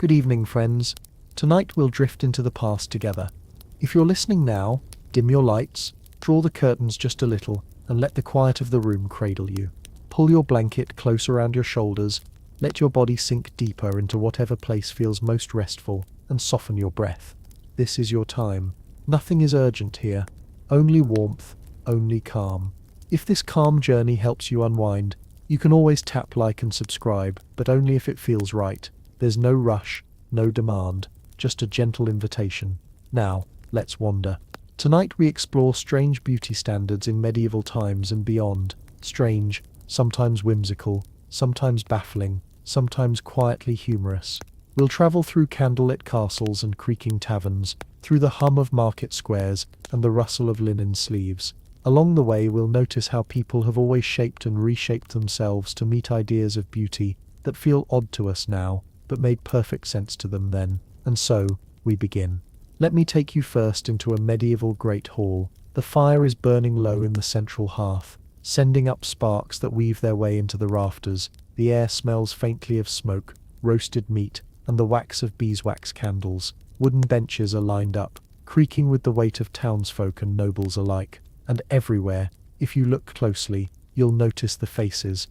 Good evening, friends. Tonight we'll drift into the past together. If you're listening now, dim your lights, draw the curtains just a little, and let the quiet of the room cradle you. Pull your blanket close around your shoulders, let your body sink deeper into whatever place feels most restful, and soften your breath. This is your time. Nothing is urgent here. Only warmth, only calm. If this calm journey helps you unwind, you can always tap like and subscribe, but only if it feels right. There's no rush, no demand, just a gentle invitation. Now, let's wander. Tonight we explore strange beauty standards in medieval times and beyond. Strange, sometimes whimsical, sometimes baffling, sometimes quietly humorous. We'll travel through candlelit castles and creaking taverns, through the hum of market squares and the rustle of linen sleeves. Along the way we'll notice how people have always shaped and reshaped themselves to meet ideas of beauty that feel odd to us now, but made perfect sense to them then. And so, we begin. Let me take you first into a medieval great hall. The fire is burning low in the central hearth, sending up sparks that weave their way into the rafters. The air smells faintly of smoke, roasted meat, and the wax of beeswax candles. Wooden benches are lined up, creaking with the weight of townsfolk and nobles alike. And everywhere, if you look closely, you'll notice the faces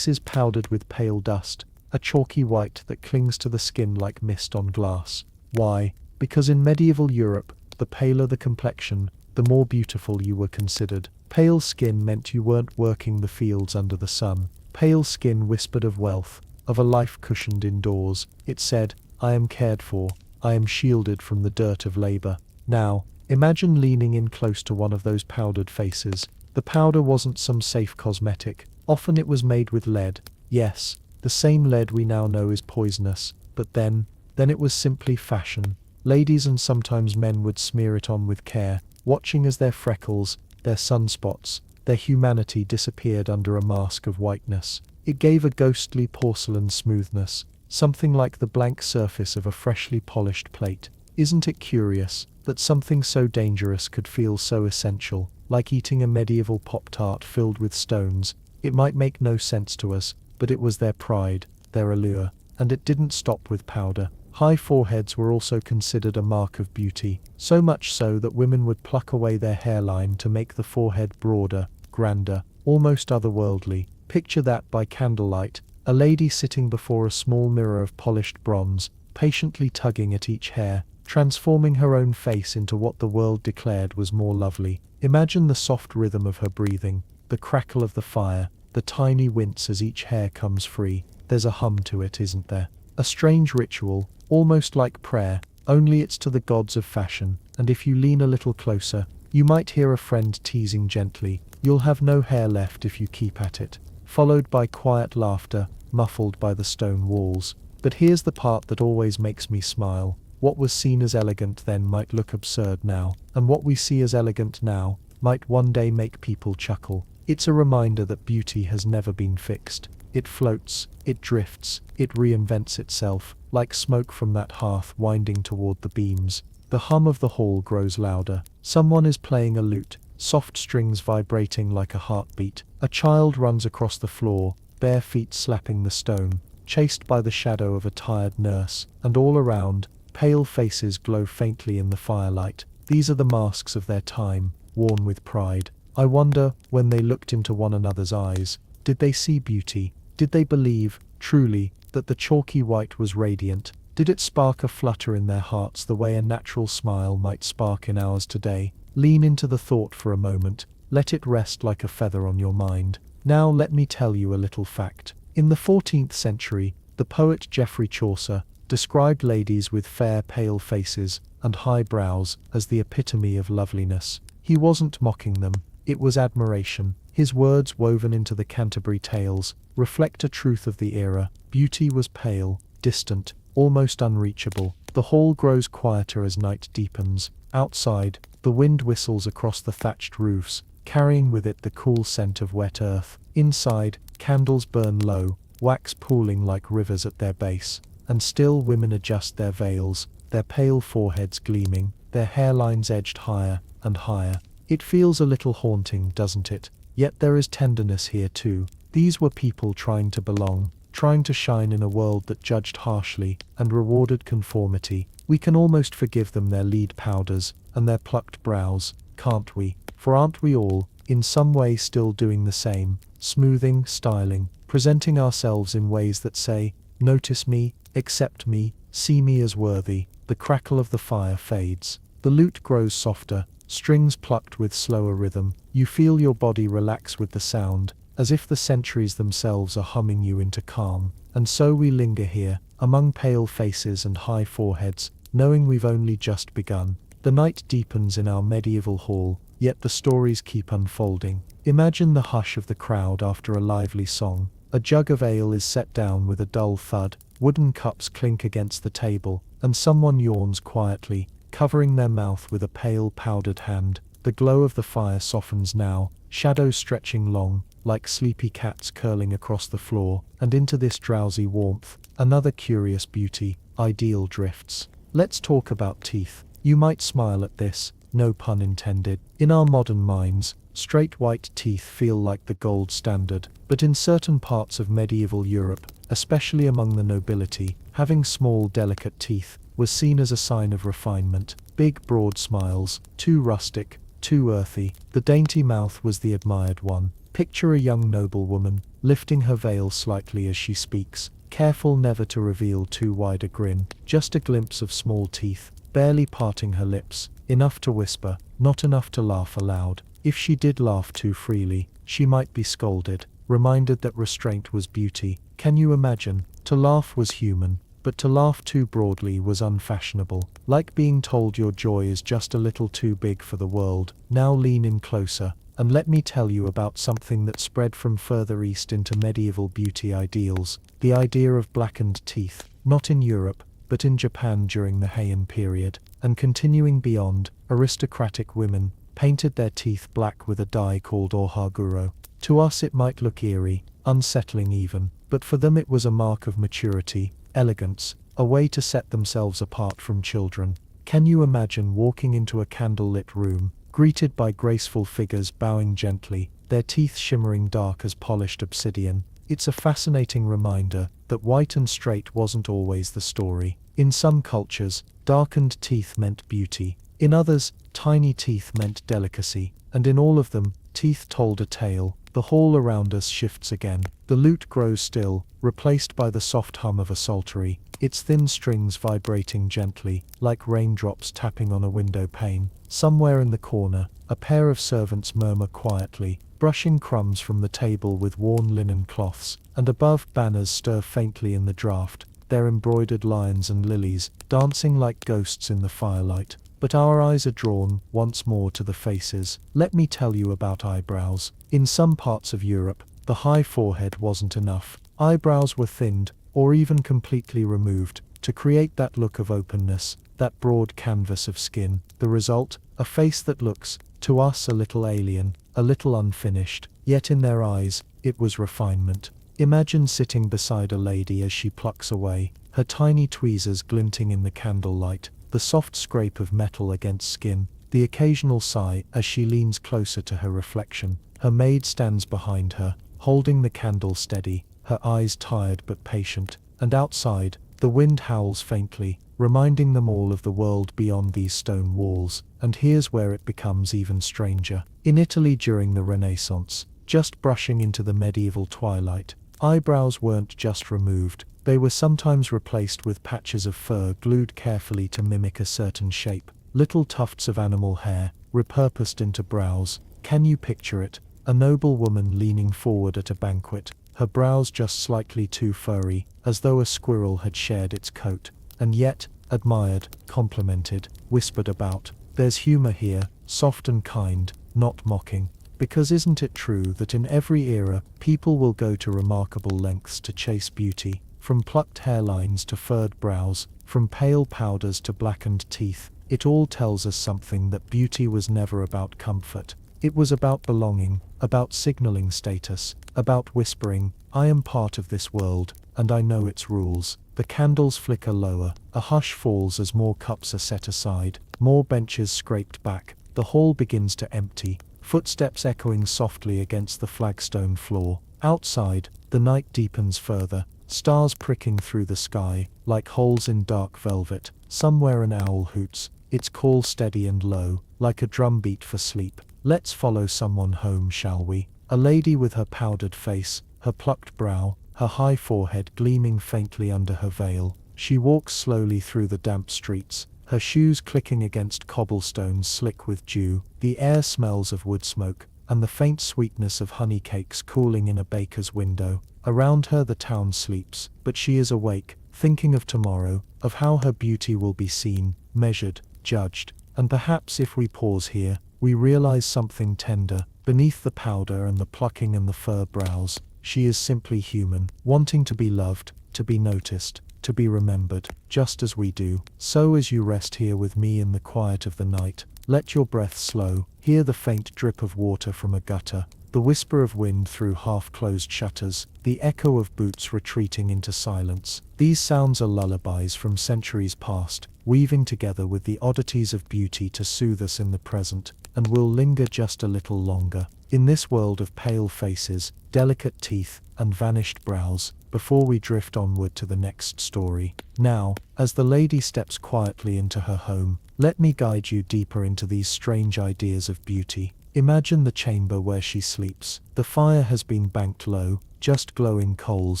powdered with pale dust, a chalky white that clings to the skin like mist on glass. Why? Because in medieval Europe, the paler the complexion, the more beautiful you were considered. Pale skin meant you weren't working the fields under the sun. Pale skin whispered of wealth, of a life cushioned indoors. It said, I am cared for, I am shielded from the dirt of labor. Now, imagine leaning in close to one of those powdered faces. The powder wasn't some safe cosmetic. Often it was made with lead. Yes, the same lead we now know is poisonous. But then it was simply fashion. Ladies and sometimes men would smear it on with care, watching as their freckles, their sunspots, their humanity disappeared under a mask of whiteness. It gave a ghostly porcelain smoothness, something like the blank surface of a freshly polished plate. Isn't it curious that something so dangerous could feel so essential, like eating a medieval Pop-Tart filled with stones? It might make no sense to us, but it was their pride, their allure, and it didn't stop with powder. High foreheads were also considered a mark of beauty, so much so that women would pluck away their hairline to make the forehead broader, grander, almost otherworldly. Picture that by candlelight, a lady sitting before a small mirror of polished bronze, patiently tugging at each hair, transforming her own face into what the world declared was more lovely. Imagine the soft rhythm of her breathing, the crackle of the fire, the tiny wince as each hair comes free. There's a hum to it, isn't there? A strange ritual, almost like prayer, only it's to the gods of fashion, and if you lean a little closer, you might hear a friend teasing gently, you'll have no hair left if you keep at it, followed by quiet laughter, muffled by the stone walls. But here's the part that always makes me smile. What was seen as elegant then might look absurd now, and what we see as elegant now might one day make people chuckle. It's a reminder that beauty has never been fixed. It floats, it drifts, it reinvents itself, like smoke from that hearth winding toward the beams. The hum of the hall grows louder. Someone is playing a lute, soft strings vibrating like a heartbeat. A child runs across the floor, bare feet slapping the stone, chased by the shadow of a tired nurse, and all around, pale faces glow faintly in the firelight. These are the masks of their time, worn with pride. I wonder, when they looked into one another's eyes, did they see beauty? Did they believe, truly, that the chalky white was radiant? Did it spark a flutter in their hearts the way a natural smile might spark in ours today? Lean into the thought for a moment, let it rest like a feather on your mind. Now let me tell you a little fact. In the 14th century, the poet Geoffrey Chaucer described ladies with fair pale faces and high brows as the epitome of loveliness. He wasn't mocking them, it was admiration. His words, woven into the Canterbury Tales, reflect a truth of the era. Beauty was pale, distant, almost unreachable. The hall grows quieter as night deepens. Outside, the wind whistles across the thatched roofs, carrying with it the cool scent of wet earth. Inside, candles burn low, wax pooling like rivers at their base, and still women adjust their veils, their pale foreheads gleaming, their hairlines edged higher and higher. It feels a little haunting, doesn't it? Yet there is tenderness here too. These were people trying to belong, trying to shine in a world that judged harshly and rewarded conformity. We can almost forgive them their lead powders and their plucked brows, can't we? For aren't we all, in some way, still doing the same, smoothing, styling, presenting ourselves in ways that say, notice me, accept me, see me as worthy. The crackle of the fire fades. The lute grows softer, strings plucked with slower rhythm. You feel your body relax with the sound, as if the centuries themselves are humming you into calm. And so we linger here, among pale faces and high foreheads, knowing we've only just begun. The night deepens in our medieval hall, yet the stories keep unfolding. Imagine the hush of the crowd after a lively song. A jug of ale is set down with a dull thud, wooden cups clink against the table, and someone yawns quietly, covering their mouth with a pale powdered hand. The glow of the fire softens now, shadows stretching long, like sleepy cats curling across the floor, and into this drowsy warmth, another curious beauty, ideal drifts. Let's talk about teeth. You might smile at this, no pun intended. In our modern minds, straight white teeth feel like the gold standard, but in certain parts of medieval Europe, especially among the nobility, having small, delicate teeth was seen as a sign of refinement. Big, broad smiles, too rustic, too earthy. The dainty mouth was the admired one. Picture a young noblewoman, lifting her veil slightly as she speaks, careful never to reveal too wide a grin, just a glimpse of small teeth, barely parting her lips, enough to whisper, not enough to laugh aloud. If she did laugh too freely, she might be scolded, reminded that restraint was beauty. Can you imagine? To laugh was human, but to laugh too broadly was unfashionable, like being told your joy is just a little too big for the world. Now lean in closer, and let me tell you about something that spread from further east into medieval beauty ideals, the idea of blackened teeth, not in Europe, but in Japan during the Heian period, and continuing beyond. Aristocratic women painted their teeth black with a dye called ohaguro. To us it might look eerie, unsettling even, but for them it was a mark of maturity, elegance, a way to set themselves apart from children. Can you imagine walking into a candlelit room, greeted by graceful figures bowing gently, their teeth shimmering dark as polished obsidian? It's a fascinating reminder that white and straight wasn't always the story. In some cultures, darkened teeth meant beauty. In others, tiny teeth meant delicacy. And in all of them, teeth told a tale. The hall around us shifts again. The lute grows still, replaced by the soft hum of a psaltery, its thin strings vibrating gently, like raindrops tapping on a window pane. Somewhere in the corner, a pair of servants murmur quietly, brushing crumbs from the table with worn linen cloths, and above, banners stir faintly in the draught, their embroidered lions and lilies, dancing like ghosts in the firelight. But our eyes are drawn, once more, to the faces. Let me tell you about eyebrows. In some parts of Europe, the high forehead wasn't enough. Eyebrows were thinned, or even completely removed, to create that look of openness, that broad canvas of skin. The result? A face that looks, to us, a little alien, a little unfinished, yet in their eyes, it was refinement. Imagine sitting beside a lady as she plucks away, her tiny tweezers glinting in the candlelight, the soft scrape of metal against skin, the occasional sigh as she leans closer to her reflection. Her maid stands behind her, holding the candle steady, her eyes tired but patient, and outside, the wind howls faintly, reminding them all of the world beyond these stone walls. And here's where it becomes even stranger. In Italy during the Renaissance, just brushing into the medieval twilight, eyebrows weren't just removed, they were sometimes replaced with patches of fur glued carefully to mimic a certain shape, little tufts of animal hair, repurposed into brows. Can you picture it? A noble woman leaning forward at a banquet, her brows just slightly too furry, as though a squirrel had shared its coat, and yet, admired, complimented, whispered about. There's humor here, soft and kind, not mocking. Because isn't it true that in every era, people will go to remarkable lengths to chase beauty, from plucked hairlines to furred brows, from pale powders to blackened teeth? It all tells us something, that beauty was never about comfort. It was about belonging, about signaling status, about whispering, I am part of this world, and I know its rules. The candles flicker lower, a hush falls as more cups are set aside, more benches scraped back, the hall begins to empty, footsteps echoing softly against the flagstone floor. Outside, the night deepens further, stars pricking through the sky, like holes in dark velvet. Somewhere an owl hoots, its call steady and low, like a drumbeat for sleep. Let's follow someone home, shall we? A lady with her powdered face, her plucked brow, her high forehead gleaming faintly under her veil. She walks slowly through the damp streets, her shoes clicking against cobblestones slick with dew. The air smells of wood smoke, and the faint sweetness of honey cakes cooling in a baker's window. Around her the town sleeps, but she is awake, thinking of tomorrow, of how her beauty will be seen, measured, judged. And perhaps if we pause here, we realize something tender. Beneath the powder and the plucking and the fur brows, she is simply human, wanting to be loved, to be noticed, to be remembered, just as we do. So as you rest here with me in the quiet of the night, let your breath slow, hear the faint drip of water from a gutter, the whisper of wind through half-closed shutters, the echo of boots retreating into silence. These sounds are lullabies from centuries past, weaving together with the oddities of beauty to soothe us in the present, and will linger just a little longer, in this world of pale faces, delicate teeth, and vanished brows, before we drift onward to the next story. Now, as the lady steps quietly into her home, let me guide you deeper into these strange ideas of beauty. Imagine the chamber where she sleeps. The fire has been banked low, just glowing coals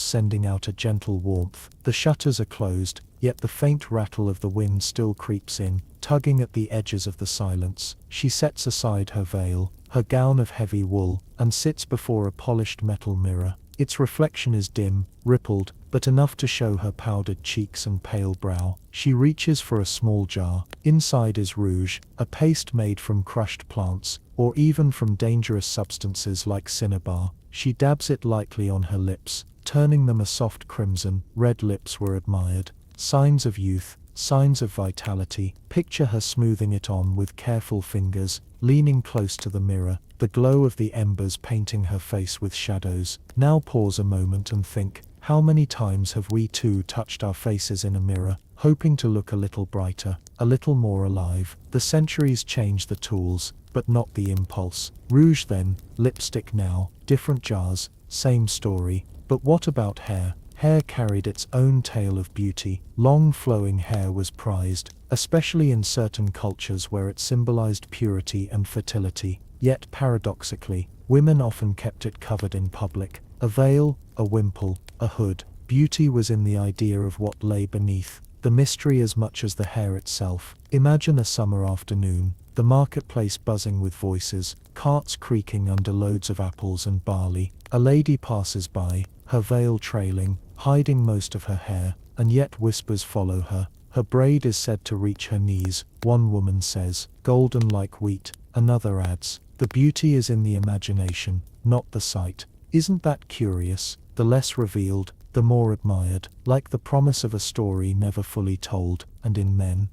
sending out a gentle warmth. The shutters are closed, yet the faint rattle of the wind still creeps in, tugging at the edges of the silence. She sets aside her veil, her gown of heavy wool, and sits before a polished metal mirror. Its reflection is dim, rippled, but enough to show her powdered cheeks and pale brow. She reaches for a small jar. Inside is rouge, a paste made from crushed plants, or even from dangerous substances like cinnabar. She dabs it lightly on her lips, turning them a soft crimson. Red lips were admired. Signs of youth, signs of vitality. Picture her smoothing it on with careful fingers, leaning close to the mirror, the glow of the embers painting her face with shadows. Now pause a moment and think, how many times have we too touched our faces in a mirror, hoping to look a little brighter, a little more alive? The centuries change the tools, but not the impulse. Rouge then, lipstick now, different jars, same story. But what about hair? Hair carried its own tale of beauty. Long flowing hair was prized, especially in certain cultures where it symbolized purity and fertility. Yet paradoxically, women often kept it covered in public. A veil, a wimple, a hood. Beauty was in the idea of what lay beneath, the mystery as much as the hair itself. Imagine a summer afternoon, the marketplace buzzing with voices, carts creaking under loads of apples and barley. A lady passes by, her veil trailing, hiding most of her hair, and yet whispers follow her. Her braid is said to reach her knees. One woman says, golden like wheat. Another adds, the beauty is in the imagination, not the sight. Isn't that curious? The less revealed, the more admired, like the promise of a story never fully told. And in men,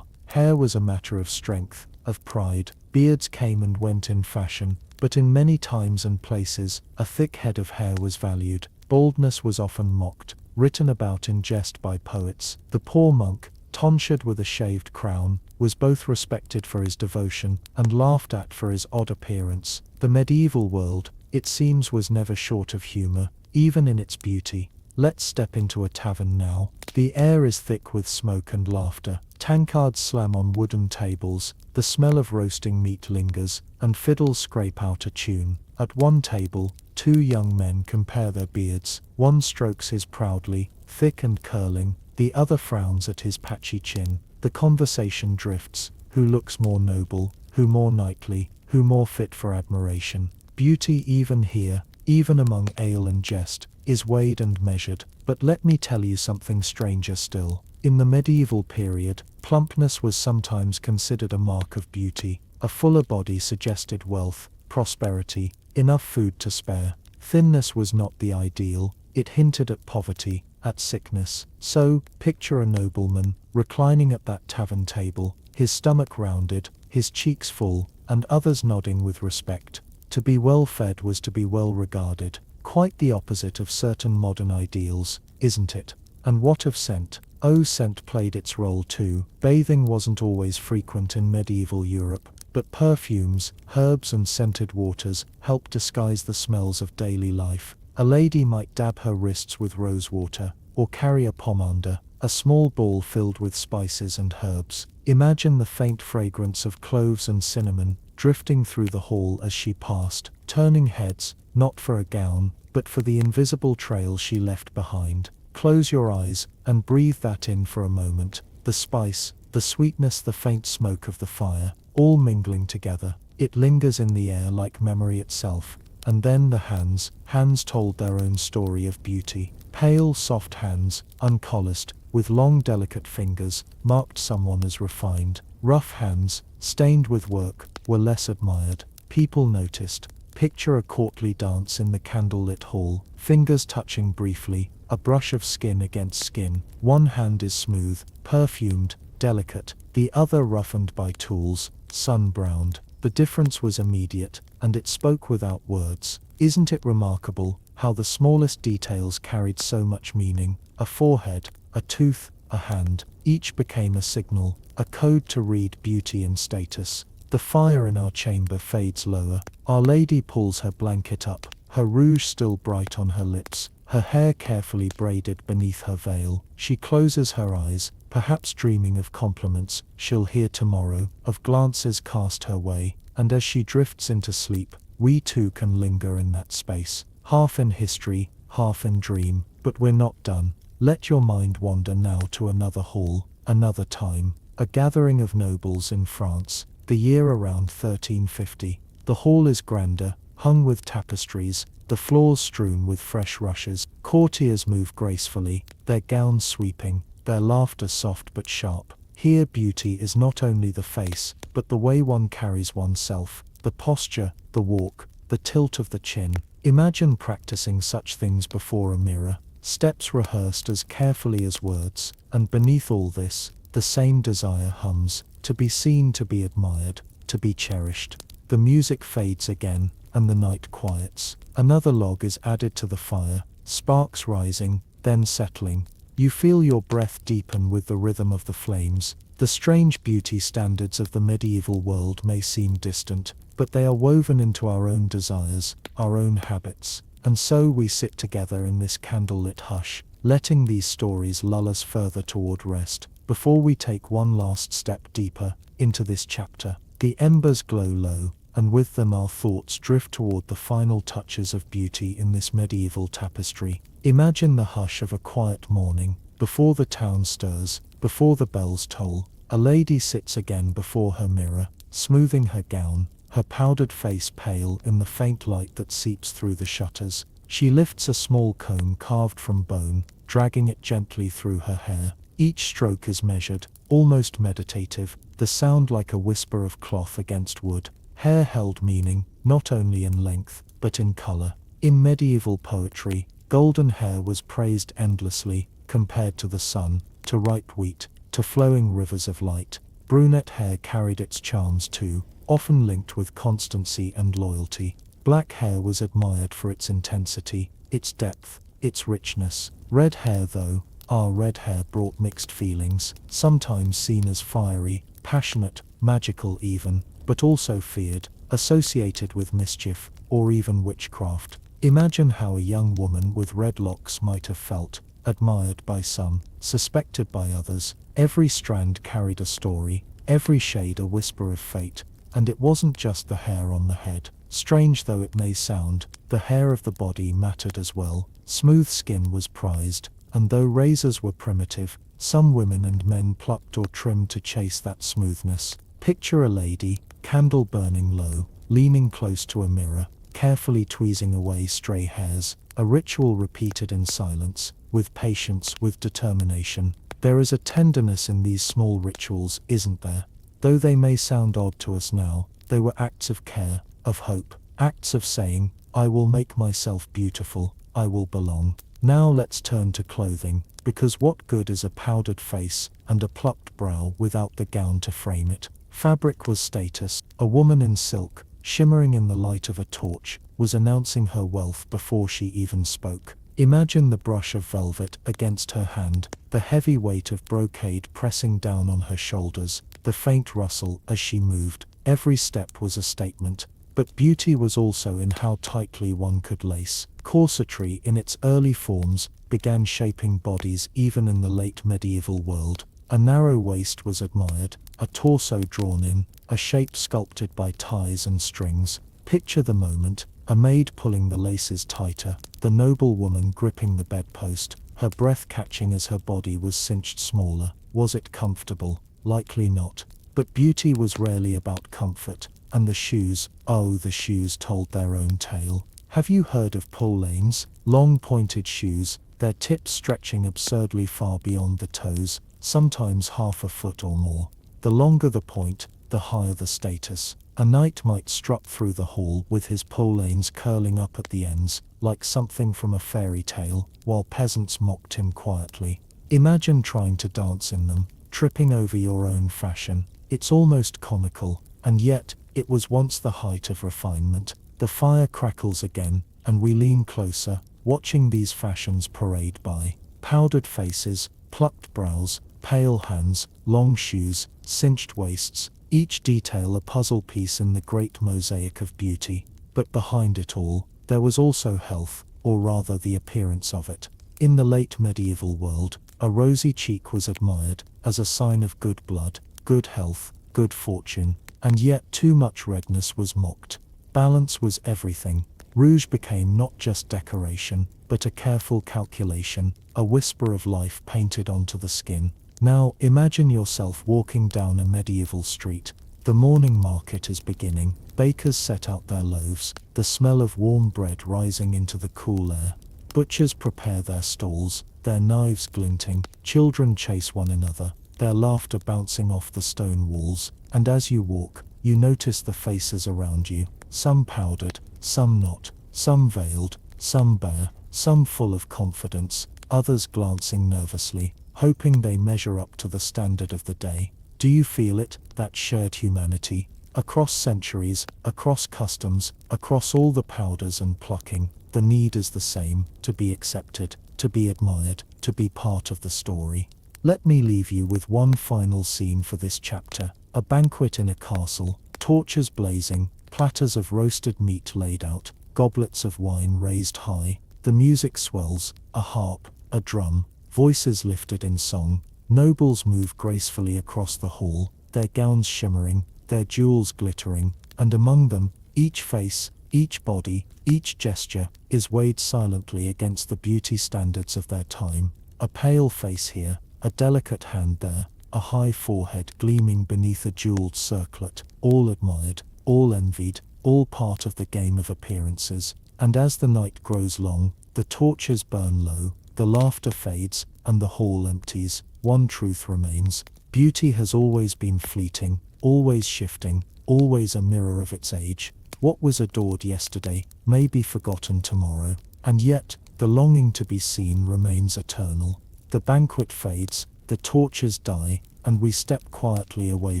hair was a matter of strength, of pride. Beards came and went in fashion, but in many times and places, a thick head of hair was valued. Baldness was often mocked, written about in jest by poets. The poor monk, tonsured with a shaved crown, was both respected for his devotion and laughed at for his odd appearance. The medieval world, it seems, was never short of humor, even in its beauty. Let's step into a tavern now. The air is thick with smoke and laughter. Tankards slam on wooden tables, the smell of roasting meat lingers, and fiddles scrape out a tune. At one table, two young men compare their beards. One strokes his proudly, thick and curling, the other frowns at his patchy chin. The conversation drifts. Who looks more noble? Who more knightly? Who more fit for admiration? Beauty even here, even among ale and jest, is weighed and measured. But let me tell you something stranger still. In the medieval period, plumpness was sometimes considered a mark of beauty. A fuller body suggested wealth, prosperity, enough food to spare. Thinness was not the ideal. It hinted at poverty, at sickness. So, picture a nobleman, reclining at that tavern table, his stomach rounded, his cheeks full, and others nodding with respect. To be well fed was to be well regarded. Quite the opposite of certain modern ideals, isn't it? And what of scent? Oh, scent played its role too. Bathing wasn't always frequent in medieval Europe, but perfumes, herbs and scented waters helped disguise the smells of daily life. A lady might dab her wrists with rose water, or carry a pomander, a small ball filled with spices and herbs. Imagine the faint fragrance of cloves and cinnamon drifting through the hall as she passed, turning heads, not for a gown, but for the invisible trail she left behind. Close your eyes and breathe that in for a moment. The spice, the sweetness, the faint smoke of the fire, all mingling together. It lingers in the air like memory itself. And then the hands told their own story of beauty. Pale, soft hands, unpolished, with long delicate fingers, marked someone as refined. Rough hands, stained with work, were less admired. People noticed. Picture a courtly dance in the candlelit hall, fingers touching briefly, a brush of skin against skin. One hand is smooth, perfumed, delicate, the other roughened by tools, sun-browned. The difference was immediate, and it spoke without words. Isn't it remarkable how the smallest details carried so much meaning? A forehead, a tooth, a hand, each became a signal, a code to read beauty and status. The fire in our chamber fades lower. Our Lady pulls her blanket up, her rouge still bright on her lips, her hair carefully braided beneath her veil. She closes her eyes, perhaps dreaming of compliments she'll hear tomorrow, of glances cast her way, and as she drifts into sleep, we too can linger in that space, half in history, half in dream. But we're not done. Let your mind wander now to another hall, another time, a gathering of nobles in France, the year around 1350. The hall is grander, hung with tapestries, the floors strewn with fresh rushes. Courtiers move gracefully, their gowns sweeping, their laughter soft but sharp. Here beauty is not only the face, but the way one carries oneself, the posture, the walk, the tilt of the chin. Imagine practicing such things before a mirror, steps rehearsed as carefully as words, and beneath all this, the same desire hums, to be seen, to be admired, to be cherished. The music fades again, and the night quiets. Another log is added to the fire, sparks rising, then settling. You feel your breath deepen with the rhythm of the flames. The strange beauty standards of the medieval world may seem distant, but they are woven into our own desires, our own habits. And so we sit together in this candlelit hush, letting these stories lull us further toward rest, before we take one last step deeper into this chapter. The embers glow low, and with them our thoughts drift toward the final touches of beauty in this medieval tapestry. Imagine the hush of a quiet morning, before the town stirs, before the bells toll. A lady sits again before her mirror, smoothing her gown, her powdered face pale in the faint light that seeps through the shutters. She lifts a small comb carved from bone, dragging it gently through her hair. Each stroke is measured, almost meditative, the sound like a whisper of cloth against wood. Hair held meaning, not only in length, but in color. In medieval poetry, golden hair was praised endlessly, compared to the sun, to ripe wheat, to flowing rivers of light. Brunette hair carried its charms too, often linked with constancy and loyalty. Black hair was admired for its intensity, its depth, its richness. Red hair though, our red hair brought mixed feelings, sometimes seen as fiery, passionate, magical even, but also feared, associated with mischief, or even witchcraft. Imagine how a young woman with red locks might have felt, admired by some, suspected by others. Every strand carried a story, every shade a whisper of fate. And it wasn't just the hair on the head. Strange though it may sound, the hair of the body mattered as well. Smooth skin was prized, and though razors were primitive, some women and men plucked or trimmed to chase that smoothness. Picture a lady, candle burning low, leaning close to a mirror, carefully tweezing away stray hairs, a ritual repeated in silence, with patience, with determination. There is a tenderness in these small rituals, isn't there? Though they may sound odd to us now, they were acts of care, of hope, acts of saying, I will make myself beautiful, I will belong. Now let's turn to clothing, because what good is a powdered face and a plucked brow without the gown to frame it? Fabric was status. A woman in silk, shimmering in the light of a torch, was announcing her wealth before she even spoke. Imagine the brush of velvet against her hand, the heavy weight of brocade pressing down on her shoulders, the faint rustle as she moved. Every step was a statement, But beauty was also in how tightly one could lace. Corsetry in its early forms began shaping bodies even in the late medieval world. A narrow waist was admired, a torso drawn in, a shape sculpted by ties and strings. Picture the moment, a maid pulling the laces tighter, the noble woman gripping the bedpost, her breath catching as her body was cinched smaller. Was it comfortable? Likely not. But beauty was rarely about comfort, and the shoes, oh, the shoes told their own tale. Have you heard of pole-lanes? Long pointed shoes, their tips stretching absurdly far beyond the toes, sometimes half a foot or more. The longer the point, the higher the status. A knight might strut through the hall with his pole-lanes curling up at the ends, like something from a fairy tale, while peasants mocked him quietly. Imagine trying to dance in them, tripping over your own fashion. It's almost comical, and yet, it was once the height of refinement. The fire crackles again, and we lean closer, watching these fashions parade by. Powdered faces, plucked brows, pale hands, long shoes, cinched waists, each detail a puzzle piece in the great mosaic of beauty. But behind it all, there was also health, or rather the appearance of it. In the late medieval world, a rosy cheek was admired as a sign of good blood, good health, good fortune, and yet too much redness was mocked. Balance was everything. Rouge became not just decoration, but a careful calculation, a whisper of life painted onto the skin. Now, imagine yourself walking down a medieval street. The morning market is beginning. Bakers set out their loaves, the smell of warm bread rising into the cool air. Butchers prepare their stalls, their knives glinting. Children chase one another, their laughter bouncing off the stone walls. And as you walk, you notice the faces around you, some powdered, some not, some veiled, some bare, some full of confidence, others glancing nervously, hoping they measure up to the standard of the day. Do you feel it, that shared humanity? Across centuries, across customs, across all the powders and plucking, the need is the same, to be accepted, to be admired, to be part of the story. Let me leave you with one final scene for this chapter. A banquet in a castle, torches blazing, platters of roasted meat laid out, goblets of wine raised high. The music swells, a harp, a drum, voices lifted in song. Nobles move gracefully across the hall, their gowns shimmering, their jewels glittering, and among them, each face, each body, each gesture, is weighed silently against the beauty standards of their time. A pale face here, a delicate hand there, a high forehead gleaming beneath a jeweled circlet, all admired, all envied, all part of the game of appearances. And as the night grows long, the torches burn low, the laughter fades, and the hall empties. One truth remains: beauty has always been fleeting, always shifting, always a mirror of its age. What was adored yesterday may be forgotten tomorrow, and yet the longing to be seen remains eternal. The banquet fades, the torches die, and we step quietly away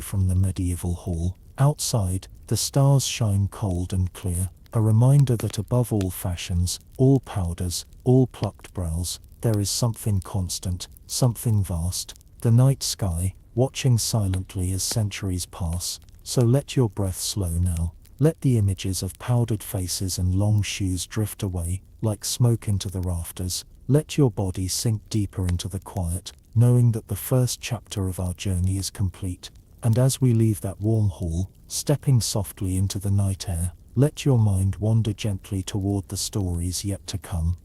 from the medieval hall. Outside, the stars shine cold and clear, a reminder that above all fashions, all powders, all plucked brows, there is something constant, something vast, the night sky, watching silently as centuries pass. So let your breath slow now. Let the images of powdered faces and long shoes drift away, like smoke into the rafters. Let your body sink deeper into the quiet, knowing that the first chapter of our journey is complete. And as we leave that warm hall, stepping softly into the night air, let your mind wander gently toward the stories yet to come.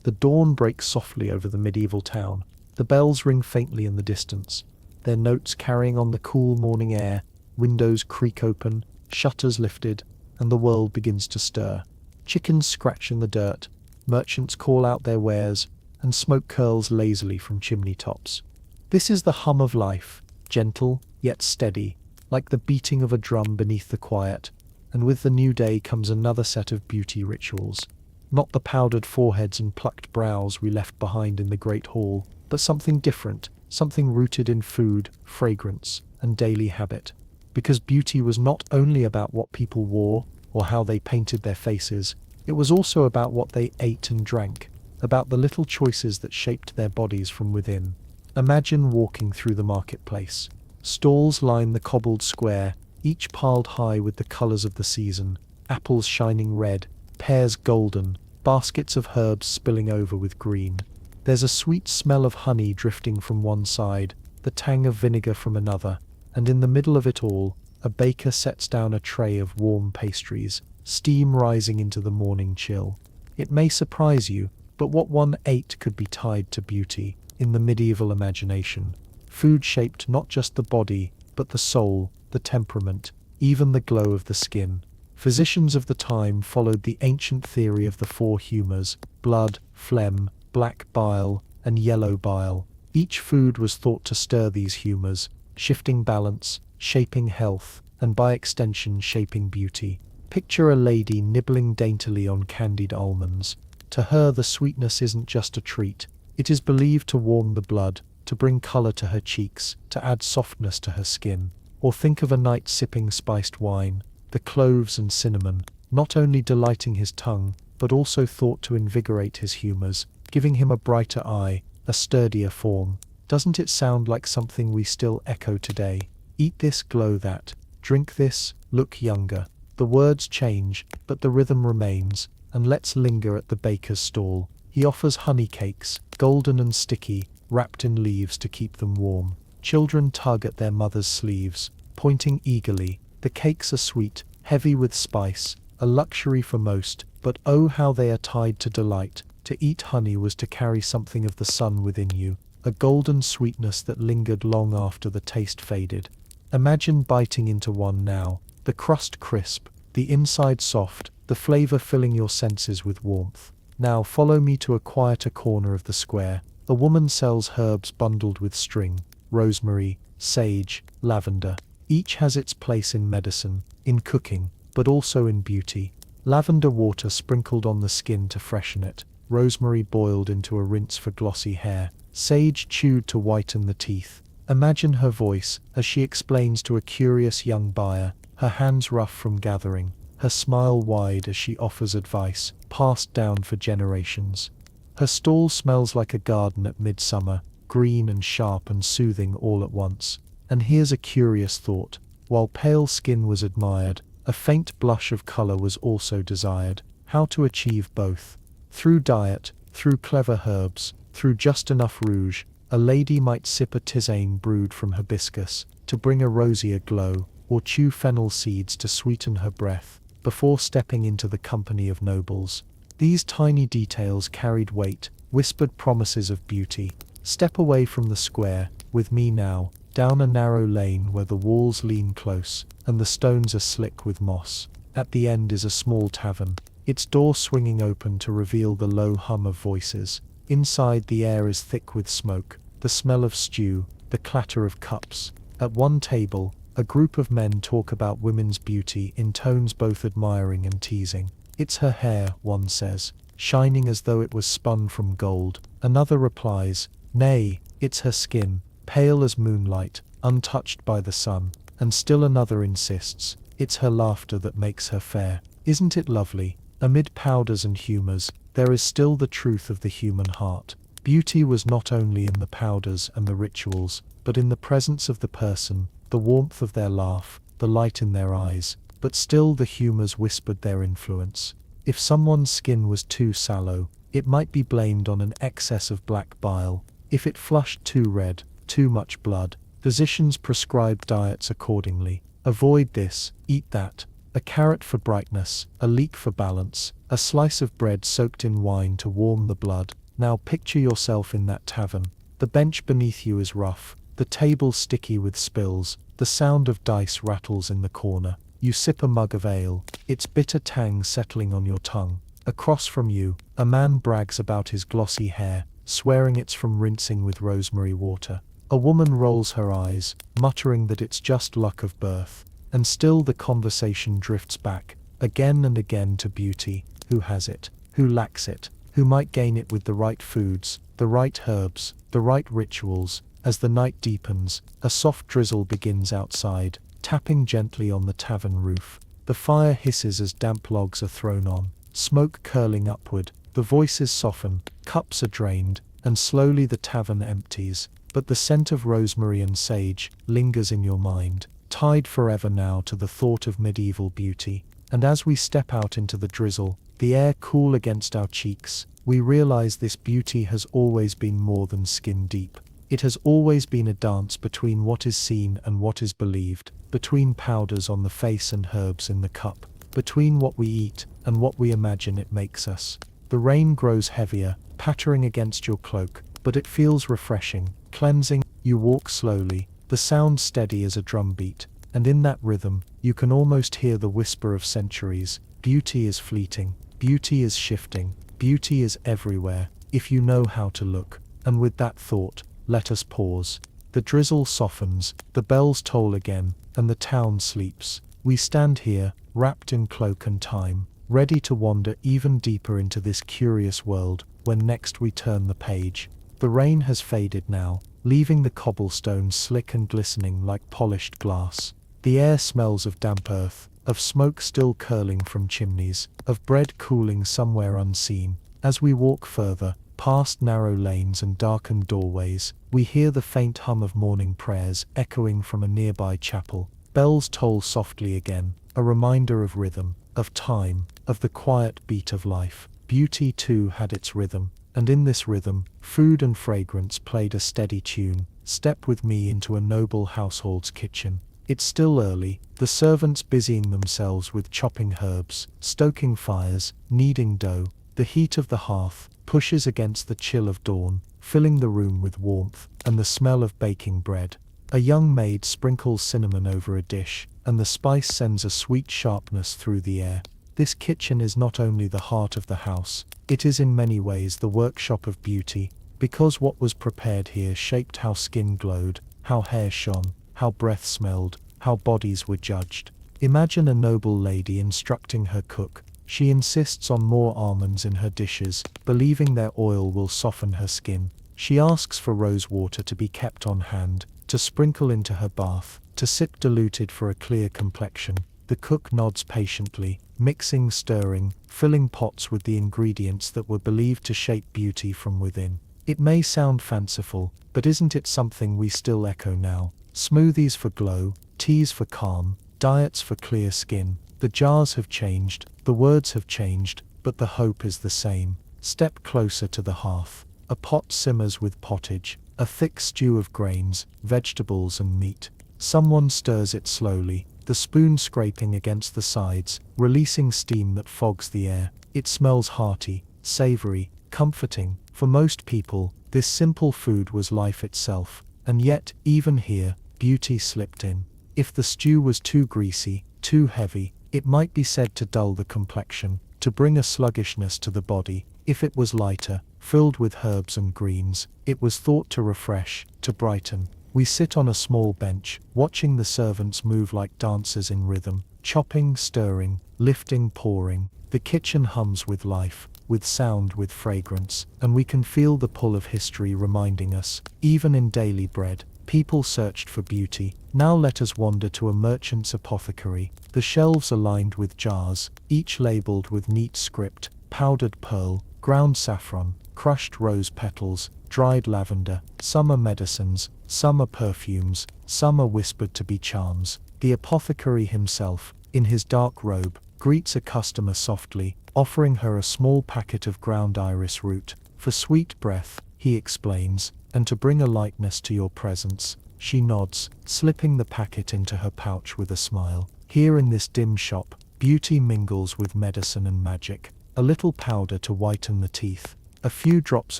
The dawn breaks softly over the medieval town. The bells ring faintly in the distance, their notes carrying on the cool morning air. Windows creak open, shutters lifted, and the world begins to stir. Chickens scratch in the dirt, merchants call out their wares, and smoke curls lazily from chimney tops. This is the hum of life, gentle yet steady, like the beating of a drum beneath the quiet. And with the new day comes another set of beauty rituals. Not the powdered foreheads and plucked brows we left behind in the great hall, but something different, something rooted in food, fragrance, and daily habit. Because beauty was not only about what people wore or how they painted their faces, it was also about what they ate and drank, about the little choices that shaped their bodies from within. Imagine walking through the marketplace. Stalls line the cobbled square, each piled high with the colors of the season. apples shining red, pears golden, baskets of herbs spilling over with green. There's a sweet smell of honey drifting from one side, the tang of vinegar from another, and in the middle of it all, a baker sets down a tray of warm pastries, steam rising into the morning chill. It may surprise you, but what one ate could be tied to beauty, in the medieval imagination. Food shaped not just the body, but the soul, the temperament, even the glow of the skin. Physicians of the time followed the ancient theory of the four humours: blood, phlegm, black bile, and yellow bile. Each food was thought to stir these humours, shifting balance, shaping health, and by extension shaping beauty. Picture a lady nibbling daintily on candied almonds. To her the sweetness isn't just a treat, it is believed to warm the blood, to bring colour to her cheeks, to add softness to her skin. Or think of a knight sipping spiced wine, the cloves and cinnamon, not only delighting his tongue, but also thought to invigorate his humours, giving him a brighter eye, a sturdier form. Doesn't it sound like something we still echo today? Eat this, glow that. Drink this, look younger. The words change, but the rhythm remains, and let's linger at the baker's stall. He offers honey cakes, golden and sticky, wrapped in leaves to keep them warm. Children tug at their mother's sleeves, pointing eagerly. The cakes are sweet, heavy with spice, a luxury for most, but oh how they are tied to delight. To eat honey was to carry something of the sun within you, a golden sweetness that lingered long after the taste faded. Imagine biting into one now, the crust crisp, the inside soft, the flavour filling your senses with warmth. Now follow me to a quieter corner of the square. A woman sells herbs bundled with string: rosemary, sage, lavender. Each has its place in medicine, in cooking, but also in beauty. Lavender water sprinkled on the skin to freshen it, rosemary boiled into a rinse for glossy hair, sage chewed to whiten the teeth. Imagine her voice as she explains to a curious young buyer, her hands rough from gathering, her smile wide as she offers advice, passed down for generations. Her stall smells like a garden at midsummer, green and sharp and soothing all at once. And here's a curious thought: while pale skin was admired, a faint blush of colour was also desired. How to achieve both? Through diet, through clever herbs, through just enough rouge. A lady might sip a tisane brewed from hibiscus to bring a rosier glow, or chew fennel seeds to sweeten her breath, before stepping into the company of nobles. These tiny details carried weight, whispered promises of beauty. Step away from the square, with me now, down a narrow lane where the walls lean close, and the stones are slick with moss. At the end is a small tavern, its door swinging open to reveal the low hum of voices. Inside the air is thick with smoke, the smell of stew, the clatter of cups. At one table, a group of men talk about women's beauty in tones both admiring and teasing. It's her hair, one says, shining as though it was spun from gold. Another replies, nay, it's her skin, pale as moonlight, untouched by the sun. And still another insists, it's her laughter that makes her fair. Isn't it lovely? Amid powders and humours, there is still the truth of the human heart. Beauty was not only in the powders and the rituals, but in the presence of the person, the warmth of their laugh, the light in their eyes. But still the humours whispered their influence. If someone's skin was too sallow, it might be blamed on an excess of black bile. If it flushed too red, too much blood, physicians prescribed diets accordingly. Avoid this, eat that. A carrot for brightness, a leek for balance, a slice of bread soaked in wine to warm the blood. Now picture yourself in that tavern. The bench beneath you is rough, the table sticky with spills, the sound of dice rattles in the corner. You sip a mug of ale, its bitter tang settling on your tongue. Across from you, a man brags about his glossy hair, swearing it's from rinsing with rosemary water. A woman rolls her eyes, muttering that it's just luck of birth. And still the conversation drifts back, again and again, to beauty. Who has it? Who lacks it? Who might gain it with the right foods, the right herbs, the right rituals? As the night deepens, a soft drizzle begins outside, tapping gently on the tavern roof. The fire hisses as damp logs are thrown on, smoke curling upward. The voices soften, cups are drained, and slowly the tavern empties. But the scent of rosemary and sage lingers in your mind, tied forever now to the thought of medieval beauty. and as we step out into the drizzle, the air cool against our cheeks, we realize this beauty has always been more than skin deep. It has always been a dance between what is seen and what is believed, between powders on the face and herbs in the cup, between what we eat and what we imagine it makes us. The rain grows heavier, pattering against your cloak, but it feels refreshing, cleansing. You walk slowly, the sound steady as a drum beat, and in that rhythm, you can almost hear the whisper of centuries. Beauty is fleeting, beauty is shifting, beauty is everywhere, if you know how to look. And with that thought, let us pause. The drizzle softens, the bells toll again, and the town sleeps. We stand here, wrapped in cloak and time, ready to wander even deeper into this curious world, when next we turn the page. The rain has faded now, leaving the cobblestones slick and glistening like polished glass. The air smells of damp earth, of smoke still curling from chimneys, of bread cooling somewhere unseen. As we walk further, past narrow lanes and darkened doorways, we hear the faint hum of morning prayers echoing from a nearby chapel. Bells toll softly again, a reminder of rhythm, of time, of the quiet beat of life. Beauty too had its rhythm, and in this rhythm, food and fragrance played a steady tune. Step with me into a noble household's kitchen. It's still early, the servants busying themselves with chopping herbs, stoking fires, kneading dough. The heat of the hearth pushes against the chill of dawn, filling the room with warmth and the smell of baking bread. A young maid sprinkles cinnamon over a dish, and the spice sends a sweet sharpness through the air. This kitchen is not only the heart of the house, it is in many ways the workshop of beauty, because what was prepared here shaped how skin glowed, how hair shone, how breath smelled, how bodies were judged. Imagine a noble lady instructing her cook. She insists on more almonds in her dishes, believing their oil will soften her skin. She asks for rose water to be kept on hand, to sprinkle into her bath, to sip diluted for a clear complexion. The cook nods patiently, mixing, stirring, filling pots with the ingredients that were believed to shape beauty from within. It may sound fanciful, but isn't it something we still echo now? Smoothies for glow, teas for calm, diets for clear skin. The jars have changed, the words have changed, but the hope is the same. Step closer to the hearth. A pot simmers with pottage, a thick stew of grains, vegetables and meat. Someone stirs it slowly, the spoon scraping against the sides, releasing steam that fogs the air. It smells hearty, savory, comforting. For most people, this simple food was life itself, and yet, even here, beauty slipped in. If the stew was too greasy, too heavy, it might be said to dull the complexion, to bring a sluggishness to the body. If it was lighter, filled with herbs and greens, it was thought to refresh, to brighten. We sit on a small bench, watching the servants move like dancers in rhythm, chopping, stirring, lifting, pouring. The kitchen hums with life, with sound, with fragrance, and we can feel the pull of history reminding us, even in daily bread, people searched for beauty. Now let us wander to a merchant's apothecary. The shelves are lined with jars, each labeled with neat script: powdered pearl, ground saffron, crushed rose petals, dried lavender. Some are medicines, some are perfumes, some are whispered to be charms. The apothecary himself, in his dark robe, greets a customer softly, offering her a small packet of ground iris root. For sweet breath, he explains, and to bring a lightness to your presence. She nods, slipping the packet into her pouch with a smile. Here in this dim shop, beauty mingles with medicine and magic. A little powder to whiten the teeth, a few drops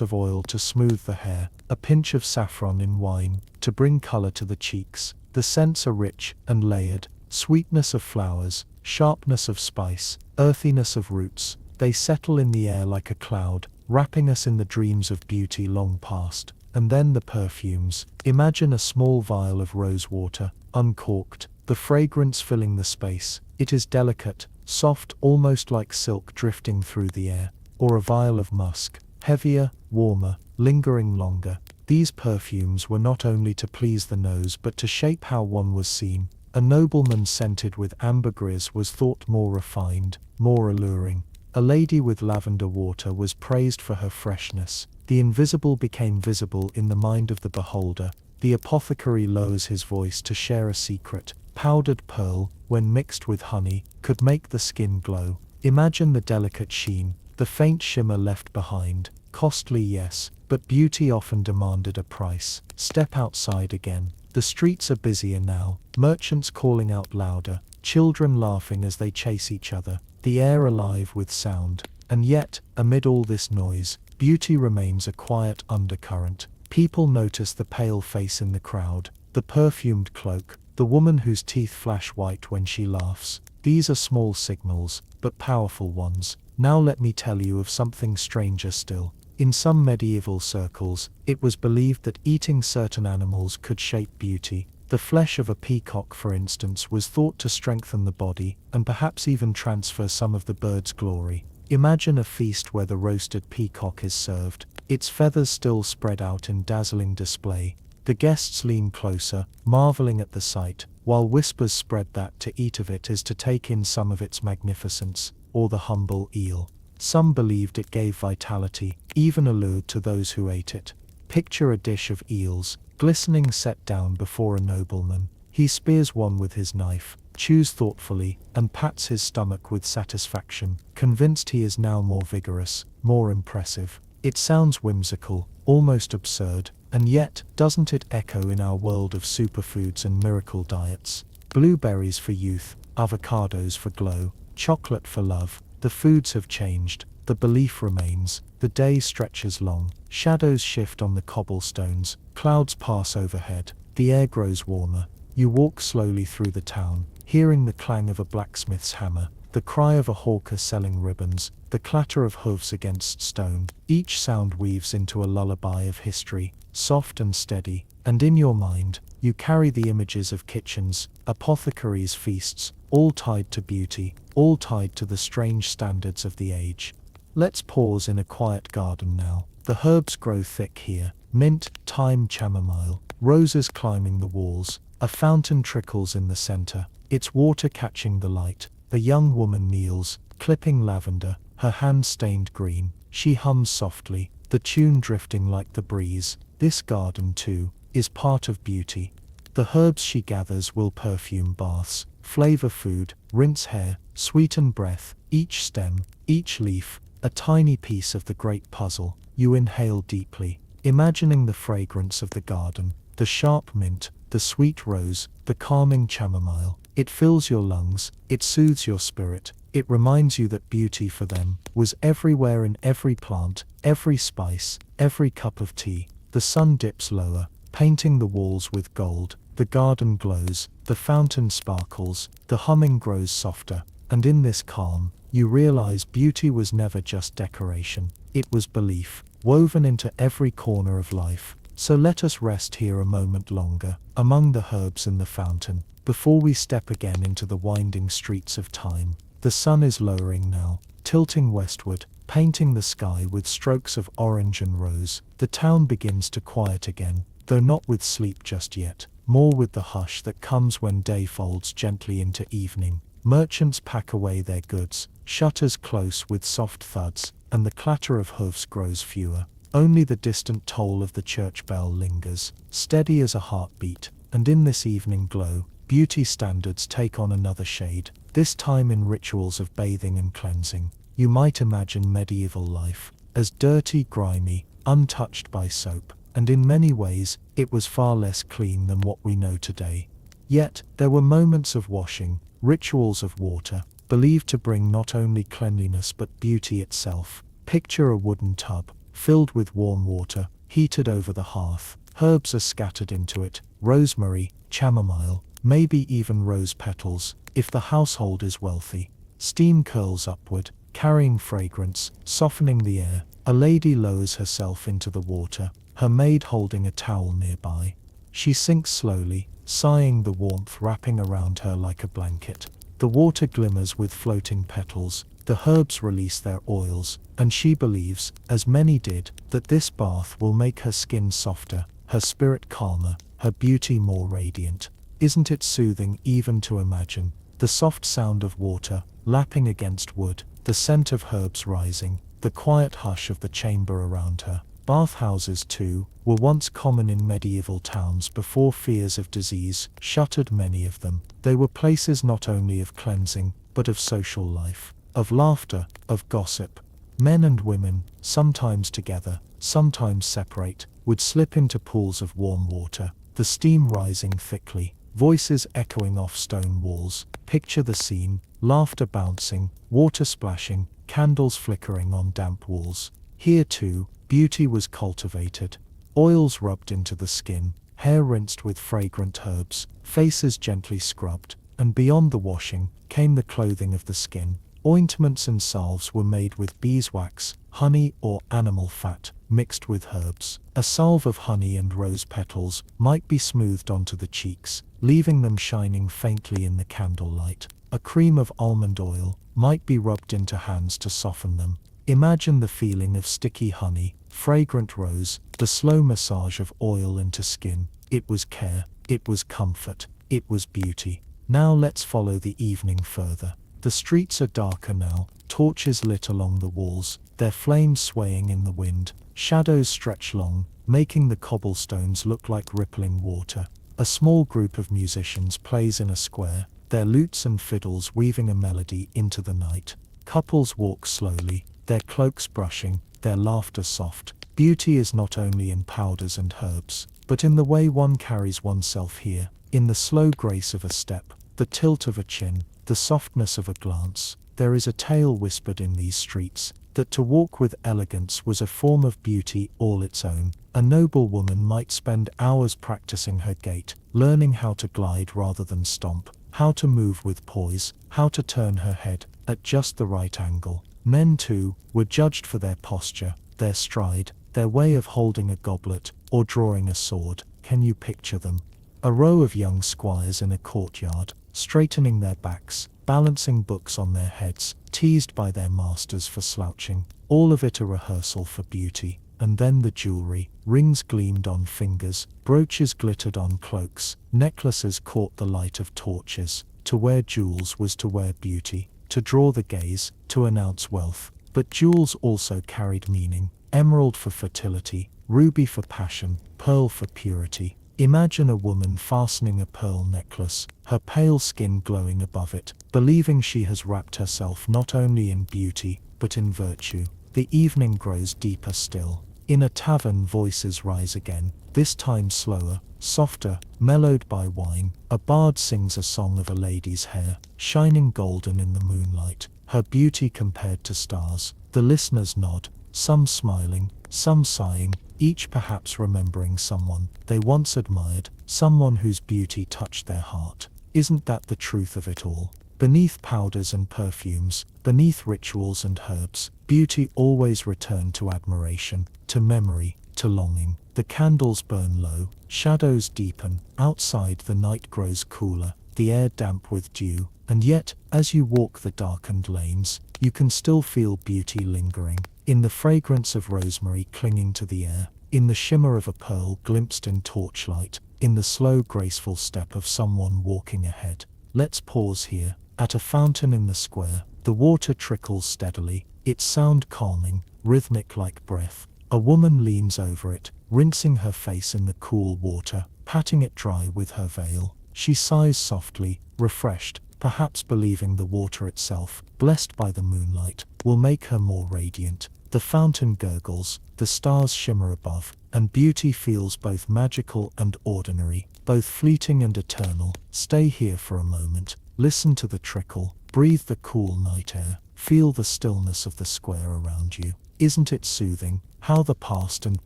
of oil to smooth the hair, a pinch of saffron in wine to bring color to the cheeks. The scents are rich and layered, sweetness of flowers, sharpness of spice, earthiness of roots. They settle in the air like a cloud, wrapping us in the dreams of beauty long past. And then the perfumes. Imagine a small vial of rose water, uncorked, the fragrance filling the space. It is delicate, soft, almost like silk drifting through the air. Or a vial of musk, heavier, warmer, lingering longer. These perfumes were not only to please the nose but to shape how one was seen. A nobleman scented with ambergris was thought more refined, more alluring. A lady with lavender water was praised for her freshness. The invisible became visible in the mind of the beholder. The apothecary lowers his voice to share a secret. Powdered pearl, when mixed with honey, could make the skin glow. Imagine the delicate sheen, the faint shimmer left behind. Costly, yes, but beauty often demanded a price. Step outside again. The streets are busier now, merchants calling out louder, children laughing as they chase each other, the air alive with sound. And yet, amid all this noise, beauty remains a quiet undercurrent. People notice the pale face in the crowd, the perfumed cloak, the woman whose teeth flash white when she laughs. These are small signals, but powerful ones. Now let me tell you of something stranger still. In some medieval circles, it was believed that eating certain animals could shape beauty. The flesh of a peacock, for instance, was thought to strengthen the body, and perhaps even transfer some of the bird's glory. Imagine a feast where the roasted peacock is served, its feathers still spread out in dazzling display. The guests lean closer, marveling at the sight, while whispers spread that to eat of it is to take in some of its magnificence, or the humble eel. Some believed it gave vitality, even allured to those who ate it. Picture a dish of eels, glistening, set down before a nobleman. He spears one with his knife, chews thoughtfully, and pats his stomach with satisfaction, convinced he is now more vigorous, more impressive. It sounds whimsical, almost absurd, and yet, doesn't it echo in our world of superfoods and miracle diets? Blueberries for youth, avocados for glow, chocolate for love. The foods have changed, the belief remains, the day stretches long, shadows shift on the cobblestones, clouds pass overhead, the air grows warmer. You walk slowly through the town, hearing the clang of a blacksmith's hammer, the cry of a hawker selling ribbons, the clatter of hooves against stone. Each sound weaves into a lullaby of history, soft and steady, and in your mind, you carry the images of kitchens, apothecaries' feasts, all tied to beauty, all tied to the strange standards of the age. Let's pause in a quiet garden now. The herbs grow thick here, mint, thyme, chamomile, roses climbing the walls. A fountain trickles in the center, its water catching the light. A young woman kneels, clipping lavender, her hand stained green. She hums softly, the tune drifting like the breeze. This garden, too, is part of beauty. The herbs she gathers will perfume baths, flavor food, rinse hair, sweeten breath. Each stem, each leaf, a tiny piece of the great puzzle. You inhale deeply, imagining the fragrance of the garden, the sharp mint, the sweet rose, the calming chamomile. It fills your lungs, it soothes your spirit, it reminds you that beauty for them was everywhere, in every plant, every spice, every cup of tea. The sun dips lower, painting the walls with gold, the garden glows, the fountain sparkles, the humming grows softer, and in this calm, you realize beauty was never just decoration, it was belief, woven into every corner of life. So let us rest here a moment longer, among the herbs in the fountain, before we step again into the winding streets of time. The sun is lowering now, tilting westward, painting the sky with strokes of orange and rose. The town begins to quiet again, though not with sleep just yet, more with the hush that comes when day folds gently into evening. Merchants pack away their goods, shutters close with soft thuds, and the clatter of hoofs grows fewer. Only the distant toll of the church bell lingers, steady as a heartbeat, and in this evening glow, beauty standards take on another shade, this time in rituals of bathing and cleansing. You might imagine medieval life as dirty, grimy, untouched by soap, and in many ways, it was far less clean than what we know today. Yet, there were moments of washing, rituals of water, believed to bring not only cleanliness but beauty itself. Picture a wooden tub, filled with warm water, heated over the hearth. Herbs are scattered into it, rosemary, chamomile, maybe even rose petals, if the household is wealthy. Steam curls upward, carrying fragrance, softening the air. A lady lowers herself into the water, her maid holding a towel nearby. She sinks slowly, sighing, the warmth wrapping around her like a blanket. The water glimmers with floating petals, the herbs release their oils, and she believes, as many did, that this bath will make her skin softer, her spirit calmer, her beauty more radiant. Isn't it soothing even to imagine? The soft sound of water, lapping against wood, the scent of herbs rising, the quiet hush of the chamber around her. Bathhouses, too, were once common in medieval towns before fears of disease shuttered many of them. They were places not only of cleansing, but of social life, of laughter, of gossip. Men and women, sometimes together, sometimes separate, would slip into pools of warm water, the steam rising thickly, voices echoing off stone walls. Picture the scene: laughter bouncing, water splashing, candles flickering on damp walls. Here too, beauty was cultivated. Oils rubbed into the skin, hair rinsed with fragrant herbs, faces gently scrubbed, and beyond the washing came the clothing of the skin. Ointments and salves were made with beeswax, honey, or animal fat, mixed with herbs. A salve of honey and rose petals might be smoothed onto the cheeks, leaving them shining faintly in the candlelight. A cream of almond oil might be rubbed into hands to soften them. Imagine the feeling of sticky honey, fragrant rose, the slow massage of oil into skin. It was care, it was comfort, it was beauty. Now let's follow the evening further. The streets are darker now, torches lit along the walls, their flames swaying in the wind. Shadows stretch long, making the cobblestones look like rippling water. A small group of musicians plays in a square, their lutes and fiddles weaving a melody into the night. Couples walk slowly, their cloaks brushing, their laughter soft. Beauty is not only in powders and herbs, but in the way one carries oneself here, in the slow grace of a step, the tilt of a chin, the softness of a glance. There is a tale whispered in these streets, that to walk with elegance was a form of beauty all its own. A noble woman might spend hours practicing her gait, learning how to glide rather than stomp, how to move with poise, how to turn her head at just the right angle. Men, too, were judged for their posture, their stride, their way of holding a goblet or drawing a sword. Can you picture them? A row of young squires in a courtyard, straightening their backs, balancing books on their heads, teased by their masters for slouching. All of it a rehearsal for beauty. And then the jewelry. Rings gleamed on fingers, brooches glittered on cloaks, necklaces caught the light of torches. To wear jewels was to wear beauty, to draw the gaze, to announce wealth. But jewels also carried meaning: emerald for fertility, ruby for passion, pearl for purity. Imagine a woman fastening a pearl necklace, her pale skin glowing above it, believing she has wrapped herself not only in beauty, but in virtue. The evening grows deeper still. In a tavern voices rise again, this time slower, softer, mellowed by wine. A bard sings a song of a lady's hair, shining golden in the moonlight, her beauty compared to stars. The listeners nod, some smiling, some sighing, each perhaps remembering someone they once admired, someone whose beauty touched their heart. Isn't that the truth of it all? Beneath powders and perfumes, beneath rituals and herbs, beauty always returned to admiration, to memory, to longing. The candles burn low, shadows deepen, outside the night grows cooler, the air damp with dew, and yet, as you walk the darkened lanes, you can still feel beauty lingering, in the fragrance of rosemary clinging to the air, in the shimmer of a pearl glimpsed in torchlight, in the slow graceful step of someone walking ahead. Let's pause here. At a fountain in the square, the water trickles steadily, its sound calming, rhythmic like breath. A woman leans over it, rinsing her face in the cool water, patting it dry with her veil. She sighs softly, refreshed, perhaps believing the water itself, blessed by the moonlight, will make her more radiant. The fountain gurgles, the stars shimmer above, and beauty feels both magical and ordinary, both fleeting and eternal. Stay here for a moment. Listen to the trickle, breathe the cool night air, feel the stillness of the square around you. Isn't it soothing, how the past and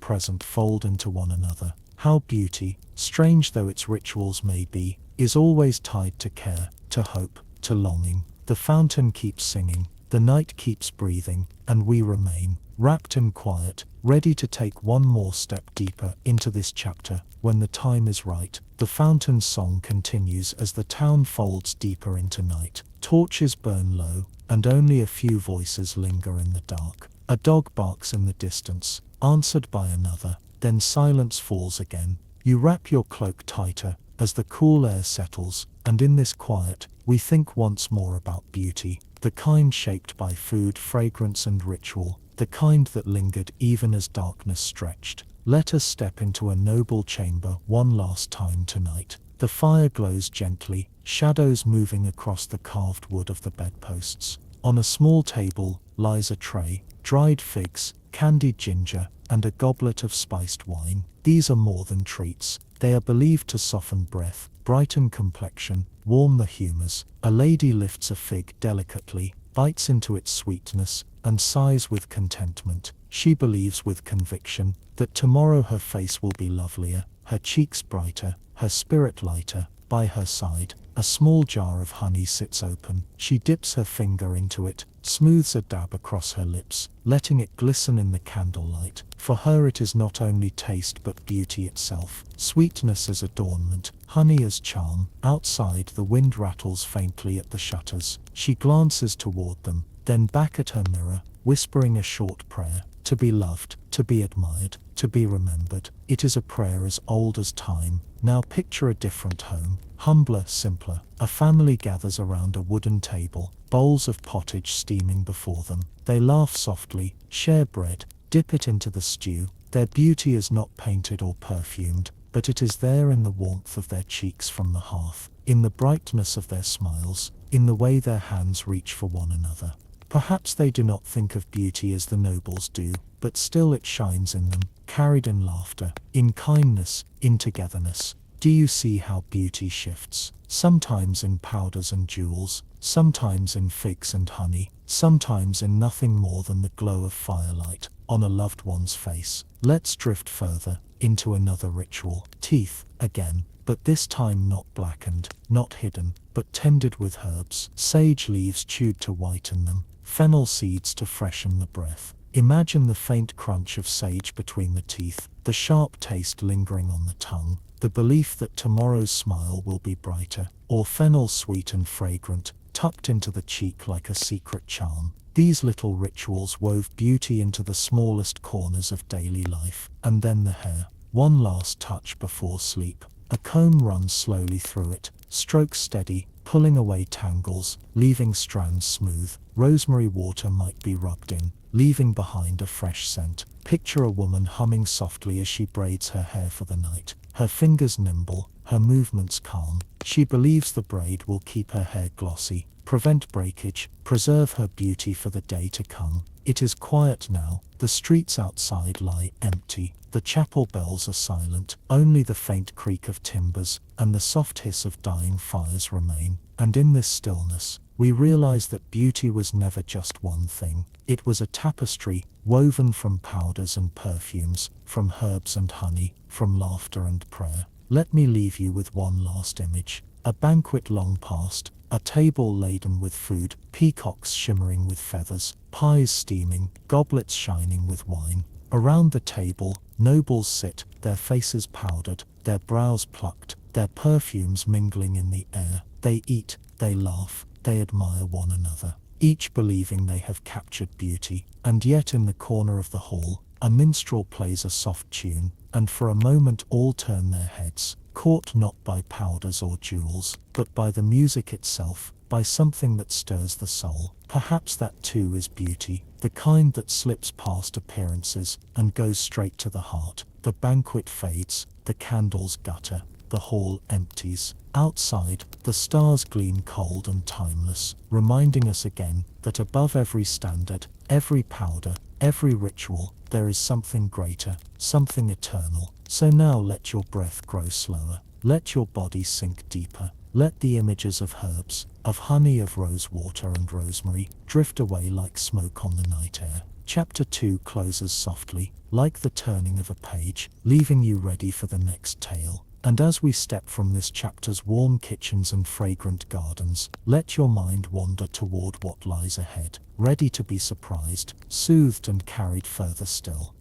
present fold into one another? How beauty, strange though its rituals may be, is always tied to care, to hope, to longing. The fountain keeps singing, the night keeps breathing, and we remain, wrapped in quiet, ready to take one more step deeper into this chapter. When the time is right, the fountain's song continues as the town folds deeper into night. Torches burn low, and only a few voices linger in the dark. A dog barks in the distance, answered by another, then silence falls again. You wrap your cloak tighter as the cool air settles, and in this quiet, we think once more about beauty, the kind shaped by food, fragrance, and ritual, the kind that lingered even as darkness stretched. Let us step into a noble chamber one last time tonight. The fire glows gently, shadows moving across the carved wood of the bedposts. On a small table lies a tray, dried figs, candied ginger, and a goblet of spiced wine. These are more than treats. They are believed to soften breath, brighten complexion, warm the humours. A lady lifts a fig delicately, bites into its sweetness, and sighs with contentment. She believes with conviction that tomorrow her face will be lovelier, her cheeks brighter, her spirit lighter. By her side, a small jar of honey sits open. She dips her finger into it, smooths a dab across her lips, letting it glisten in the candlelight. For her it is not only taste but beauty itself. Sweetness as adornment, honey as charm. Outside, the wind rattles faintly at the shutters. She glances toward them, then back at her mirror, whispering a short prayer. To be loved, to be admired, to be remembered. It is a prayer as old as time. Now picture a different home, humbler, simpler. A family gathers around a wooden table, bowls of pottage steaming before them. They laugh softly, share bread, dip it into the stew. Their beauty is not painted or perfumed, but it is there in the warmth of their cheeks from the hearth, in the brightness of their smiles, in the way their hands reach for one another. Perhaps they do not think of beauty as the nobles do, but still it shines in them, carried in laughter, in kindness, in togetherness. Do you see how beauty shifts? Sometimes in powders and jewels, sometimes in figs and honey, sometimes in nothing more than the glow of firelight on a loved one's face. Let's drift further into another ritual. Teeth, again, but this time not blackened, not hidden, but tended with herbs. Sage leaves chewed to whiten them, fennel seeds to freshen the breath. Imagine the faint crunch of sage between the teeth, the sharp taste lingering on the tongue, the belief that tomorrow's smile will be brighter, or fennel sweet and fragrant, tucked into the cheek like a secret charm. These little rituals wove beauty into the smallest corners of daily life. And then the hair. One last touch before sleep. A comb runs slowly through it, strokes steady, pulling away tangles, leaving strands smooth. Rosemary water might be rubbed in, leaving behind a fresh scent. Picture a woman humming softly as she braids her hair for the night, her fingers nimble, her movements calm. She believes the braid will keep her hair glossy, prevent breakage, preserve her beauty for the day to come. It is quiet now. The streets outside lie empty. The chapel bells are silent. Only the faint creak of timbers and the soft hiss of dying fires remain. And in this stillness, we realize that beauty was never just one thing. It was a tapestry woven from powders and perfumes, from herbs and honey, from laughter and prayer. Let me leave you with one last image. A banquet long past, a table laden with food, peacocks shimmering with feathers, pies steaming, goblets shining with wine. Around the table, nobles sit, their faces powdered, their brows plucked, their perfumes mingling in the air. They eat, they laugh, they admire one another, each believing they have captured beauty. And yet in the corner of the hall, a minstrel plays a soft tune, and for a moment all turn their heads, caught not by powders or jewels, but by the music itself, by something that stirs the soul. Perhaps that too is beauty, the kind that slips past appearances and goes straight to the heart. The banquet fades, the candles gutter, the hall empties. Outside, the stars gleam cold and timeless, reminding us again that above every standard, every powder, every ritual, there is something greater, something eternal. So now let your breath grow slower, let your body sink deeper, let the images of herbs, of honey, of rose water and rosemary, drift away like smoke on the night air. Chapter 2 closes softly, like the turning of a page, leaving you ready for the next tale. And as we step from this chapter's warm kitchens and fragrant gardens, let your mind wander toward what lies ahead, ready to be surprised, soothed and carried further still.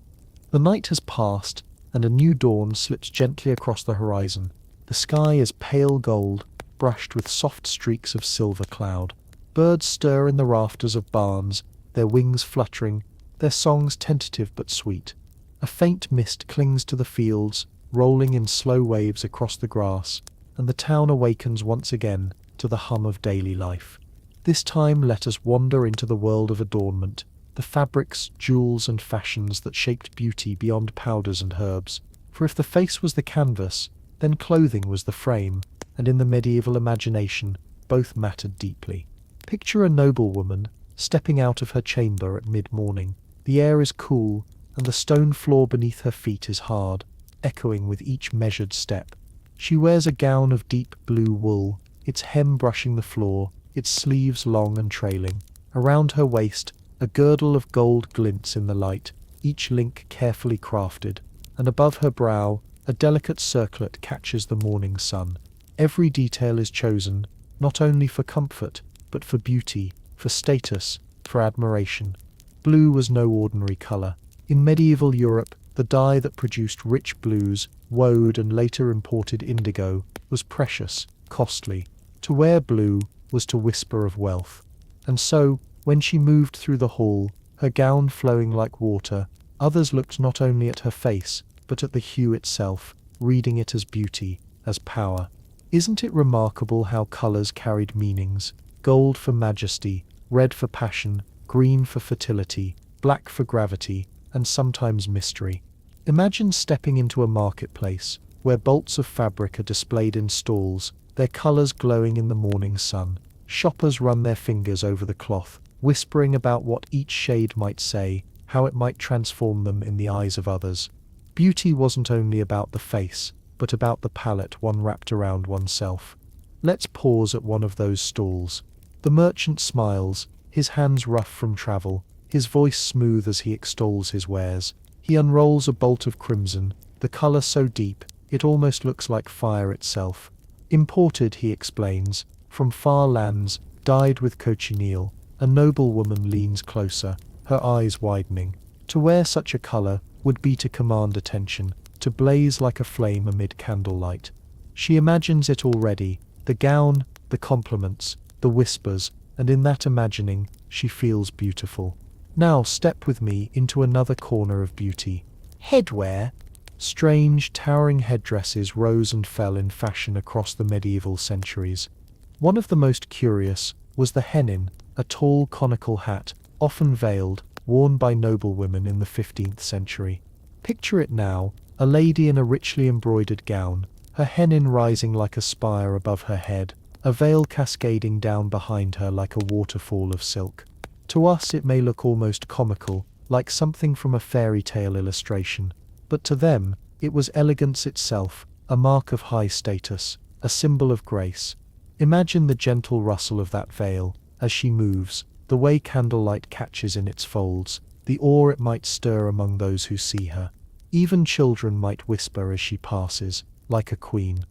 The night has passed, and a new dawn slips gently across the horizon. The sky is pale gold, brushed with soft streaks of silver cloud. Birds stir in the rafters of barns, their wings fluttering, their songs tentative but sweet. A faint mist clings to the fields, rolling in slow waves across the grass, and the town awakens once again to the hum of daily life. This time let us wander into the world of adornment, the fabrics, jewels, and fashions that shaped beauty beyond powders and herbs. For if the face was the canvas, then clothing was the frame, and in the medieval imagination, both mattered deeply. Picture a noblewoman stepping out of her chamber at mid-morning. The air is cool, and the stone floor beneath her feet is hard, echoing with each measured step. She wears a gown of deep blue wool, its hem brushing the floor, its sleeves long and trailing. Around her waist, a girdle of gold glints in the light, each link carefully crafted, and above her brow, a delicate circlet catches the morning sun. Every detail is chosen, not only for comfort, but for beauty, for status, for admiration. Blue was no ordinary color. In medieval Europe, the dye that produced rich blues, woad and later imported indigo, was precious, costly. To wear blue was to whisper of wealth. And so, when she moved through the hall, her gown flowing like water, others looked not only at her face, but at the hue itself, reading it as beauty, as power. Isn't it remarkable how colors carried meanings? Gold for majesty, red for passion, green for fertility, black for gravity, and sometimes mystery. Imagine stepping into a marketplace, where bolts of fabric are displayed in stalls, their colors glowing in the morning sun. Shoppers run their fingers over the cloth, whispering about what each shade might say, how it might transform them in the eyes of others. Beauty wasn't only about the face, but about the palette one wrapped around oneself. Let's pause at one of those stalls. The merchant smiles, his hands rough from travel, his voice smooth as he extols his wares. He unrolls a bolt of crimson, the color so deep, it almost looks like fire itself. Imported, he explains, from far lands, dyed with cochineal. A noblewoman leans closer, her eyes widening. To wear such a color would be to command attention, to blaze like a flame amid candlelight. She imagines it already, the gown, the compliments, the whispers, and in that imagining, she feels beautiful. Now step with me into another corner of beauty. Headwear. Strange, towering headdresses rose and fell in fashion across the medieval centuries. One of the most curious was the hennin, a tall conical hat, often veiled, worn by noblewomen in the 15th century. Picture it now, a lady in a richly embroidered gown, her hennin rising like a spire above her head, a veil cascading down behind her like a waterfall of silk. To us it may look almost comical, like something from a fairy tale illustration, but to them, it was elegance itself, a mark of high status, a symbol of grace. Imagine the gentle rustle of that veil, as she moves, the way candlelight catches in its folds, the awe it might stir among those who see her. Even children might whisper as she passes, like a queen.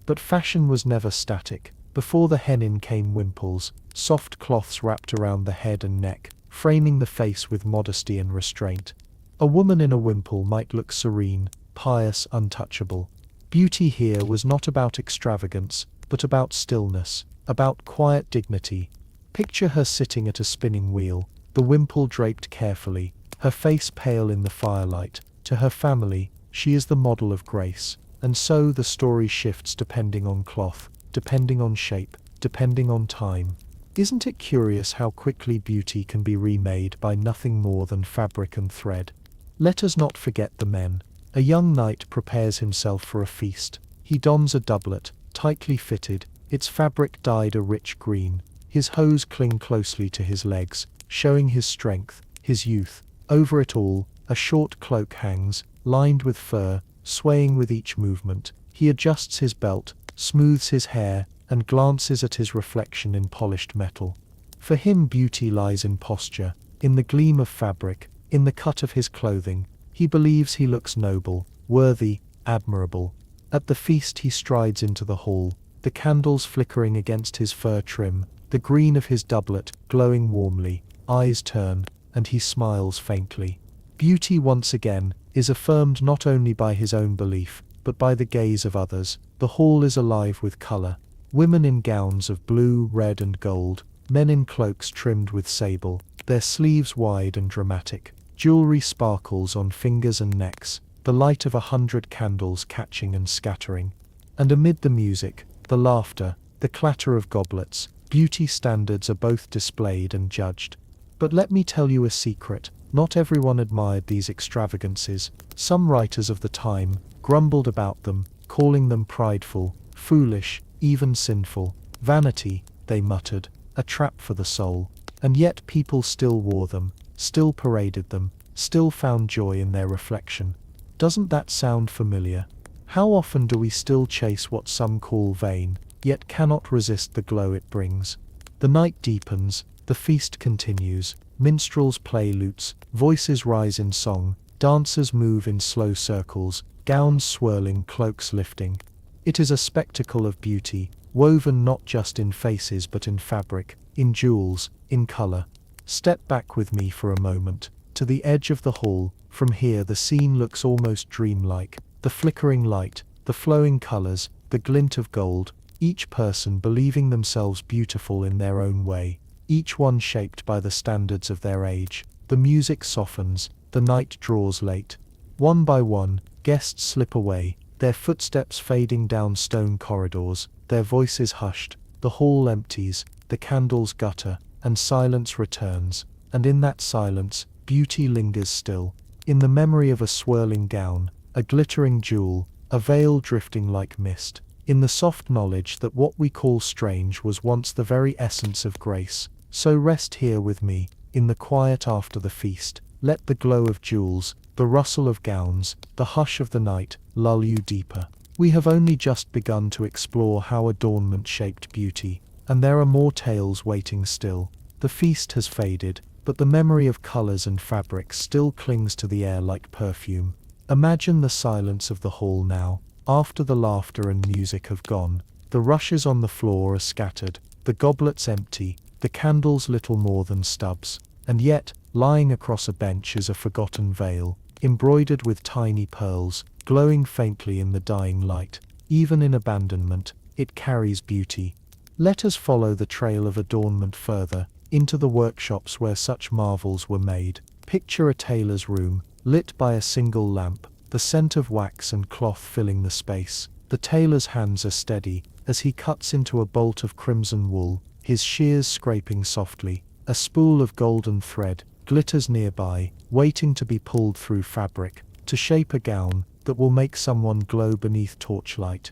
But fashion was never static. Before the hennin came wimples, soft cloths wrapped around the head and neck, framing the face with modesty and restraint. A woman in a wimple might look serene, pious, untouchable. Beauty here was not about extravagance, but about stillness, about quiet dignity. Picture her sitting at a spinning wheel, the wimple draped carefully, her face pale in the firelight. To her family, she is the model of grace. And so the story shifts depending on cloth, depending on shape, depending on time. Isn't it curious how quickly beauty can be remade by nothing more than fabric and thread? Let us not forget the men. A young knight prepares himself for a feast. He dons a doublet, tightly fitted, its fabric dyed a rich green. His hose cling closely to his legs, showing his strength, his youth. Over it all, a short cloak hangs, lined with fur, swaying with each movement. He adjusts his belt, smooths his hair, and glances at his reflection in polished metal. For him beauty lies in posture, in the gleam of fabric, in the cut of his clothing. He believes he looks noble, worthy, admirable. At the feast he strides into the hall, the candles flickering against his fur trim, the green of his doublet glowing warmly. Eyes turn, and he smiles faintly. Beauty once again is affirmed not only by his own belief, but by the gaze of others. The hall is alive with color. Women in gowns of blue, red and gold, men in cloaks trimmed with sable, their sleeves wide and dramatic. Jewelry sparkles on fingers and necks, the light of 100 candles catching and scattering. And amid the music, the laughter, the clatter of goblets, beauty standards are both displayed and judged. But let me tell you a secret, not everyone admired these extravagances. Some writers of the time grumbled about them, calling them prideful, foolish, even sinful. Vanity, they muttered, a trap for the soul. And yet people still wore them, still paraded them, still found joy in their reflection. Doesn't that sound familiar? How often do we still chase what some call vain, yet cannot resist the glow it brings? The night deepens, the feast continues, minstrels play lutes, voices rise in song, dancers move in slow circles, gowns swirling, cloaks lifting. It is a spectacle of beauty, woven not just in faces but in fabric, in jewels, in color. Step back with me for a moment, to the edge of the hall. From here the scene looks almost dreamlike. The flickering light, the flowing colors, the glint of gold, each person believing themselves beautiful in their own way, each one shaped by the standards of their age. The music softens, the night draws late. One by one, guests slip away, their footsteps fading down stone corridors, their voices hushed, the hall empties, the candles gutter, and silence returns. And in that silence, beauty lingers still, in the memory of a swirling gown, a glittering jewel, a veil drifting like mist, in the soft knowledge that what we call strange was once the very essence of grace. So rest here with me, in the quiet after the feast. Let the glow of jewels, the rustle of gowns, the hush of the night, lull you deeper. We have only just begun to explore how adornment shaped beauty, and there are more tales waiting still. The feast has faded, but the memory of colors and fabrics still clings to the air like perfume. Imagine the silence of the hall now, after the laughter and music have gone. The rushes on the floor are scattered, the goblets empty, the candles little more than stubs. And yet, lying across a bench is a forgotten veil, embroidered with tiny pearls, glowing faintly in the dying light. Even in abandonment, it carries beauty. Let us follow the trail of adornment further, into the workshops where such marvels were made. Picture a tailor's room, lit by a single lamp, the scent of wax and cloth filling the space. The tailor's hands are steady, as he cuts into a bolt of crimson wool, his shears scraping softly. A spool of golden thread glitters nearby, waiting to be pulled through fabric, to shape a gown that will make someone glow beneath torchlight.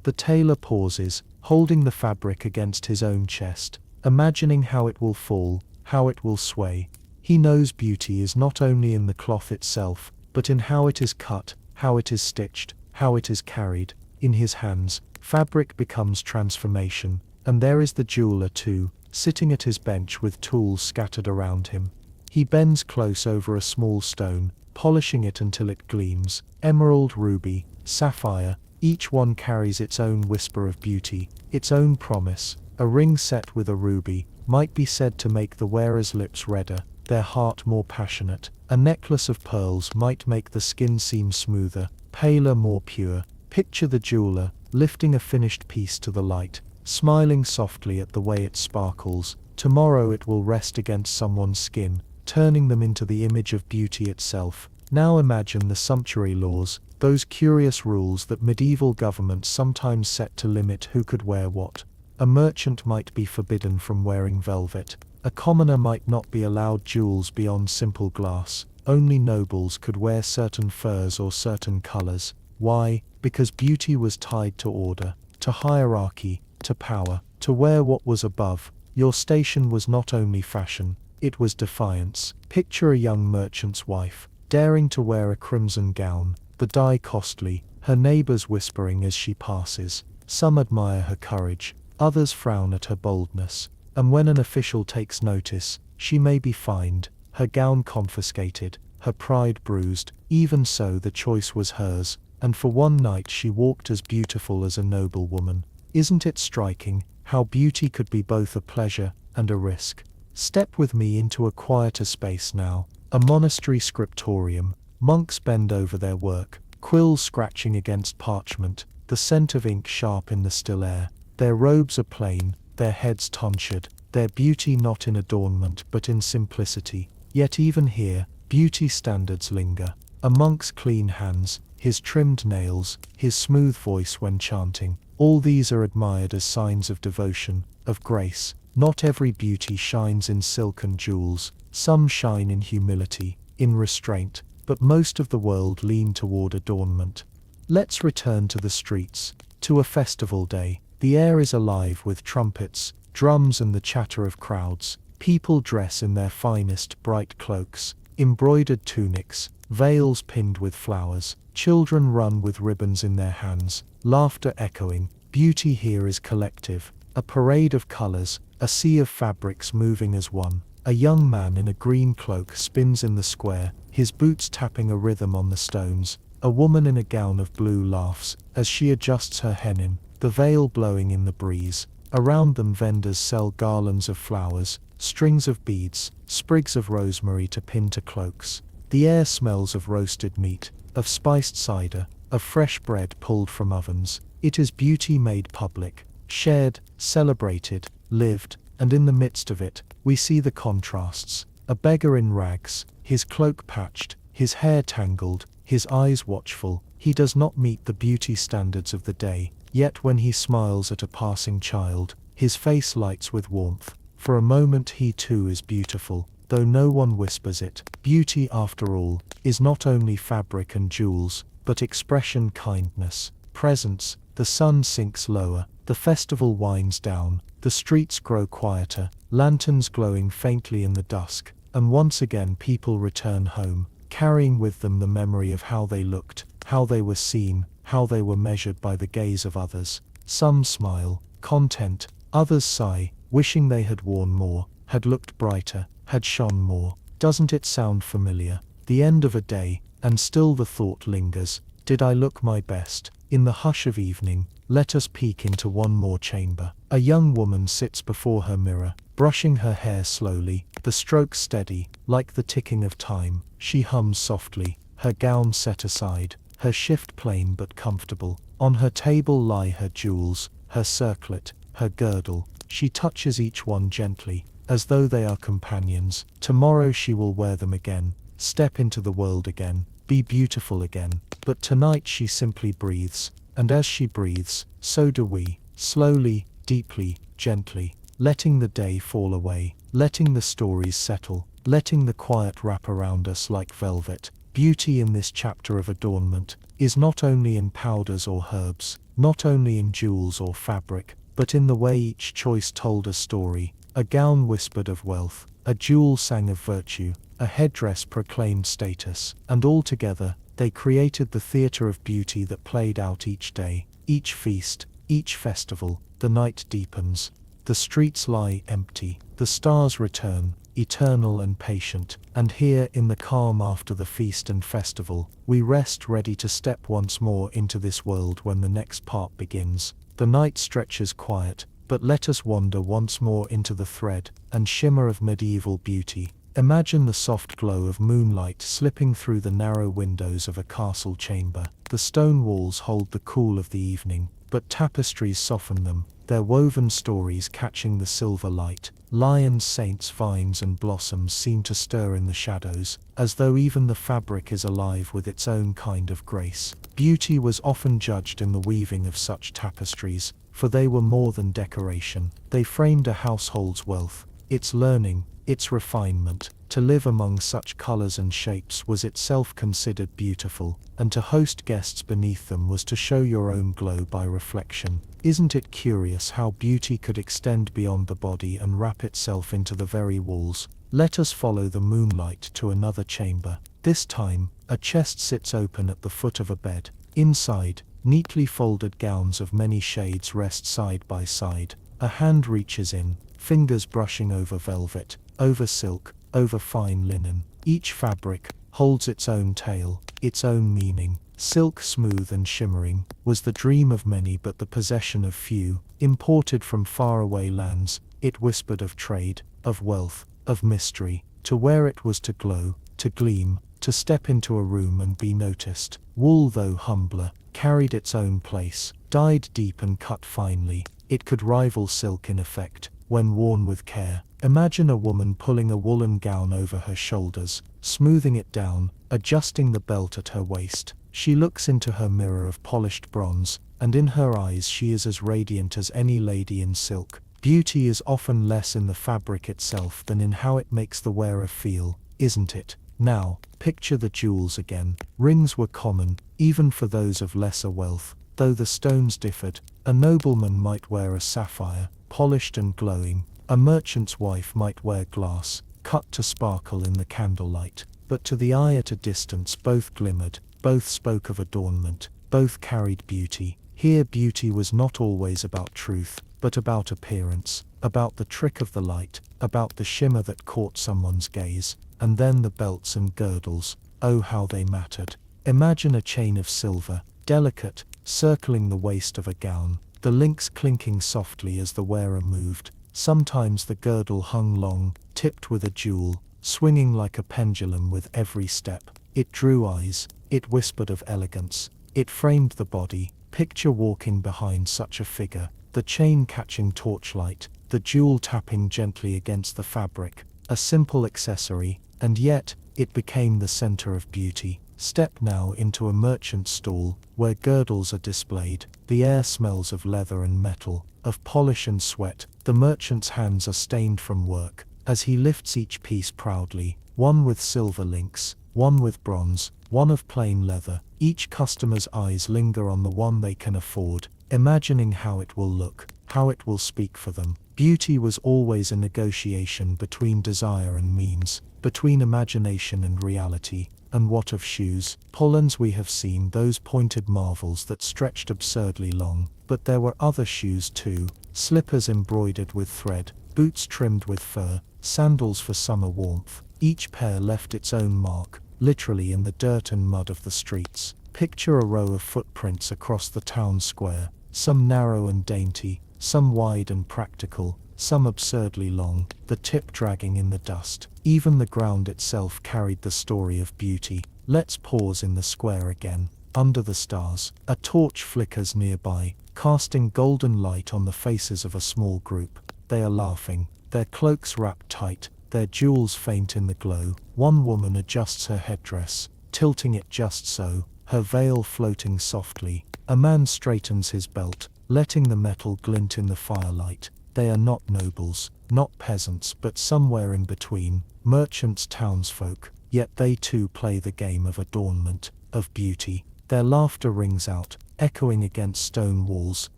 The tailor pauses, holding the fabric against his own chest, imagining how it will fall, how it will sway. He knows beauty is not only in the cloth itself, but in how it is cut, how it is stitched, how it is carried. In his hands, fabric becomes transformation, and there is the jeweler too, sitting at his bench with tools scattered around him. He bends close over a small stone, polishing it until it gleams. Emerald, ruby, sapphire, each one carries its own whisper of beauty, its own promise. A ring set with a ruby might be said to make the wearer's lips redder, their heart more passionate. A necklace of pearls might make the skin seem smoother, paler, more pure. Picture the jeweler, lifting a finished piece to the light, smiling softly at the way it sparkles. Tomorrow it will rest against someone's skin, turning them into the image of beauty itself. Now imagine the sumptuary laws, those curious rules that medieval governments sometimes set to limit who could wear what. A merchant might be forbidden from wearing velvet. A commoner might not be allowed jewels beyond simple glass. Only nobles could wear certain furs or certain colors. Why? Because beauty was tied to order, to hierarchy, to power. To wear what was above your station was not only fashion, it was defiance. Picture a young merchant's wife, daring to wear a crimson gown, the dye costly, her neighbors whispering as she passes. Some admire her courage, others frown at her boldness. And when an official takes notice, she may be fined, her gown confiscated, her pride bruised. Even so, the choice was hers, and for one night she walked as beautiful as a noble woman. Isn't it striking how beauty could be both a pleasure and a risk? Step with me into a quieter space now, a monastery scriptorium. Monks bend over their work, quills scratching against parchment, the scent of ink sharp in the still air. Their robes are plain, their heads tonsured, their beauty not in adornment but in simplicity. Yet even here, beauty standards linger. A monk's clean hands, his trimmed nails, his smooth voice when chanting, all these are admired as signs of devotion, of grace. Not every beauty shines in silk and jewels, some shine in humility, in restraint, but most of the world lean toward adornment. Let's return to the streets, to a festival day. The air is alive with trumpets, drums and the chatter of crowds. People dress in their finest bright cloaks, embroidered tunics, veils pinned with flowers. Children run with ribbons in their hands, laughter echoing. Beauty here is collective, a parade of colors, a sea of fabrics moving as one. A young man in a green cloak spins in the square, his boots tapping a rhythm on the stones. A woman in a gown of blue laughs as she adjusts her hennin, the veil blowing in the breeze. Around them vendors sell garlands of flowers, strings of beads, sprigs of rosemary to pin to cloaks. The air smells of roasted meat, of spiced cider, of fresh bread pulled from ovens. It is beauty made public, shared, celebrated, lived, and in the midst of it, we see the contrasts. A beggar in rags, his cloak patched, his hair tangled, his eyes watchful. He does not meet the beauty standards of the day, yet when he smiles at a passing child, his face lights with warmth. For a moment he too is beautiful, though no one whispers it. Beauty, after all, is not only fabric and jewels, but expression, kindness, presence. The sun sinks lower, the festival winds down, the streets grow quieter, lanterns glowing faintly in the dusk, and once again people return home, carrying with them the memory of how they looked, how they were seen, how they were measured by the gaze of others. Some smile, content, others sigh, wishing they had worn more, had looked brighter, had shone more. Doesn't it sound familiar? The end of a day, and still the thought lingers, did I look my best? In the hush of evening, let us peek into one more chamber. A young woman sits before her mirror, brushing her hair slowly, the strokes steady, like the ticking of time. She hums softly, her gown set aside, her shift plain but comfortable. On her table lie her jewels, her circlet, her girdle. She touches each one gently, as though they are companions. Tomorrow she will wear them again, step into the world again, be beautiful again. But tonight she simply breathes, and as she breathes, so do we, slowly, deeply, gently, letting the day fall away, letting the stories settle, letting the quiet wrap around us like velvet. Beauty in this chapter of adornment is not only in powders or herbs, not only in jewels or fabric, but in the way each choice told a story. A gown whispered of wealth, a jewel sang of virtue, a headdress proclaimed status, and all together, they created the theater of beauty that played out each day, each feast, each festival. The night deepens, the streets lie empty, the stars return, eternal and patient, and here in the calm after the feast and festival, we rest ready to step once more into this world when the next part begins. The night stretches quiet, but let us wander once more into the thread and shimmer of medieval beauty. Imagine the soft glow of moonlight slipping through the narrow windows of a castle chamber. The stone walls hold the cool of the evening, but tapestries soften them, their woven stories catching the silver light. Lions, saints, vines and blossoms seem to stir in the shadows, as though even the fabric is alive with its own kind of grace. Beauty was often judged in the weaving of such tapestries, for they were more than decoration. They framed a household's wealth, its learning, its refinement. To live among such colors and shapes was itself considered beautiful, and to host guests beneath them was to show your own glow by reflection. Isn't it curious how beauty could extend beyond the body and wrap itself into the very walls? Let us follow the moonlight to another chamber. This time, a chest sits open at the foot of a bed. Inside, neatly folded gowns of many shades rest side by side. A hand reaches in, fingers brushing over velvet, over silk, over fine linen. Each fabric holds its own tale, its own meaning. Silk, smooth and shimmering, was the dream of many but the possession of few. Imported from faraway lands, it whispered of trade, of wealth, of mystery. To wear it was to glow, to gleam, to step into a room and be noticed. Wool, though humbler, carried its own place. Dyed deep and cut finely, it could rival silk in effect, when worn with care. Imagine a woman pulling a woolen gown over her shoulders, smoothing it down, adjusting the belt at her waist. She looks into her mirror of polished bronze, and in her eyes she is as radiant as any lady in silk. Beauty is often less in the fabric itself than in how it makes the wearer feel, isn't it? Now, picture the jewels again. Rings were common, even for those of lesser wealth, though the stones differed. A nobleman might wear a sapphire, polished and glowing. A merchant's wife might wear glass, cut to sparkle in the candlelight. But to the eye at a distance both glimmered, both spoke of adornment, both carried beauty. Here beauty was not always about truth, but about appearance, about the trick of the light, about the shimmer that caught someone's gaze. And then the belts and girdles, oh how they mattered. Imagine a chain of silver, delicate, circling the waist of a gown, the links clinking softly as the wearer moved. Sometimes the girdle hung long, tipped with a jewel, swinging like a pendulum with every step. It drew eyes, it whispered of elegance, it framed the body. Picture walking behind such a figure, the chain catching torchlight, the jewel tapping gently against the fabric. A simple accessory, and yet, it became the center of beauty. Step now into a merchant's stall, where girdles are displayed. The air smells of leather and metal, of polish and sweat. The merchant's hands are stained from work, as he lifts each piece proudly, one with silver links, one with bronze, one of plain leather. Each customer's eyes linger on the one they can afford, imagining how it will look, how it will speak for them. Beauty was always a negotiation between desire and means, between imagination and reality. And what of shoes? Pollens we have seen those pointed marvels that stretched absurdly long, but there were other shoes too, slippers embroidered with thread, boots trimmed with fur, sandals for summer warmth. Each pair left its own mark, literally in the dirt and mud of the streets. Picture a row of footprints across the town square, some narrow and dainty, some wide and practical, some absurdly long, the tip dragging in the dust. Even the ground itself carried the story of beauty. Let's pause in the square again. Under the stars, a torch flickers nearby, casting golden light on the faces of a small group. They are laughing, their cloaks wrapped tight, their jewels faint in the glow. One woman adjusts her headdress, tilting it just so, her veil floating softly. A man straightens his belt, letting the metal glint in the firelight. They are not nobles, not peasants, but somewhere in between, merchants, townsfolk, yet they too play the game of adornment, of beauty. Their laughter rings out, echoing against stone walls,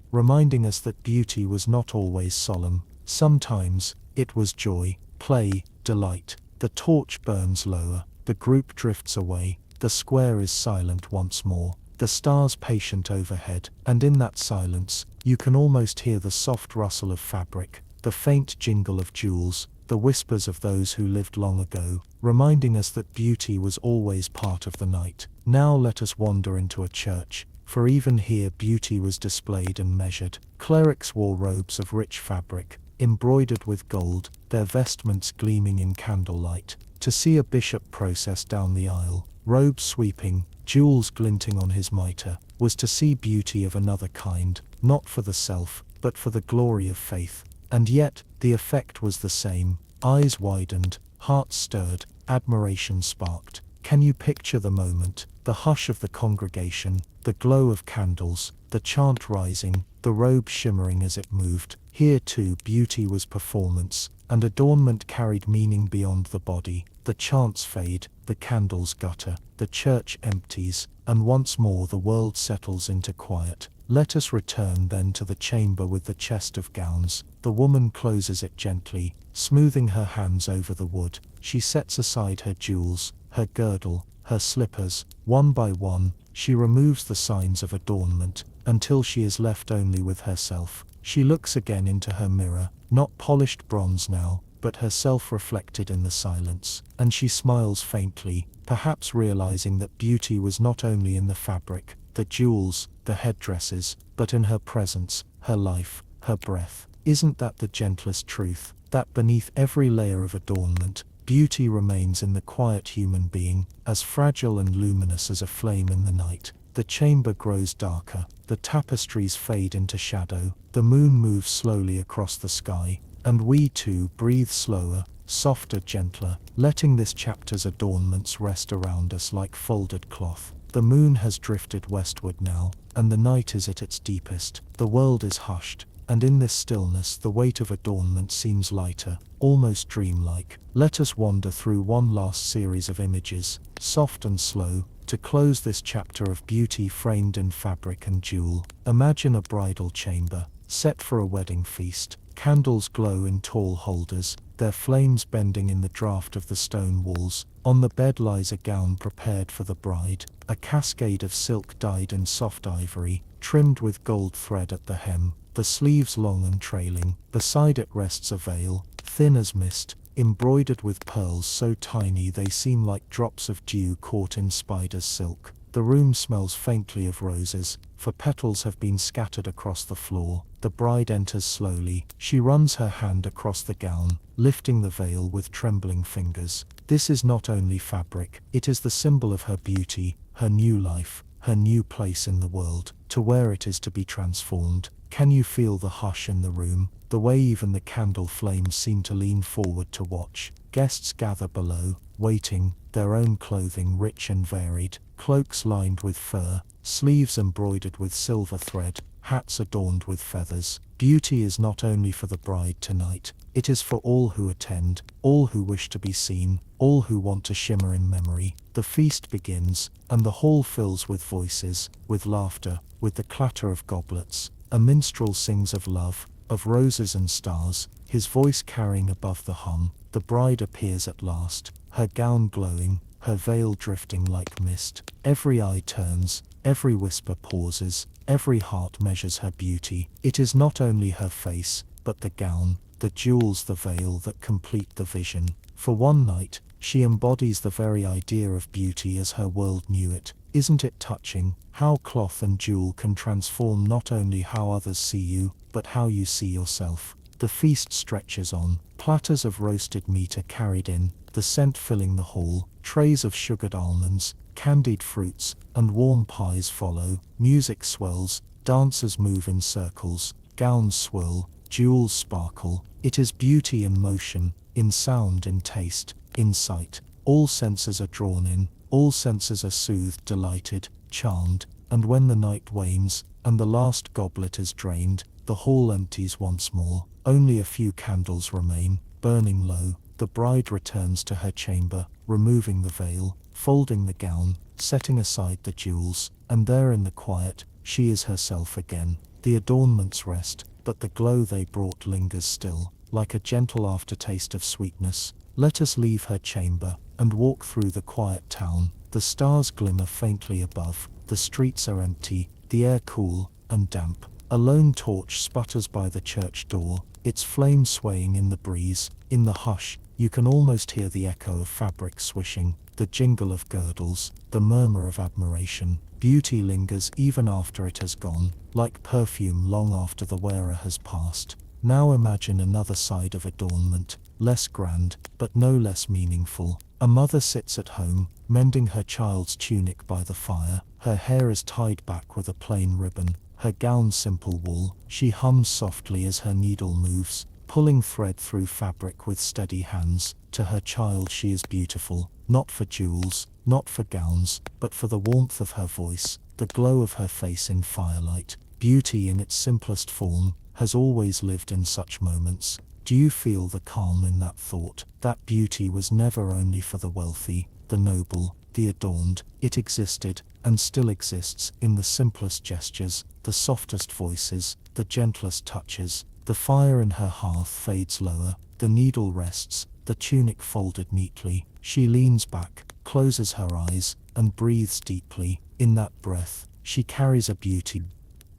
reminding us that beauty was not always solemn. Sometimes, it was joy, play, delight. The torch burns lower, the group drifts away, the square is silent once more, the stars patient overhead, and in that silence, you can almost hear the soft rustle of fabric, the faint jingle of jewels, the whispers of those who lived long ago, reminding us that beauty was always part of the night. Now let us wander into a church, for even here beauty was displayed and measured. Clerics wore robes of rich fabric, embroidered with gold, their vestments gleaming in candlelight. To see a bishop process down the aisle, robes sweeping, jewels glinting on his mitre, was to see beauty of another kind, not for the self, but for the glory of faith. And yet, the effect was the same. Eyes widened, hearts stirred, admiration sparked. Can you picture the moment, the hush of the congregation, the glow of candles, the chant rising, the robe shimmering as it moved? Here too beauty was performance, and adornment carried meaning beyond the body. The chants fade, the candles gutter, the church empties, and once more the world settles into quiet. Let us return then to the chamber with the chest of gowns. The woman closes it gently, smoothing her hands over the wood. She sets aside her jewels, her girdle, her slippers. One by one, she removes the signs of adornment, until she is left only with herself. She looks again into her mirror, not polished bronze now, but herself reflected in the silence, and she smiles faintly, perhaps realizing that beauty was not only in the fabric, the jewels, the headdresses, but in her presence, her life, her breath. Isn't that the gentlest truth, that beneath every layer of adornment, beauty remains in the quiet human being, as fragile and luminous as a flame in the night? The chamber grows darker, the tapestries fade into shadow, the moon moves slowly across the sky, and we too breathe slower, softer, gentler, letting this chapter's adornments rest around us like folded cloth. The moon has drifted westward now, and the night is at its deepest. The world is hushed, and in this stillness the weight of adornment seems lighter, almost dreamlike. Let us wander through one last series of images, soft and slow, to close this chapter of beauty framed in fabric and jewel. Imagine a bridal chamber, set for a wedding feast. Candles glow in tall holders, their flames bending in the draught of the stone walls. On the bed lies a gown prepared for the bride, a cascade of silk dyed in soft ivory, trimmed with gold thread at the hem, the sleeves long and trailing. Beside it rests a veil, thin as mist, embroidered with pearls so tiny they seem like drops of dew caught in spider's silk. The room smells faintly of roses, for petals have been scattered across the floor. The bride enters slowly. She runs her hand across the gown, lifting the veil with trembling fingers. This is not only fabric, it is the symbol of her beauty, her new life, her new place in the world. To wear it is to be transformed. Can you feel the hush in the room, the way even the candle flames seem to lean forward to watch? Guests gather below, waiting, their own clothing rich and varied, cloaks lined with fur, sleeves embroidered with silver thread, hats adorned with feathers. Beauty is not only for the bride tonight, it is for all who attend, all who wish to be seen, all who want to shimmer in memory. The feast begins, and the hall fills with voices, with laughter, with the clatter of goblets. A minstrel sings of love, of roses and stars, his voice carrying above the hum. The bride appears at last, her gown glowing, her veil drifting like mist. Every eye turns, every whisper pauses, every heart measures her beauty. It is not only her face, but the gown, the jewels, the veil that complete the vision. For one night, she embodies the very idea of beauty as her world knew it. Isn't it touching, how cloth and jewel can transform not only how others see you, but how you see yourself? The feast stretches on. Platters of roasted meat are carried in, the scent filling the hall. Trays of sugared almonds, candied fruits, and warm pies follow. Music swells, dancers move in circles, gowns swirl, jewels sparkle. It is beauty in motion, in sound, in taste, in sight. All senses are drawn in, all senses are soothed, delighted, charmed, and when the night wanes, and the last goblet is drained, the hall empties once more. Only a few candles remain, burning low. The bride returns to her chamber, removing the veil, folding the gown, setting aside the jewels, and there in the quiet, she is herself again. The adornments rest, but the glow they brought lingers still, like a gentle aftertaste of sweetness. Let us leave her chamber, and walk through the quiet town. The stars glimmer faintly above, the streets are empty, the air cool and damp. A lone torch sputters by the church door, its flame swaying in the breeze. In the hush, you can almost hear the echo of fabric swishing, the jingle of girdles, the murmur of admiration. Beauty lingers even after it has gone, like perfume long after the wearer has passed. Now imagine another side of adornment, less grand, but no less meaningful. A mother sits at home, mending her child's tunic by the fire. Her hair is tied back with a plain ribbon, her gown simple wool. She hums softly as her needle moves, pulling thread through fabric with steady hands. To her child she is beautiful, not for jewels, not for gowns, but for the warmth of her voice, the glow of her face in firelight. Beauty in its simplest form has always lived in such moments. Do you feel the calm in that thought? That beauty was never only for the wealthy, the noble, the adorned. It existed, and still exists, in the simplest gestures, the softest voices, the gentlest touches. The fire in her hearth fades lower, the needle rests, the tunic folded neatly. She leans back, closes her eyes, and breathes deeply. In that breath, she carries a beauty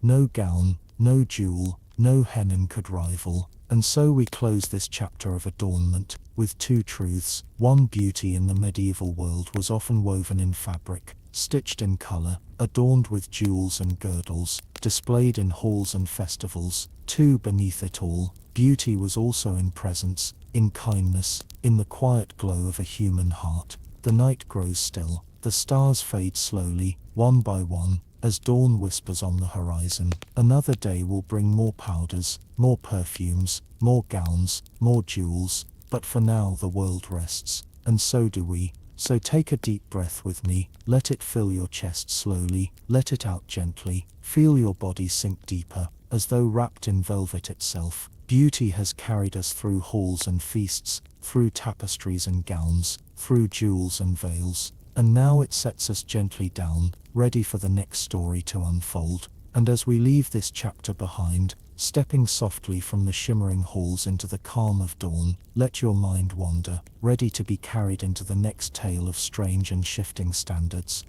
no gown, no jewel, no hennin could rival. And so we close this chapter of adornment with two truths. One, beauty in the medieval world was often woven in fabric, stitched in color, adorned with jewels and girdles, displayed in halls and festivals. Two, beneath it all, beauty was also in presence, in kindness, in the quiet glow of a human heart. The night grows still, the stars fade slowly, one by one, as dawn whispers on the horizon. Another day will bring more powders, more perfumes, more gowns, more jewels, but for now the world rests, and so do we. So take a deep breath with me, let it fill your chest slowly, let it out gently, feel your body sink deeper, as though wrapped in velvet itself. Beauty has carried us through halls and feasts, through tapestries and gowns, through jewels and veils, and now it sets us gently down, ready for the next story to unfold. And as we leave this chapter behind, stepping softly from the shimmering halls into the calm of dawn, let your mind wander, ready to be carried into the next tale of strange and shifting standards.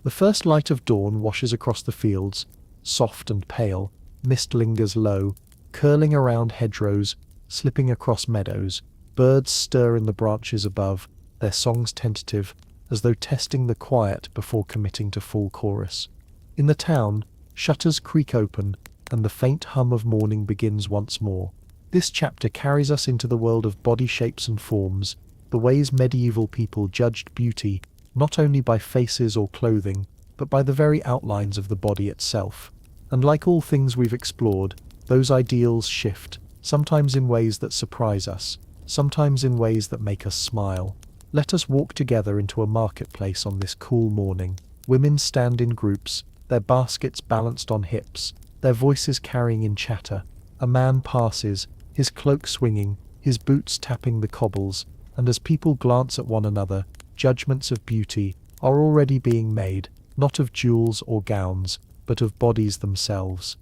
The first light of dawn washes across the fields, soft and pale. Mist lingers low, curling around hedgerows, slipping across meadows. Birds stir in the branches above, their songs tentative, as though testing the quiet before committing to full chorus. In the town, shutters creak open, and the faint hum of morning begins once more. This chapter carries us into the world of body shapes and forms, the ways medieval people judged beauty, not only by faces or clothing, but by the very outlines of the body itself. And like all things we've explored, those ideals shift, sometimes in ways that surprise us, sometimes in ways that make us smile. Let us walk together into a marketplace on this cool morning. Women stand in groups, their baskets balanced on hips, their voices carrying in chatter. A man passes, his cloak swinging, his boots tapping the cobbles, and as people glance at one another, judgments of beauty are already being made, not of jewels or gowns, but of bodies themselves.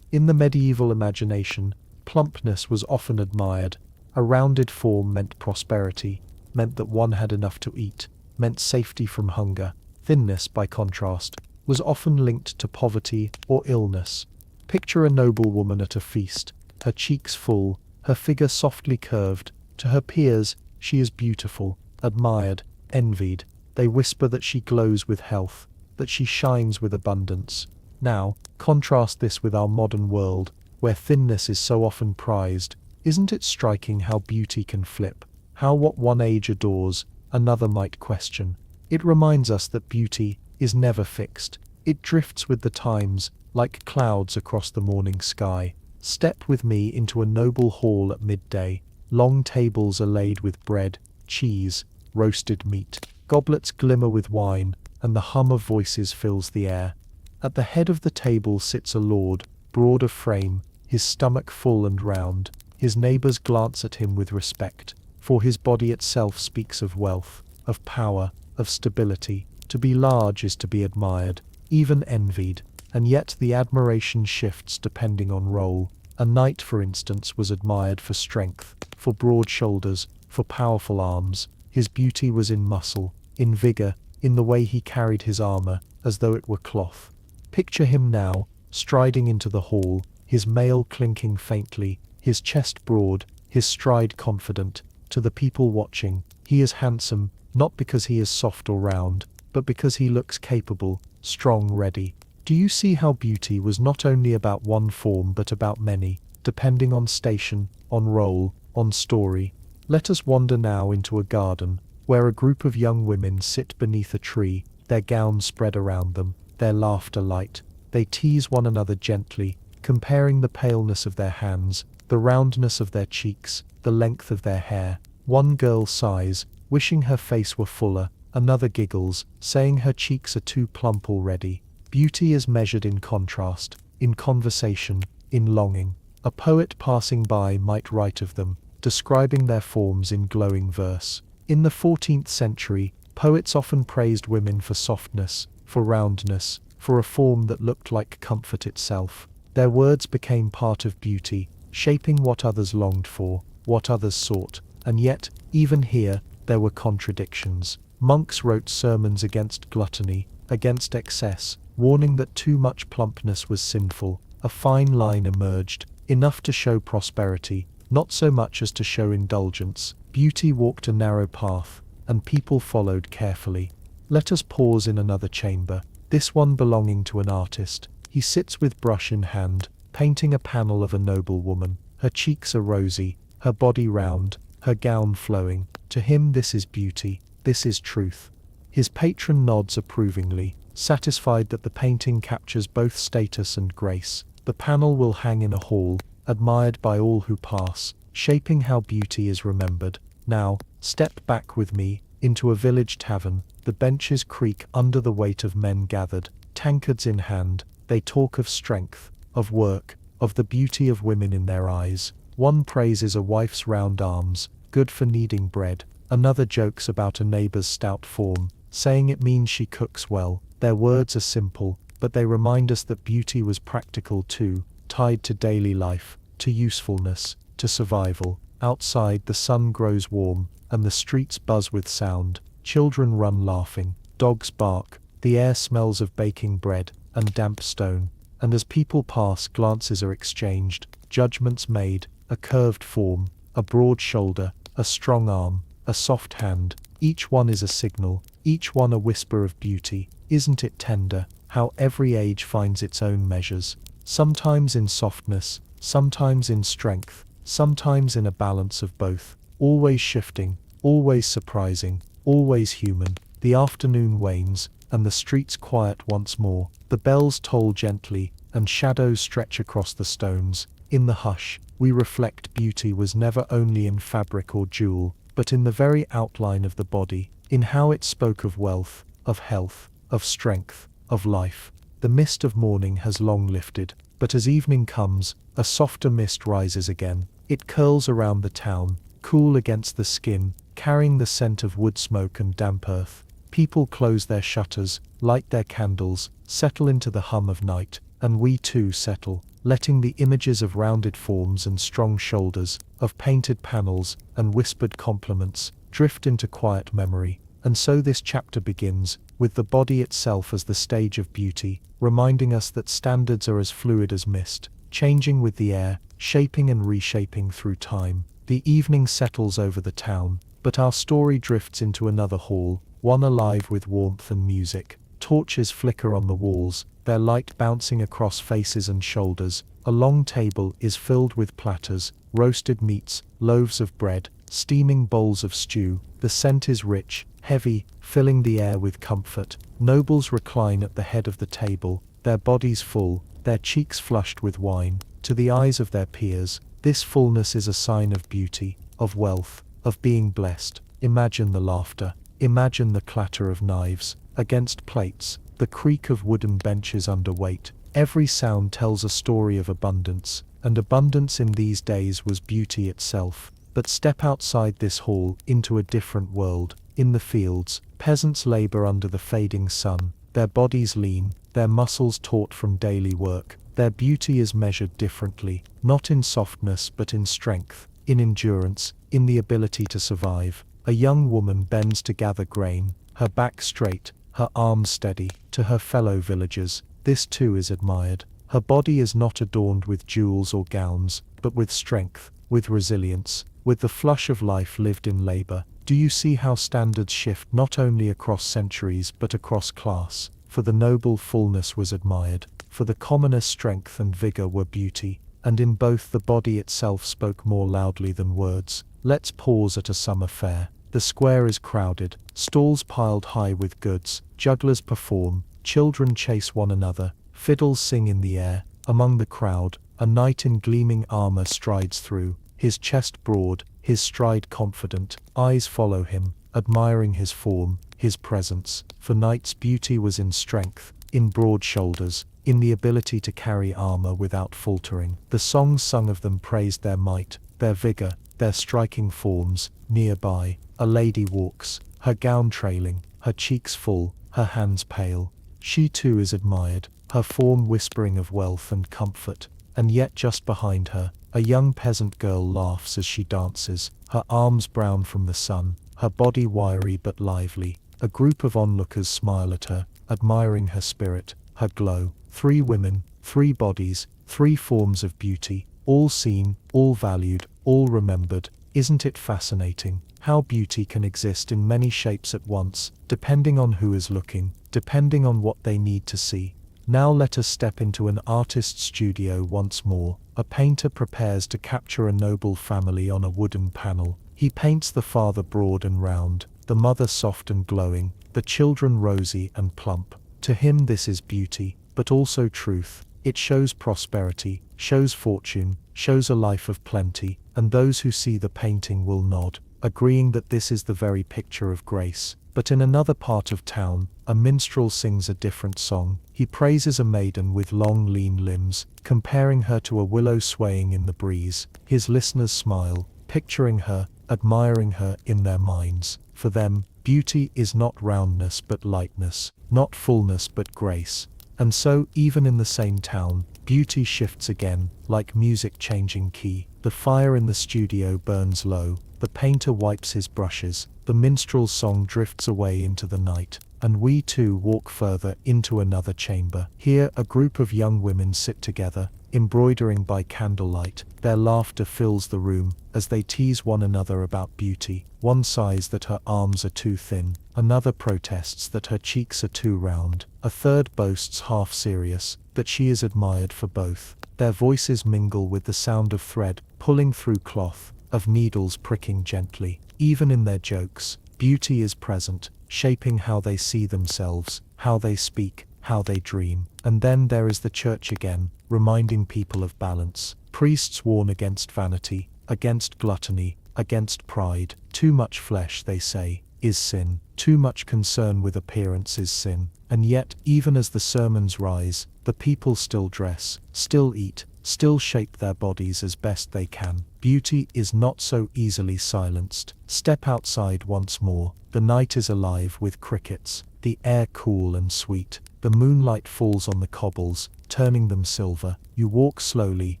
In the medieval imagination, plumpness was often admired. A rounded form meant prosperity, meant that one had enough to eat, meant safety from hunger. Thinness, by contrast, was often linked to poverty or illness. Picture a noble woman at a feast, her cheeks full, her figure softly curved. To her peers, she is beautiful, admired, envied. They whisper that she glows with health, that she shines with abundance. Now, contrast this with our modern world, where thinness is so often prized. Isn't it striking how beauty can flip? How what one age adores, another might question. It reminds us that beauty is never fixed. It drifts with the times, like clouds across the morning sky. Step with me into a noble hall at midday. Long tables are laid with bread, cheese, roasted meat. Goblets glimmer with wine, and the hum of voices fills the air. At the head of the table sits a lord, broad of frame, his stomach full and round. His neighbors glance at him with respect, for his body itself speaks of wealth, of power, of stability. To be large is to be admired, even envied, and yet the admiration shifts depending on role. A knight, for instance, was admired for strength, for broad shoulders, for powerful arms. His beauty was in muscle, in vigor, in the way he carried his armor, as though it were cloth. Picture him now, striding into the hall, his mail clinking faintly, his chest broad, his stride confident. To the people watching, he is handsome, not because he is soft or round, but because he looks capable, strong, ready. Do you see how beauty was not only about one form but about many, depending on station, on role, on story? Let us wander now into a garden, where a group of young women sit beneath a tree, their gowns spread around them, their laughter light. They tease one another gently, comparing the paleness of their hands, the roundness of their cheeks, the length of their hair. One girl sighs, wishing her face were fuller. Another giggles, saying her cheeks are too plump already. Beauty is measured in contrast, in conversation, in longing. A poet passing by might write of them, describing their forms in glowing verse. In the 14th century, poets often praised women for softness, for roundness, for a form that looked like comfort itself. Their words became part of beauty, shaping what others longed for, what others sought. And yet, even here, there were contradictions. Monks wrote sermons against gluttony, against excess, warning that too much plumpness was sinful. A fine line emerged, enough to show prosperity, not so much as to show indulgence. Beauty walked a narrow path, and people followed carefully. Let us pause in another chamber, this one belonging to an artist. He sits with brush in hand, painting a panel of a noble woman. Her cheeks are rosy, her body round, her gown flowing. To him this is beauty, this is truth. His patron nods approvingly, satisfied that the painting captures both status and grace. The panel will hang in a hall, admired by all who pass, shaping how beauty is remembered. Now, step back with me, into a village tavern. The benches creak under the weight of men gathered, tankards in hand. They talk of strength, of work, of the beauty of women in their eyes. One praises a wife's round arms, good for kneading bread. Another jokes about a neighbor's stout form, saying it means she cooks well. Their words are simple, but they remind us that beauty was practical too, tied to daily life, to usefulness, to survival. Outside the sun grows warm, and the streets buzz with sound. Children run laughing, dogs bark, the air smells of baking bread and damp stone. And as people pass, glances are exchanged, judgments made, a curved form, a broad shoulder, a strong arm, a soft hand. Each one is a signal, each one a whisper of beauty. Isn't it tender, how every age finds its own measures? Sometimes in softness, sometimes in strength, sometimes in a balance of both. Always shifting, always surprising, always human. The afternoon wanes, and the streets quiet once more. The bells toll gently, and shadows stretch across the stones. In the hush, we reflect beauty was never only in fabric or jewel, but in the very outline of the body, in how it spoke of wealth, of health, of strength, of life. The mist of morning has long lifted, but as evening comes, a softer mist rises again. It curls around the town, cool against the skin, carrying the scent of wood smoke and damp earth. People close their shutters, light their candles, settle into the hum of night, and we too settle, letting the images of rounded forms and strong shoulders, of painted panels and whispered compliments, drift into quiet memory. And so this chapter begins, with the body itself as the stage of beauty, reminding us that standards are as fluid as mist, changing with the air, shaping and reshaping through time. The evening settles over the town, but our story drifts into another hall, one alive with warmth and music. Torches flicker on the walls, their light bouncing across faces and shoulders. A long table is filled with platters, roasted meats, loaves of bread, steaming bowls of stew. The scent is rich, heavy, filling the air with comfort. Nobles recline at the head of the table, their bodies full, their cheeks flushed with wine. To the eyes of their peers, this fullness is a sign of beauty, of wealth, of being blessed. Imagine the laughter, imagine the clatter of knives against plates, the creak of wooden benches under weight. Every sound tells a story of abundance, and abundance in these days was beauty itself. But step outside this hall, into a different world. In the fields, peasants labor under the fading sun, their bodies lean, their muscles taut from daily work. Their beauty is measured differently, not in softness but in strength, in endurance, in the ability to survive. A young woman bends to gather grain, her back straight, her arms steady. To her fellow villagers, this too is admired. Her body is not adorned with jewels or gowns, but with strength, with resilience, with the flush of life lived in labor. Do you see how standards shift not only across centuries but across class? For the noble fullness was admired, for the commoner strength and vigor were beauty, and in both the body itself spoke more loudly than words. Let's pause at a summer fair. The square is crowded, stalls piled high with goods, jugglers perform, children chase one another, fiddles sing in the air. Among the crowd, a knight in gleaming armor strides through, his chest broad, his stride confident. Eyes follow him, admiring his form, his presence. For knight's beauty was in strength, in broad shoulders, in the ability to carry armor without faltering. The songs sung of them praised their might, their vigor, their striking forms. Nearby, a lady walks, her gown trailing, her cheeks full, her hands pale. She too is admired, her form whispering of wealth and comfort. And yet just behind her, a young peasant girl laughs as she dances, her arms brown from the sun, her body wiry but lively. A group of onlookers smile at her, admiring her spirit, her glow. 3 women, 3 bodies, 3 forms of beauty, all seen, all valued, all remembered. Isn't it fascinating how beauty can exist in many shapes at once, depending on who is looking, depending on what they need to see? Now let us step into an artist's studio once more. A painter prepares to capture a noble family on a wooden panel. He paints the father broad and round, the mother soft and glowing, the children rosy and plump. To him this is beauty, but also truth. It shows prosperity, shows fortune, shows a life of plenty, and those who see the painting will nod, agreeing that this is the very picture of grace. But in another part of town, a minstrel sings a different song. He praises a maiden with long lean limbs, comparing her to a willow swaying in the breeze. His listeners smile, picturing her, admiring her in their minds. For them, beauty is not roundness but lightness, not fullness but grace. And so, even in the same town, beauty shifts again, like music changing key. The fire in the studio burns low, the painter wipes his brushes, the minstrel's song drifts away into the night, and we too walk further into another chamber. Here a group of young women sit together, embroidering by candlelight. Their laughter fills the room, as they tease one another about beauty. One sighs that her arms are too thin, another protests that her cheeks are too round, a third boasts half serious, that she is admired for both. Their voices mingle with the sound of thread pulling through cloth, of needles pricking gently. Even in their jokes, beauty is present, shaping how they see themselves, how they speak, how they dream. And then there is the church again, reminding people of balance. Priests warn against vanity, against gluttony, against pride. Too much flesh, they say, is sin. Too much concern with appearance is sin. And yet, even as the sermons rise, the people still dress, still eat, still shape their bodies as best they can. Beauty is not so easily silenced. Step outside once more. The night is alive with crickets, the air cool and sweet. The moonlight falls on the cobbles, turning them silver. You walk slowly,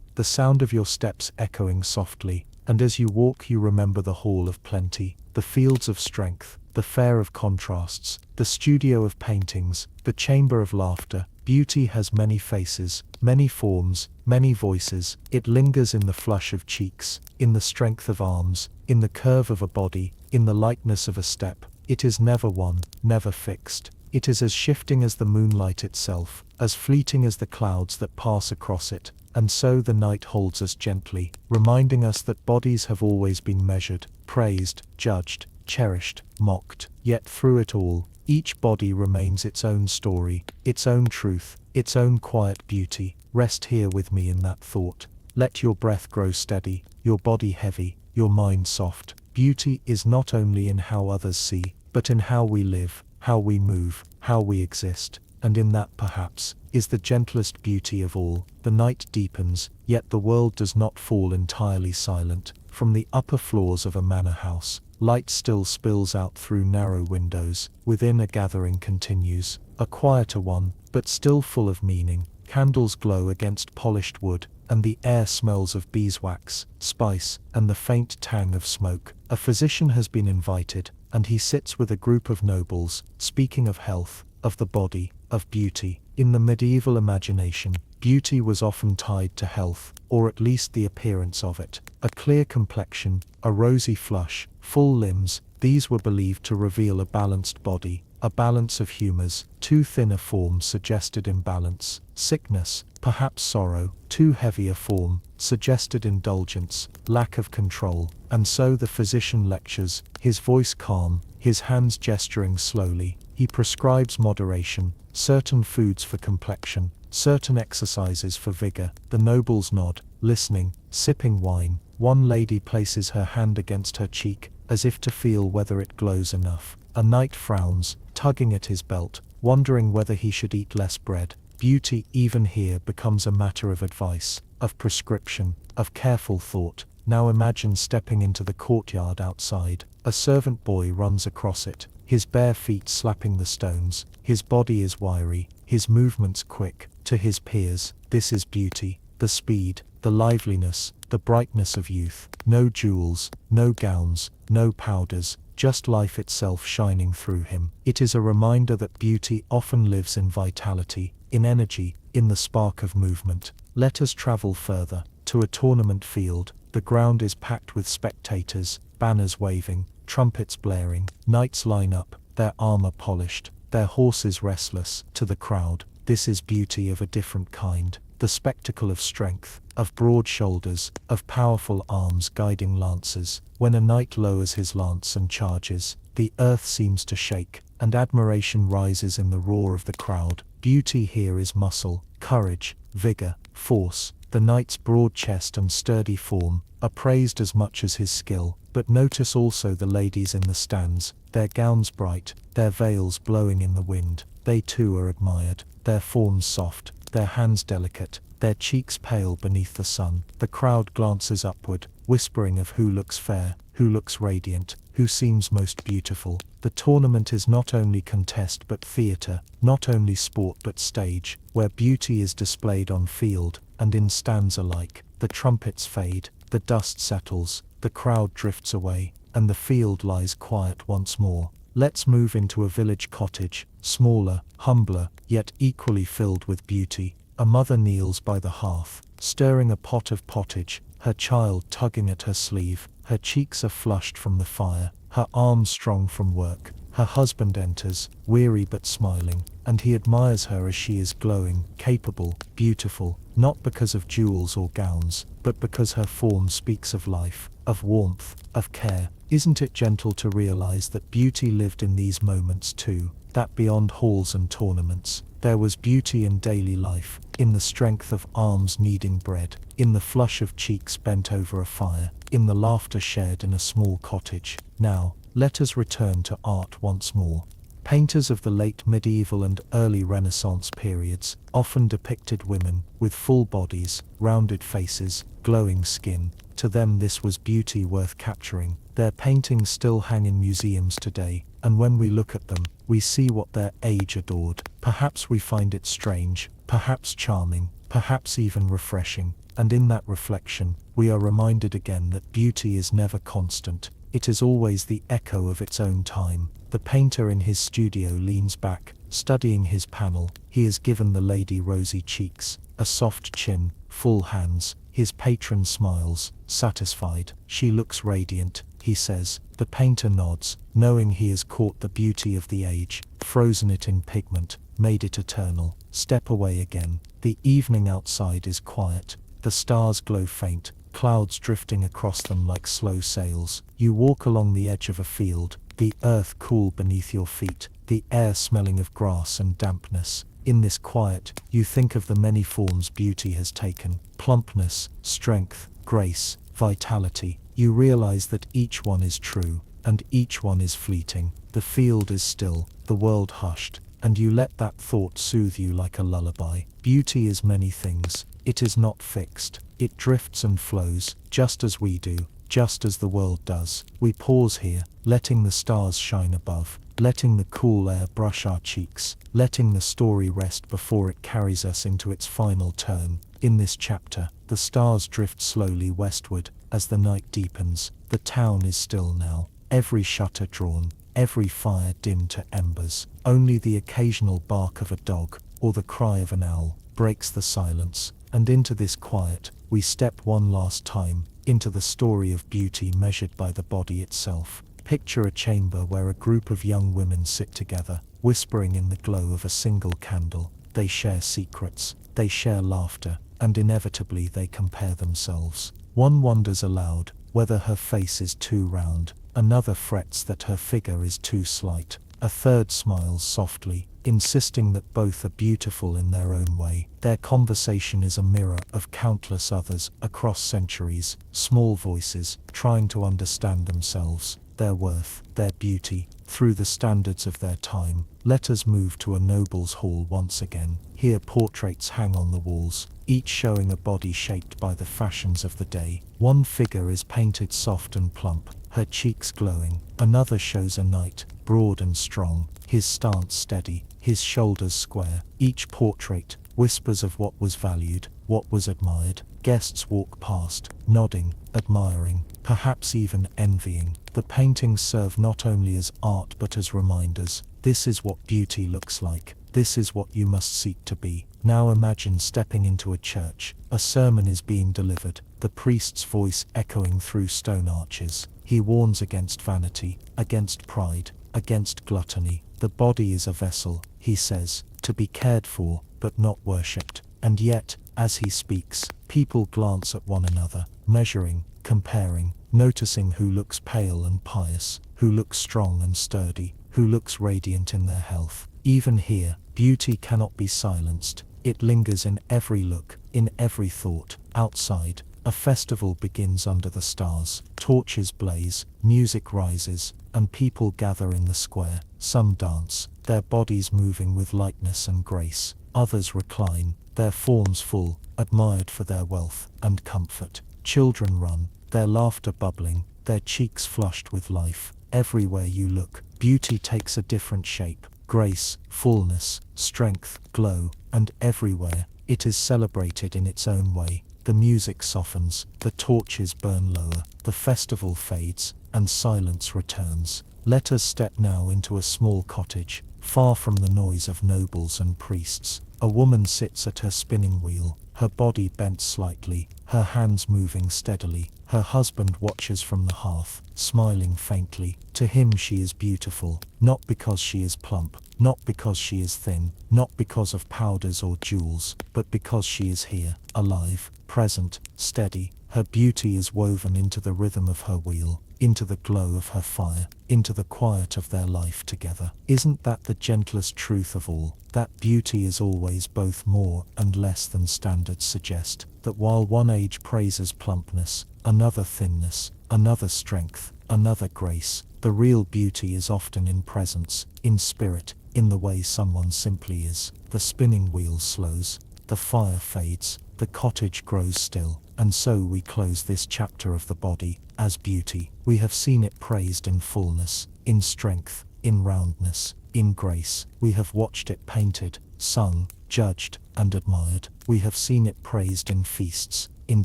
the sound of your steps echoing softly, and as you walk you remember the hall of plenty, the fields of strength, the fair of contrasts, the studio of paintings, the chamber of laughter. Beauty has many faces, many forms, many voices. It lingers in the flush of cheeks, in the strength of arms, in the curve of a body, in the lightness of a step. It is never one, never fixed. It is as shifting as the moonlight itself, as fleeting as the clouds that pass across it. And so the night holds us gently, reminding us that bodies have always been measured, praised, judged, cherished, mocked. Yet through it all, each body remains its own story, its own truth, its own quiet beauty. Rest here with me in that thought. Let your breath grow steady, your body heavy, your mind soft. Beauty is not only in how others see, but in how we live, how we move, how we exist. And in that, perhaps, is the gentlest beauty of all. The night deepens, yet the world does not fall entirely silent. From the upper floors of a manor house, light still spills out through narrow windows. Within, a gathering continues, a quieter one, but still full of meaning. Candles glow against polished wood, and the air smells of beeswax, spice, and the faint tang of smoke. A physician has been invited, and he sits with a group of nobles, speaking of health, of the body, of beauty. In the medieval imagination, beauty was often tied to health, or at least the appearance of it. A clear complexion, a rosy flush, full limbs, these were believed to reveal a balanced body, a balance of humors. Too thin a form suggested imbalance, sickness, perhaps sorrow. Too heavy a form suggested indulgence, lack of control. And so the physician lectures, his voice calm, his hands gesturing slowly. He prescribes moderation, certain foods for complexion, certain exercises for vigor. The nobles nod, listening, sipping wine. One lady places her hand against her cheek, as if to feel whether it glows enough. A knight frowns, tugging at his belt, wondering whether he should eat less bread. Beauty even here becomes a matter of advice, of prescription, of careful thought. Now imagine stepping into the courtyard outside. A servant boy runs across it, his bare feet slapping the stones. His body is wiry, his movements quick. To his peers, this is beauty, the speed, the liveliness, the brightness of youth. No jewels, no gowns, no powders, just life itself shining through him. It is a reminder that beauty often lives in vitality, in energy, in the spark of movement. Let us travel further, to a tournament field. The ground is packed with spectators, banners waving, trumpets blaring. Knights line up, their armor polished, their horses restless. To the crowd, this is beauty of a different kind. The spectacle of strength, of broad shoulders, of powerful arms guiding lances. When a knight lowers his lance and charges, the earth seems to shake, and admiration rises in the roar of the crowd. Beauty here is muscle, courage, vigor, force. The knight's broad chest and sturdy form, are praised as much as his skill. But notice also the ladies in the stands, their gowns bright, their veils blowing in the wind. They too are admired, their forms soft, their hands delicate, their cheeks pale beneath the sun. The crowd glances upward, whispering of who looks fair, who looks radiant, who seems most beautiful. The tournament is not only contest but theatre, not only sport but stage, where beauty is displayed on field and in stands alike. The trumpets fade, the dust settles, the crowd drifts away, and the field lies quiet once more. Let's move into a village cottage, smaller, humbler, yet equally filled with beauty. A mother kneels by the hearth, stirring a pot of pottage, her child tugging at her sleeve. Her cheeks are flushed from the fire, her arms strong from work. Her husband enters, weary but smiling, and he admires her as she is glowing, capable, beautiful, not because of jewels or gowns, but because her form speaks of life, of warmth, of care. Isn't it gentle to realize that beauty lived in these moments too, that beyond halls and tournaments, there was beauty in daily life, in the strength of arms kneading bread, in the flush of cheeks bent over a fire, in the laughter shared in a small cottage. Now, let us return to art once more. Painters of the late medieval and early Renaissance periods often depicted women with full bodies, rounded faces, glowing skin. To them this was beauty worth capturing. Their paintings still hang in museums today, and when we look at them, we see what their age adored. Perhaps we find it strange, perhaps charming, perhaps even refreshing, and in that reflection, we are reminded again that beauty is never constant. It is always the echo of its own time. The painter in his studio leans back, studying his panel. He has given the lady rosy cheeks, a soft chin, full hands. His patron smiles, satisfied. She looks radiant, he says. The painter nods, knowing he has caught the beauty of the age, frozen it in pigment, made it eternal. Step away again. The evening outside is quiet. The stars glow faint, clouds drifting across them like slow sails. You walk along the edge of a field, the earth cool beneath your feet, the air smelling of grass and dampness. In this quiet, you think of the many forms beauty has taken: plumpness, strength, grace, vitality. You realize that each one is true, and each one is fleeting. The field is still, the world hushed, and you let that thought soothe you like a lullaby. Beauty is many things. It is not fixed. It drifts and flows, just as we do, just as the world does. We pause here, letting the stars shine above, letting the cool air brush our cheeks, letting the story rest before it carries us into its final turn. In this chapter, the stars drift slowly westward as the night deepens. The town is still now, every shutter drawn, every fire dimmed to embers. Only the occasional bark of a dog or the cry of an owl breaks the silence, and into this quiet, we step one last time, into the story of beauty measured by the body itself. Picture a chamber where a group of young women sit together, whispering in the glow of a single candle. They share secrets, they share laughter, and inevitably they compare themselves. One wonders aloud whether her face is too round, another frets that her figure is too slight, a third smiles softly, insisting that both are beautiful in their own way. Their conversation is a mirror of countless others across centuries, small voices trying to understand themselves, their worth, their beauty, through the standards of their time. Let us move to a noble's hall once again. Here portraits hang on the walls, each showing a body shaped by the fashions of the day. One figure is painted soft and plump, her cheeks glowing. Another shows a knight, broad and strong, his stance steady, his shoulders square. Each portrait whispers of what was valued, what was admired. Guests walk past, nodding, admiring, perhaps even envying. The paintings serve not only as art but as reminders. This is what beauty looks like. This is what you must seek to be. Now imagine stepping into a church. A sermon is being delivered, the priest's voice echoing through stone arches. He warns against vanity, against pride, against gluttony. The body is a vessel, he says, to be cared for, but not worshipped. And yet, as he speaks, people glance at one another, measuring, comparing, noticing who looks pale and pious, who looks strong and sturdy, who looks radiant in their health. Even here, beauty cannot be silenced. It lingers in every look, in every thought. Outside, A festival begins under the stars. Torches blaze, music rises, and people gather in the square. Some dance, their bodies moving with lightness and grace. Others recline, their forms full, admired for their wealth and comfort. Children run, their laughter bubbling, their cheeks flushed with life. Everywhere you look, beauty takes a different shape. Grace, fullness, strength, glow, and everywhere, it is celebrated in its own way. The music softens, the torches burn lower, the festival fades, and silence returns. Let us step now into a small cottage, far from the noise of nobles and priests. A woman sits at her spinning wheel, her body bent slightly, her hands moving steadily. Her husband watches from the hearth, smiling faintly. To him she is beautiful, not because she is plump, not because she is thin, not because of powders or jewels, but because she is here, alive, present, steady. Her beauty is woven into the rhythm of her wheel, into the glow of her fire, into the quiet of their life together. Isn't that the gentlest truth of all? That beauty is always both more and less than standards suggest, that while one age praises plumpness, another thinness, another strength, another grace, the real beauty is often in presence, in spirit, in the way someone simply is. The spinning wheel slows, the fire fades, the cottage grows still, and so we close this chapter of the body as beauty. We have seen it praised in fullness, in strength, in roundness, in grace. We have watched it painted, sung, judged, and admired. We have seen it praised in feasts, in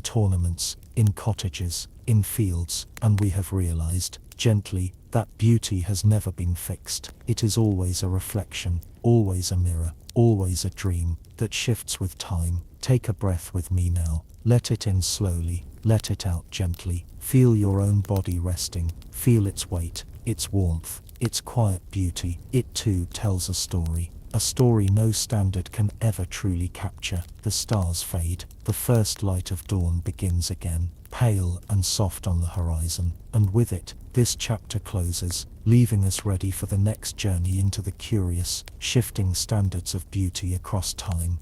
tournaments, in cottages, in fields, and we have realized, gently, that beauty has never been fixed. It is always a reflection, always a mirror, always a dream that shifts with time. Take a breath with me now. Let it in slowly, let it out gently. Feel your own body resting. Feel its weight, its warmth, its quiet beauty. It too tells a story no standard can ever truly capture. The stars fade, the first light of dawn begins again, pale and soft on the horizon, and with it, this chapter closes, leaving us ready for the next journey into the curious, shifting standards of beauty across time.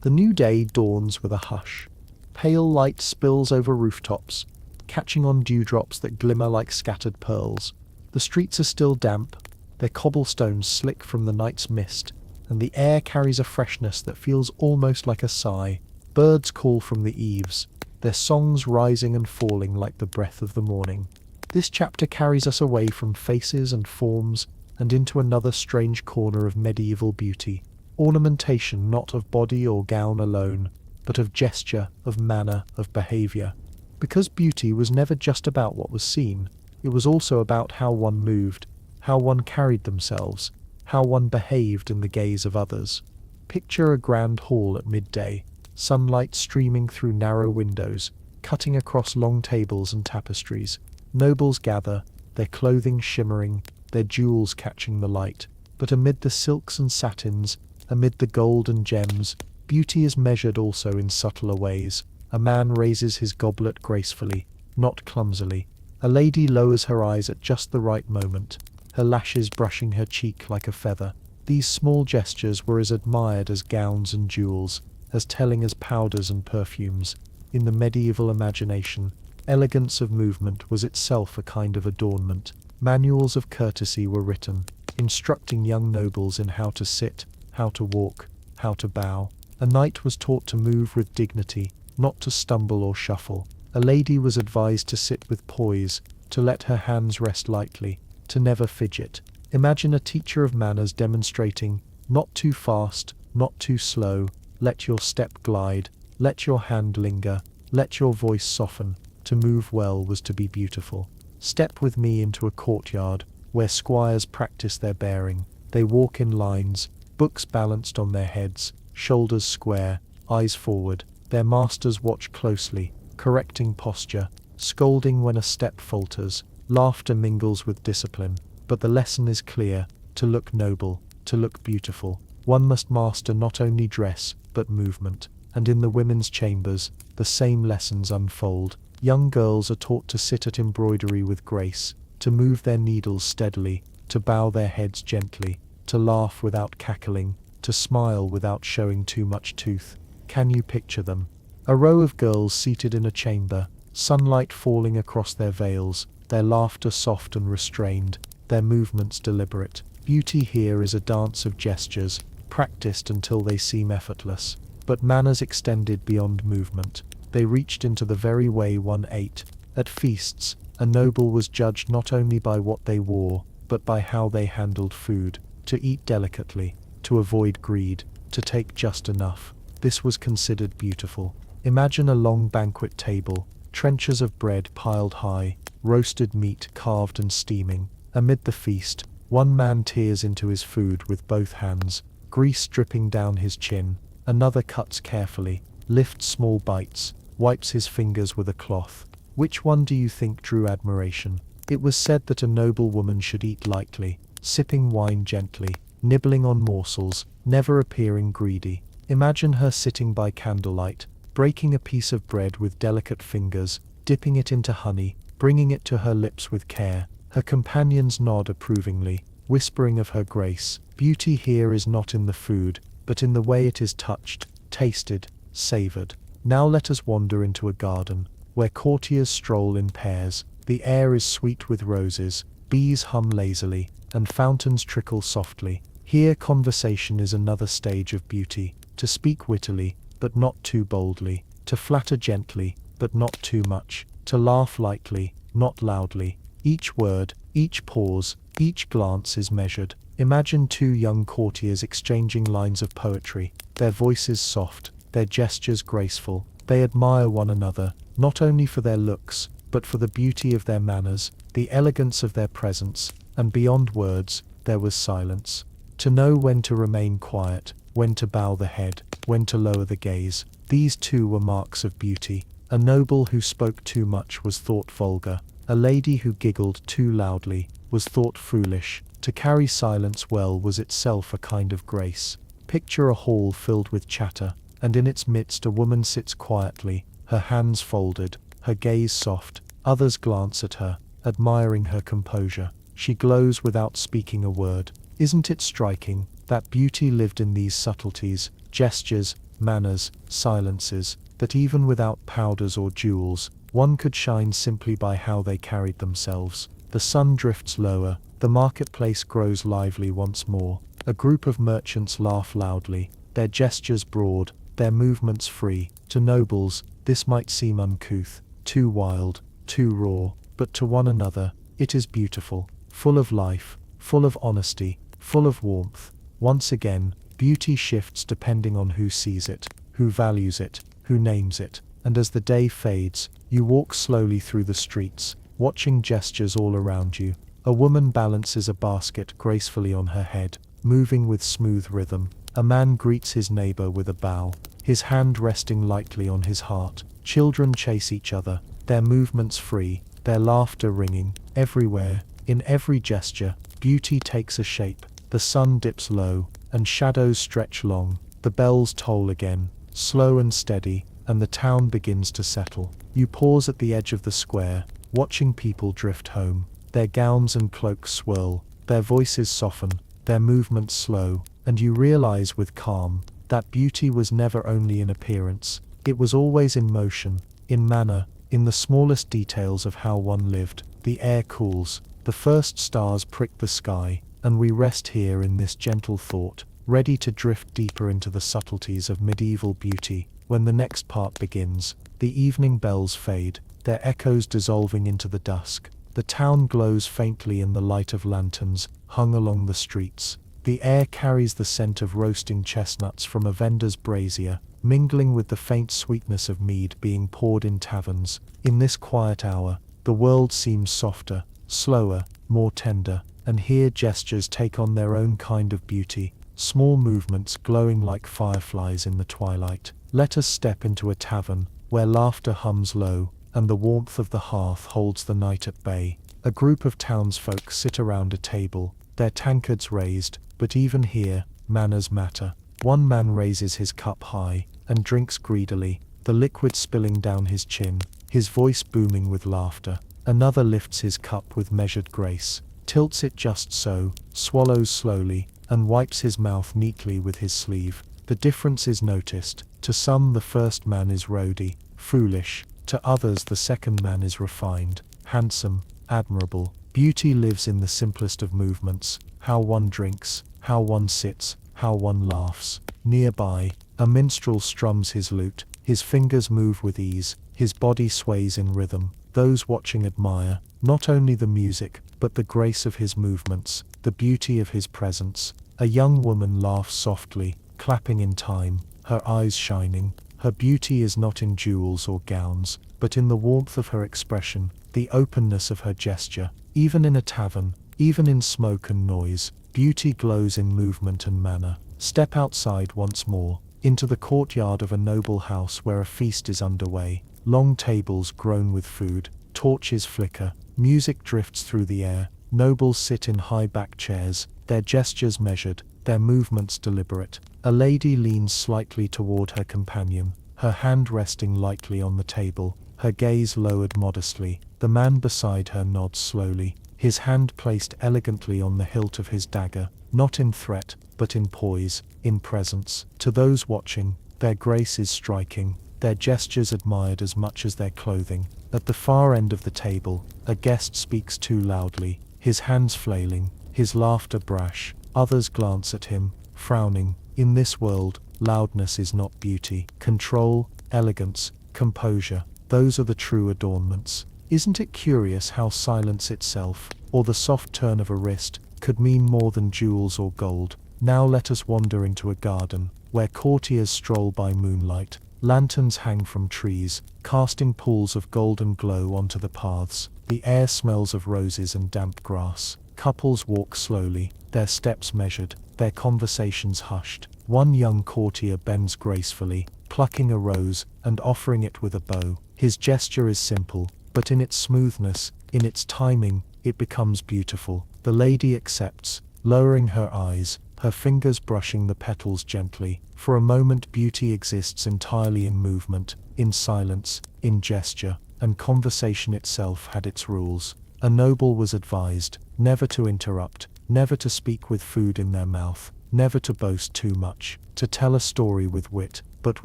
The new day dawns with a hush. Pale light spills over rooftops, catching on dewdrops that glimmer like scattered pearls. The streets are still damp, their cobblestones slick from the night's mist, and the air carries a freshness that feels almost like a sigh. Birds call from the eaves, their songs rising and falling like the breath of the morning. This chapter carries us away from faces and forms and into another strange corner of medieval beauty. Ornamentation not of body or gown alone, but of gesture, of manner, of behaviour. Because beauty was never just about what was seen, it was also about how one moved, how one carried themselves, how one behaved in the gaze of others. Picture a grand hall at midday, sunlight streaming through narrow windows, cutting across long tables and tapestries. Nobles gather, their clothing shimmering, their jewels catching the light. But amid the silks and satins, amid the gold and gems, beauty is measured also in subtler ways. A man raises his goblet gracefully, not clumsily. A lady lowers her eyes at just the right moment, her lashes brushing her cheek like a feather. These small gestures were as admired as gowns and jewels, as telling as powders and perfumes. In the medieval imagination, elegance of movement was itself a kind of adornment. Manuals of courtesy were written, instructing young nobles in how to sit, how to walk, how to bow. A knight was taught to move with dignity, not to stumble or shuffle. A lady was advised to sit with poise, to let her hands rest lightly, to never fidget. Imagine a teacher of manners demonstrating, not too fast, not too slow, let your step glide, let your hand linger, let your voice soften. To move well was to be beautiful. Step with me into a courtyard, where squires practice their bearing. They walk in lines, books balanced on their heads, shoulders square, eyes forward. Their masters watch closely, correcting posture, scolding when a step falters. Laughter mingles with discipline, but the lesson is clear: to look noble, to look beautiful, one must master not only dress, but movement. And in the women's chambers, the same lessons unfold. Young girls are taught to sit at embroidery with grace, to move their needles steadily, to bow their heads gently, to laugh without cackling, to smile without showing too much tooth. Can you picture them? A row of girls seated in a chamber, sunlight falling across their veils, their laughter soft and restrained, their movements deliberate. Beauty here is a dance of gestures, practiced until they seem effortless, but manners extended beyond movement. They reached into the very way one ate. At feasts, a noble was judged not only by what they wore, but by how they handled food. To eat delicately, to avoid greed, to take just enough. This was considered beautiful. Imagine a long banquet table, trenchers of bread piled high, roasted meat carved and steaming. Amid the feast, one man tears into his food with both hands, grease dripping down his chin. Another cuts carefully, lifts small bites, wipes his fingers with a cloth. Which one do you think drew admiration? It was said that a noble woman should eat lightly, sipping wine gently, nibbling on morsels, never appearing greedy. Imagine her sitting by candlelight, breaking a piece of bread with delicate fingers, dipping it into honey, bringing it to her lips with care. Her companions nod approvingly, whispering of her grace. Beauty here is not in the food, but in the way it is touched, tasted, savored. Now let us wander into a garden, where courtiers stroll in pairs. The air is sweet with roses, bees hum lazily, and fountains trickle softly. Here conversation is another stage of beauty, to speak wittily, but not too boldly, to flatter gently, but not too much, to laugh lightly, not loudly. Each word, each pause, each glance is measured. Imagine two young courtiers exchanging lines of poetry, their voices soft, their gestures graceful. They admire one another, not only for their looks, but for the beauty of their manners, the elegance of their presence, and beyond words, there was silence. To know when to remain quiet, when to bow the head, when to lower the gaze. These two were marks of beauty. A noble who spoke too much was thought vulgar. A lady who giggled too loudly was thought foolish. To carry silence well was itself a kind of grace. Picture a hall filled with chatter, and in its midst a woman sits quietly, her hands folded, her gaze soft. Others glance at her, admiring her composure. She glows without speaking a word. Isn't it striking that beauty lived in these subtleties, gestures, manners, silences, that even without powders or jewels, one could shine simply by how they carried themselves? The sun drifts lower, the marketplace grows lively once more. A group of merchants laugh loudly, their gestures broad, their movements free. To nobles, this might seem uncouth, too wild, too raw, but to one another, it is beautiful, full of life, full of honesty, full of warmth. Once again, beauty shifts depending on who sees it, who values it, who names it. And as the day fades, you walk slowly through the streets, watching gestures all around you. A woman balances a basket gracefully on her head, moving with smooth rhythm. A man greets his neighbor with a bow, his hand resting lightly on his heart. Children chase each other, their movements free, their laughter ringing. Everywhere, in every gesture, beauty takes a shape. The sun dips low, and shadows stretch long. The bells toll again, slow and steady, and the town begins to settle. You pause at the edge of the square, watching people drift home. Their gowns and cloaks swirl, their voices soften, their movements slow, and you realize with calm that beauty was never only in appearance. It was always in motion, in manner, in the smallest details of how one lived. The air cools, the first stars prick the sky, and we rest here in this gentle thought, ready to drift deeper into the subtleties of medieval beauty. When the next part begins, the evening bells fade, their echoes dissolving into the dusk. The town glows faintly in the light of lanterns hung along the streets. The air carries the scent of roasting chestnuts from a vendor's brazier, mingling with the faint sweetness of mead being poured in taverns. In this quiet hour, the world seems softer, slower, more tender, and here gestures take on their own kind of beauty, small movements glowing like fireflies in the twilight. Let us step into a tavern, where laughter hums low, and the warmth of the hearth holds the night at bay. A group of townsfolk sit around a table, their tankards raised, but even here, manners matter. One man raises his cup high, and drinks greedily, the liquid spilling down his chin, his voice booming with laughter. Another lifts his cup with measured grace, tilts it just so, swallows slowly, and wipes his mouth neatly with his sleeve. The difference is noticed. To some the first man is rowdy, foolish. To others the second man is refined, handsome, admirable. Beauty lives in the simplest of movements, how one drinks, how one sits, how one laughs. Nearby, a minstrel strums his lute, his fingers move with ease, his body sways in rhythm. Those watching admire, not only the music, but the grace of his movements, the beauty of his presence. A young woman laughs softly, clapping in time, her eyes shining. Her beauty is not in jewels or gowns, but in the warmth of her expression, the openness of her gesture. Even in a tavern, even in smoke and noise, beauty glows in movement and manner. Step outside once more, into the courtyard of a noble house where a feast is underway. Long tables groan with food, torches flicker, music drifts through the air. Nobles sit in high-backed chairs, their gestures measured, their movements deliberate. A lady leans slightly toward her companion, her hand resting lightly on the table, her gaze lowered modestly. The man beside her nods slowly, his hand placed elegantly on the hilt of his dagger, not in threat, but in poise, in presence. To those watching, their grace is striking, their gestures admired as much as their clothing. At the far end of the table, a guest speaks too loudly, his hands flailing, his laughter brash. Others glance at him, frowning. In this world, loudness is not beauty. Control, elegance, composure, those are the true adornments. Isn't it curious how silence itself, or the soft turn of a wrist, could mean more than jewels or gold? Now let us wander into a garden, where courtiers stroll by moonlight. Lanterns hang from trees, casting pools of golden glow onto the paths. The air smells of roses and damp grass. Couples walk slowly, their steps measured, their conversations hushed. One young courtier bends gracefully, plucking a rose and offering it with a bow. His gesture is simple, but in its smoothness, in its timing, it becomes beautiful. The lady accepts, lowering her eyes, her fingers brushing the petals gently. For a moment beauty exists entirely in movement, in silence, in gesture, and conversation itself had its rules. A noble was advised never to interrupt, never to speak with food in their mouth, never to boast too much. To tell a story with wit, but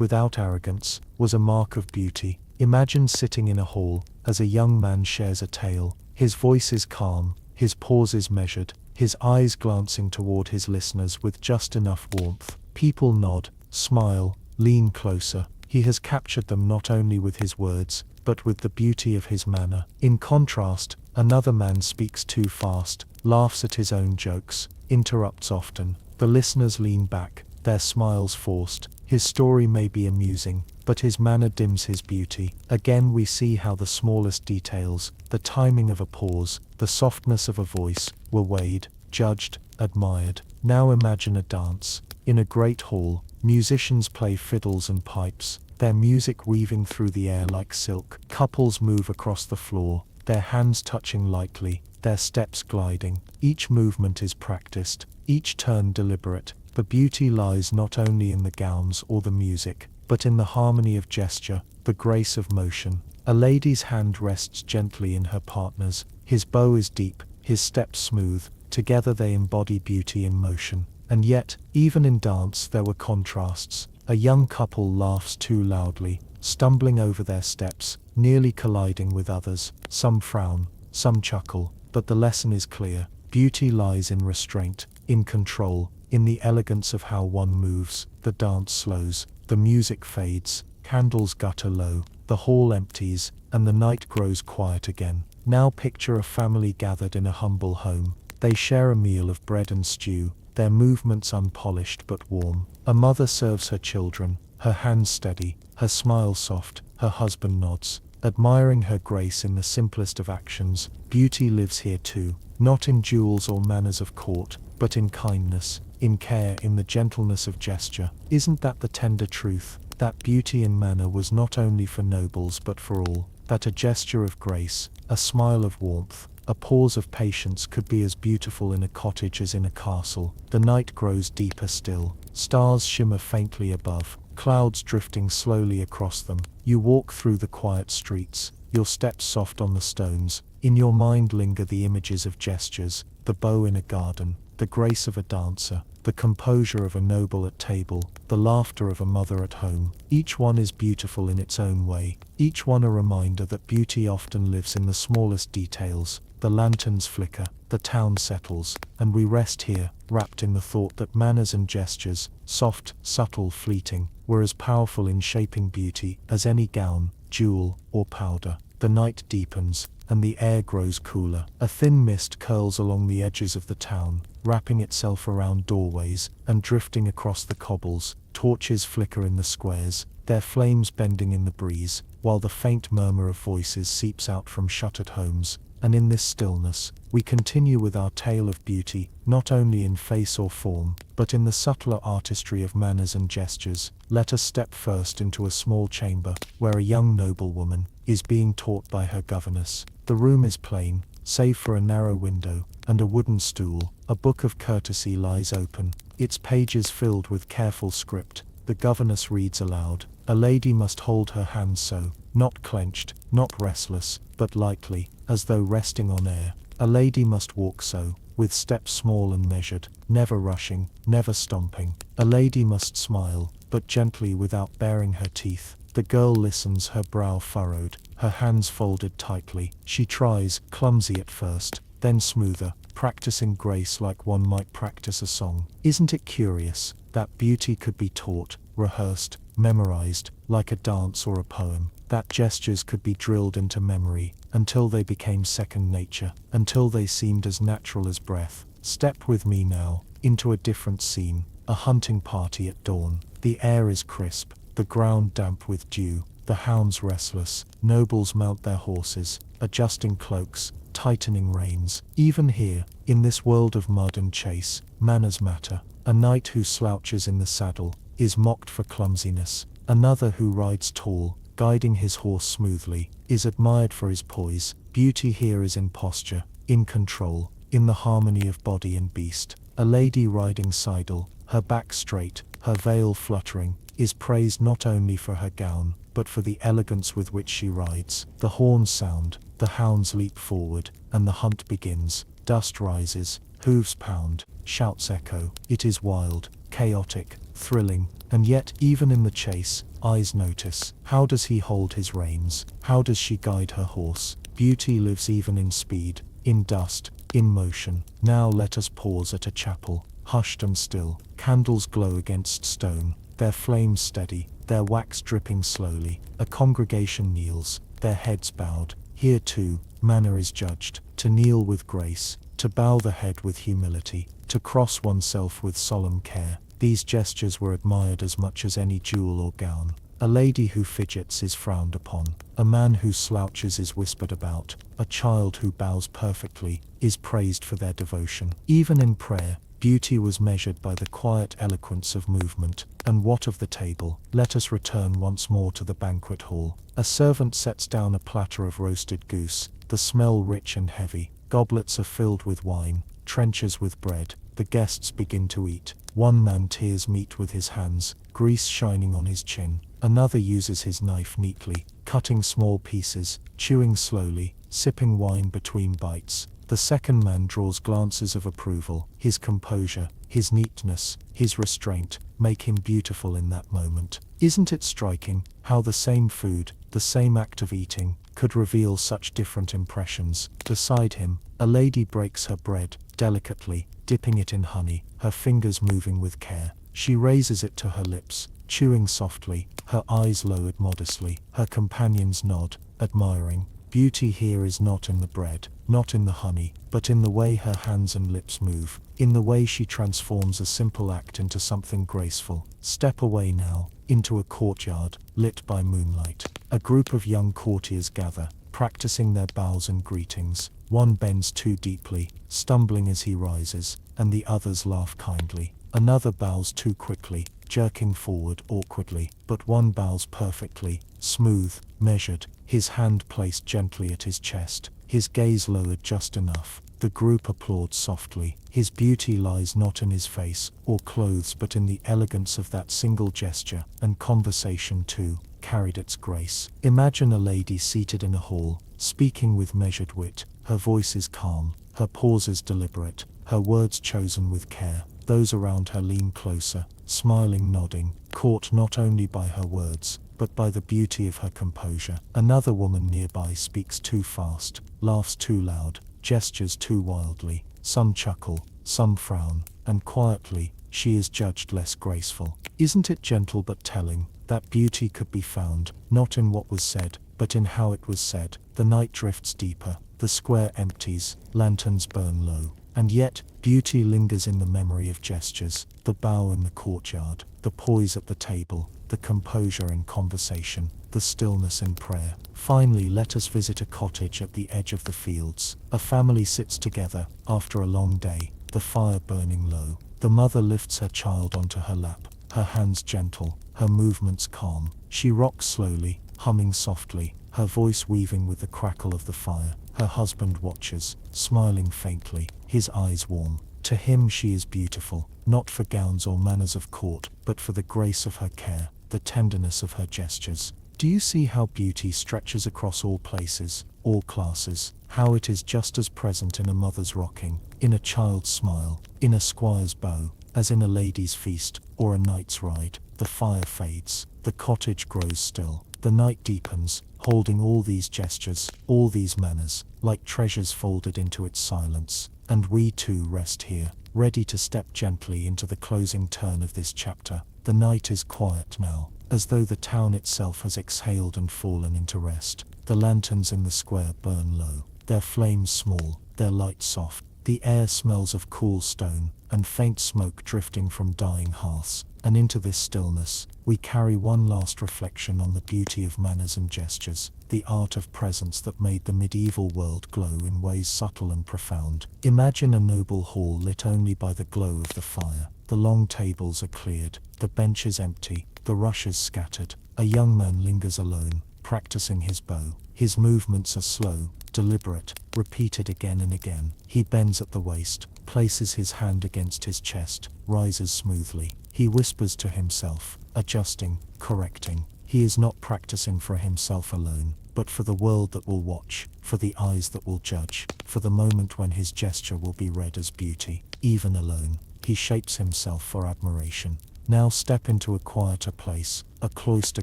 without arrogance, was a mark of beauty. Imagine sitting in a hall, as a young man shares a tale. His voice is calm, his pauses measured, his eyes glancing toward his listeners with just enough warmth. People nod, smile, lean closer. He has captured them not only with his words, but with the beauty of his manner. In contrast, another man speaks too fast, laughs at his own jokes, interrupts often. The listeners lean back, their smiles forced. His story may be amusing, but his manner dims his beauty. Again we see how the smallest details, the timing of a pause, the softness of a voice, were weighed, judged, admired. Now imagine a dance. In a great hall, musicians play fiddles and pipes, their music weaving through the air like silk. Couples move across the floor, their hands touching lightly, their steps gliding. Each movement is practiced, each turn deliberate. The beauty lies not only in the gowns or the music, but in the harmony of gesture, the grace of motion. A lady's hand rests gently in her partner's, his bow is deep, his steps smooth, together they embody beauty in motion. And yet, even in dance there were contrasts. A young couple laughs too loudly, stumbling over their steps, nearly colliding with others. Some frown, some chuckle, but the lesson is clear. Beauty lies in restraint, in control, in the elegance of how one moves. The dance slows, the music fades, candles gutter low, the hall empties, and the night grows quiet again. Now picture a family gathered in a humble home. They share a meal of bread and stew, their movements unpolished but warm. A mother serves her children, her hands steady, her smile soft. Her husband nods, admiring her grace in the simplest of actions. Beauty lives here too, not in jewels or manners of court, but in kindness, in care, in the gentleness of gesture. Isn't that the tender truth? That beauty in manner was not only for nobles but for all. That a gesture of grace, a smile of warmth, a pause of patience could be as beautiful in a cottage as in a castle. The night grows deeper still. Stars shimmer faintly above, clouds drifting slowly across them. You walk through the quiet streets, your steps soft on the stones, In your mind linger the images of gestures, the bow in a garden, the grace of a dancer, the composure of a noble at table, the laughter of a mother at home. Each one is beautiful in its own way, each one a reminder that beauty often lives in the smallest details. The lanterns flicker, the town settles, and we rest here, wrapped in the thought that manners and gestures, soft, subtle, fleeting, were as powerful in shaping beauty as any gown, jewel, or powder. The night deepens, and the air grows cooler. A thin mist curls along the edges of the town, wrapping itself around doorways and drifting across the cobbles. Torches flicker in the squares, their flames bending in the breeze, while the faint murmur of voices seeps out from shuttered homes. And in this stillness, we continue with our tale of beauty, not only in face or form, but in the subtler artistry of manners and gestures. Let us step first into a small chamber, where a young noblewoman is being taught by her governess. The room is plain, save for a narrow window and a wooden stool. A book of courtesy lies open, its pages filled with careful script. The governess reads aloud. A lady must hold her hands so, not clenched, not restless, but lightly, as though resting on air. A lady must walk so, with steps small and measured, never rushing, never stomping. A lady must smile, but gently without baring her teeth. The girl listens, her brow furrowed, her hands folded tightly. She tries, clumsy at first, then smoother, practicing grace like one might practice a song. Isn't it curious that beauty could be taught, rehearsed, memorized, like a dance or a poem? That gestures could be drilled into memory, until they became second nature, until they seemed as natural as breath. Step with me now, into a different scene, a hunting party at dawn. The air is crisp, the ground damp with dew, the hounds restless. Nobles mount their horses, adjusting cloaks, tightening reins. Even here, in this world of mud and chase, manners matter. A knight who slouches in the saddle is mocked for clumsiness. Another who rides tall, guiding his horse smoothly, is admired for his poise. Beauty here is in posture, in control, in the harmony of body and beast. A lady riding sidle, her back straight, her veil fluttering, is praised not only for her gown, but for the elegance with which she rides. The horns sound, the hounds leap forward, and the hunt begins. Dust rises, hooves pound, shouts echo. It is wild, chaotic, thrilling, and yet even in the chase, eyes notice. How does he hold his reins? How does she guide her horse? Beauty lives even in speed, in dust, in motion. Now let us pause at a chapel, hushed and still. Candles glow against stone, their flames steady, their wax dripping slowly. A congregation kneels, their heads bowed. Here too, manner is judged. To kneel with grace, to bow the head with humility, to cross oneself with solemn care. These gestures were admired as much as any jewel or gown. A lady who fidgets is frowned upon. A man who slouches is whispered about. A child who bows perfectly is praised for their devotion. Even in prayer, beauty was measured by the quiet eloquence of movement. And what of the table? Let us return once more to the banquet hall. A servant sets down a platter of roasted goose, the smell rich and heavy. Goblets are filled with wine, trenchers with bread. The guests begin to eat. One man tears meat with his hands, grease shining on his chin. Another uses his knife neatly, cutting small pieces, chewing slowly, sipping wine between bites. The second man draws glances of approval. His composure, his neatness, his restraint make him beautiful in that moment. Isn't it striking how the same food, the same act of eating, could reveal such different impressions? Beside him, a lady breaks her bread, delicately, dipping it in honey, her fingers moving with care. She raises it to her lips, chewing softly, her eyes lowered modestly. Her companions nod, admiring. Beauty here is not in the bread, not in the honey, but in the way her hands and lips move, in the way she transforms a simple act into something graceful. Step away now, into a courtyard, lit by moonlight. A group of young courtiers gather, practicing their bows and greetings. One bends too deeply, stumbling as he rises, and the others laugh kindly. Another bows too quickly, jerking forward awkwardly, but one bows perfectly, smooth, measured, his hand placed gently at his chest, his gaze lowered just enough. The group applauds softly. His beauty lies not in his face or clothes but in the elegance of that single gesture, and conversation too. carried its grace. Imagine a lady seated in a hall, speaking with measured wit. Her voice is calm, her pauses deliberate, her words chosen with care. Those around her lean closer, smiling, nodding, caught not only by her words, but by the beauty of her composure. Another woman nearby speaks too fast, laughs too loud, gestures too wildly. Some chuckle, some frown, and quietly, she is judged less graceful. Isn't it gentle but telling, that beauty could be found, not in what was said, but in how it was said? The night drifts deeper, the square empties, lanterns burn low. And yet, beauty lingers in the memory of gestures, the bow in the courtyard, the poise at the table, the composure in conversation, the stillness in prayer. Finally, let us visit a cottage at the edge of the fields. A family sits together, after a long day, the fire burning low. The mother lifts her child onto her lap, her hands gentle, her movements calm. She rocks slowly, humming softly, her voice weaving with the crackle of the fire. Her husband watches, smiling faintly, his eyes warm. To him she is beautiful, not for gowns or manners of court, but for the grace of her care, the tenderness of her gestures. Do you see how beauty stretches across all places, all classes? How it is just as present in a mother's rocking, in a child's smile, in a squire's bow, as in a lady's feast, or a knight's ride. The fire fades, the cottage grows still, the night deepens, holding all these gestures, all these manners, like treasures folded into its silence. And we too rest here, ready to step gently into the closing turn of this chapter. The night is quiet now, as though the town itself has exhaled and fallen into rest. The lanterns in the square burn low, their flames small, their light soft. The air smells of cool stone, and faint smoke drifting from dying hearths. And into this stillness, we carry one last reflection on the beauty of manners and gestures, the art of presence that made the medieval world glow in ways subtle and profound. Imagine a noble hall lit only by the glow of the fire. The long tables are cleared, the benches empty, the rushes scattered. A young man lingers alone, practicing his bow. His movements are slow, deliberate, repeated again and again. He bends at the waist, places his hand against his chest, rises smoothly. He whispers to himself, adjusting, correcting. He is not practicing for himself alone, but for the world that will watch, for the eyes that will judge, for the moment when his gesture will be read as beauty. Even alone, he shapes himself for admiration. Now step into a quieter place, a cloister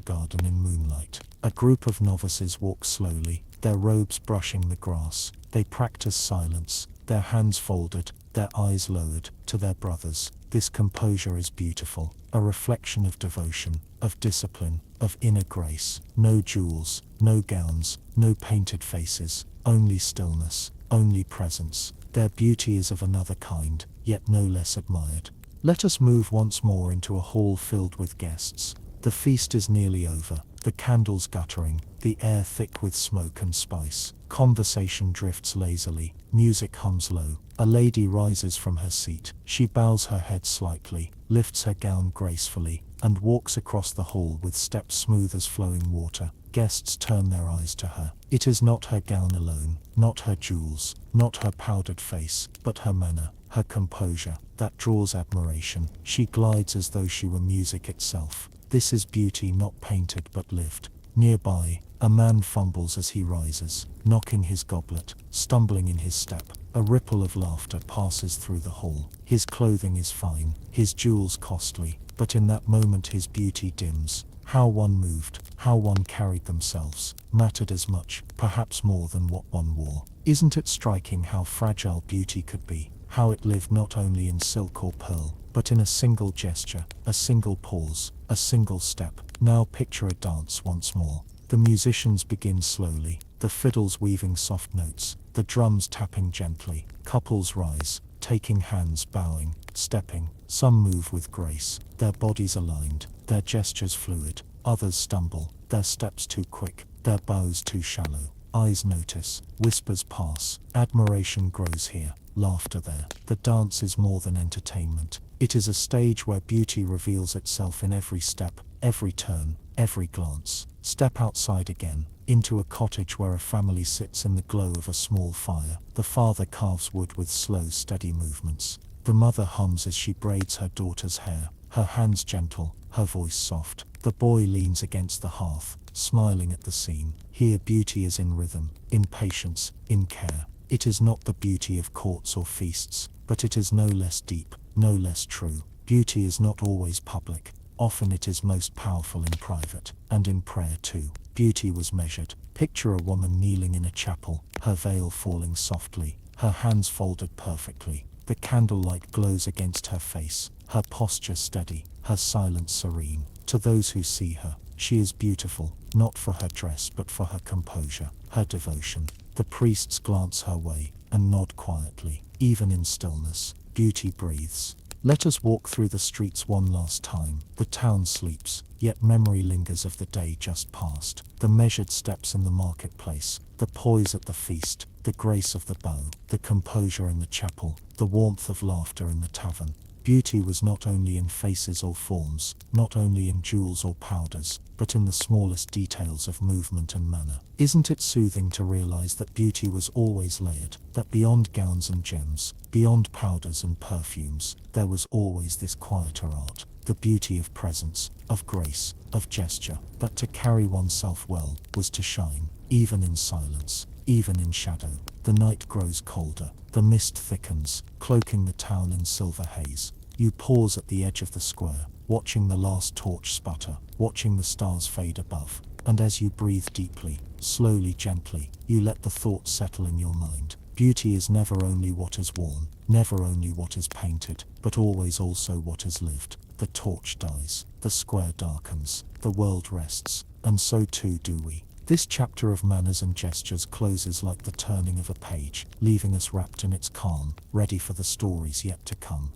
garden in moonlight. A group of novices walk slowly, their robes brushing the grass. They practice silence, their hands folded, their eyes lowered, to their brothers. This composure is beautiful, a reflection of devotion, of discipline, of inner grace. No jewels, no gowns, no painted faces, only stillness, only presence. Their beauty is of another kind, yet no less admired. Let us move once more into a hall filled with guests. The feast is nearly over, the candles guttering, the air thick with smoke and spice. Conversation drifts lazily, music hums low. A lady rises from her seat. She bows her head slightly, lifts her gown gracefully, and walks across the hall with steps smooth as flowing water. Guests turn their eyes to her. It is not her gown alone, not her jewels, not her powdered face, but her manner, her composure, that draws admiration. She glides as though she were music itself. This is beauty not painted but lived. Nearby, a man fumbles as he rises, knocking his goblet, stumbling in his step. A ripple of laughter passes through the hall. His clothing is fine, his jewels costly, but in that moment his beauty dims. How one moved, how one carried themselves, mattered as much, perhaps more than what one wore. Isn't it striking how fragile beauty could be? How it lived not only in silk or pearl, but in a single gesture, a single pause, a single step. Now picture a dance once more. The musicians begin slowly, the fiddles weaving soft notes, the drums tapping gently. Couples rise, taking hands, bowing, stepping. Some move with grace, their bodies aligned, their gestures fluid. Others stumble, their steps too quick, their bows too shallow. Eyes notice, whispers pass. Admiration grows here, laughter there. The dance is more than entertainment. It is a stage where beauty reveals itself in every step, every turn, every glance. Step outside again, into a cottage where a family sits in the glow of a small fire. The father carves wood with slow, steady movements. The mother hums as she braids her daughter's hair, her hands gentle, her voice soft. The boy leans against the hearth, smiling at the scene. Here beauty is in rhythm, in patience, in care. It is not the beauty of courts or feasts, but it is no less deep, no less true. Beauty is not always public. Often it is most powerful in private, and in prayer too. Beauty was measured. Picture a woman kneeling in a chapel, her veil falling softly, her hands folded perfectly. The candlelight glows against her face, her posture steady, her silence serene. To those who see her, she is beautiful, not for her dress but for her composure, her devotion. The priests glance her way and nod quietly. Even in stillness, beauty breathes. Let us walk through the streets one last time. The town sleeps, yet memory lingers of the day just past. The measured steps in the marketplace, the poise at the feast, the grace of the bow, the composure in the chapel, the warmth of laughter in the tavern. Beauty was not only in faces or forms, not only in jewels or powders, but in the smallest details of movement and manner. Isn't it soothing to realize that beauty was always layered, that beyond gowns and gems, beyond powders and perfumes, there was always this quieter art, the beauty of presence, of grace, of gesture, that to carry oneself well was to shine, even in silence, even in shadow. The night grows colder, the mist thickens, cloaking the town in silver haze. You pause at the edge of the square, watching the last torch sputter, watching the stars fade above, and as you breathe deeply, slowly, gently, you let the thoughts settle in your mind. Beauty is never only what is worn, never only what is painted, but always also what is lived. The torch dies, the square darkens, the world rests, and so too do we. This chapter of manners and gestures closes like the turning of a page, leaving us wrapped in its calm, ready for the stories yet to come.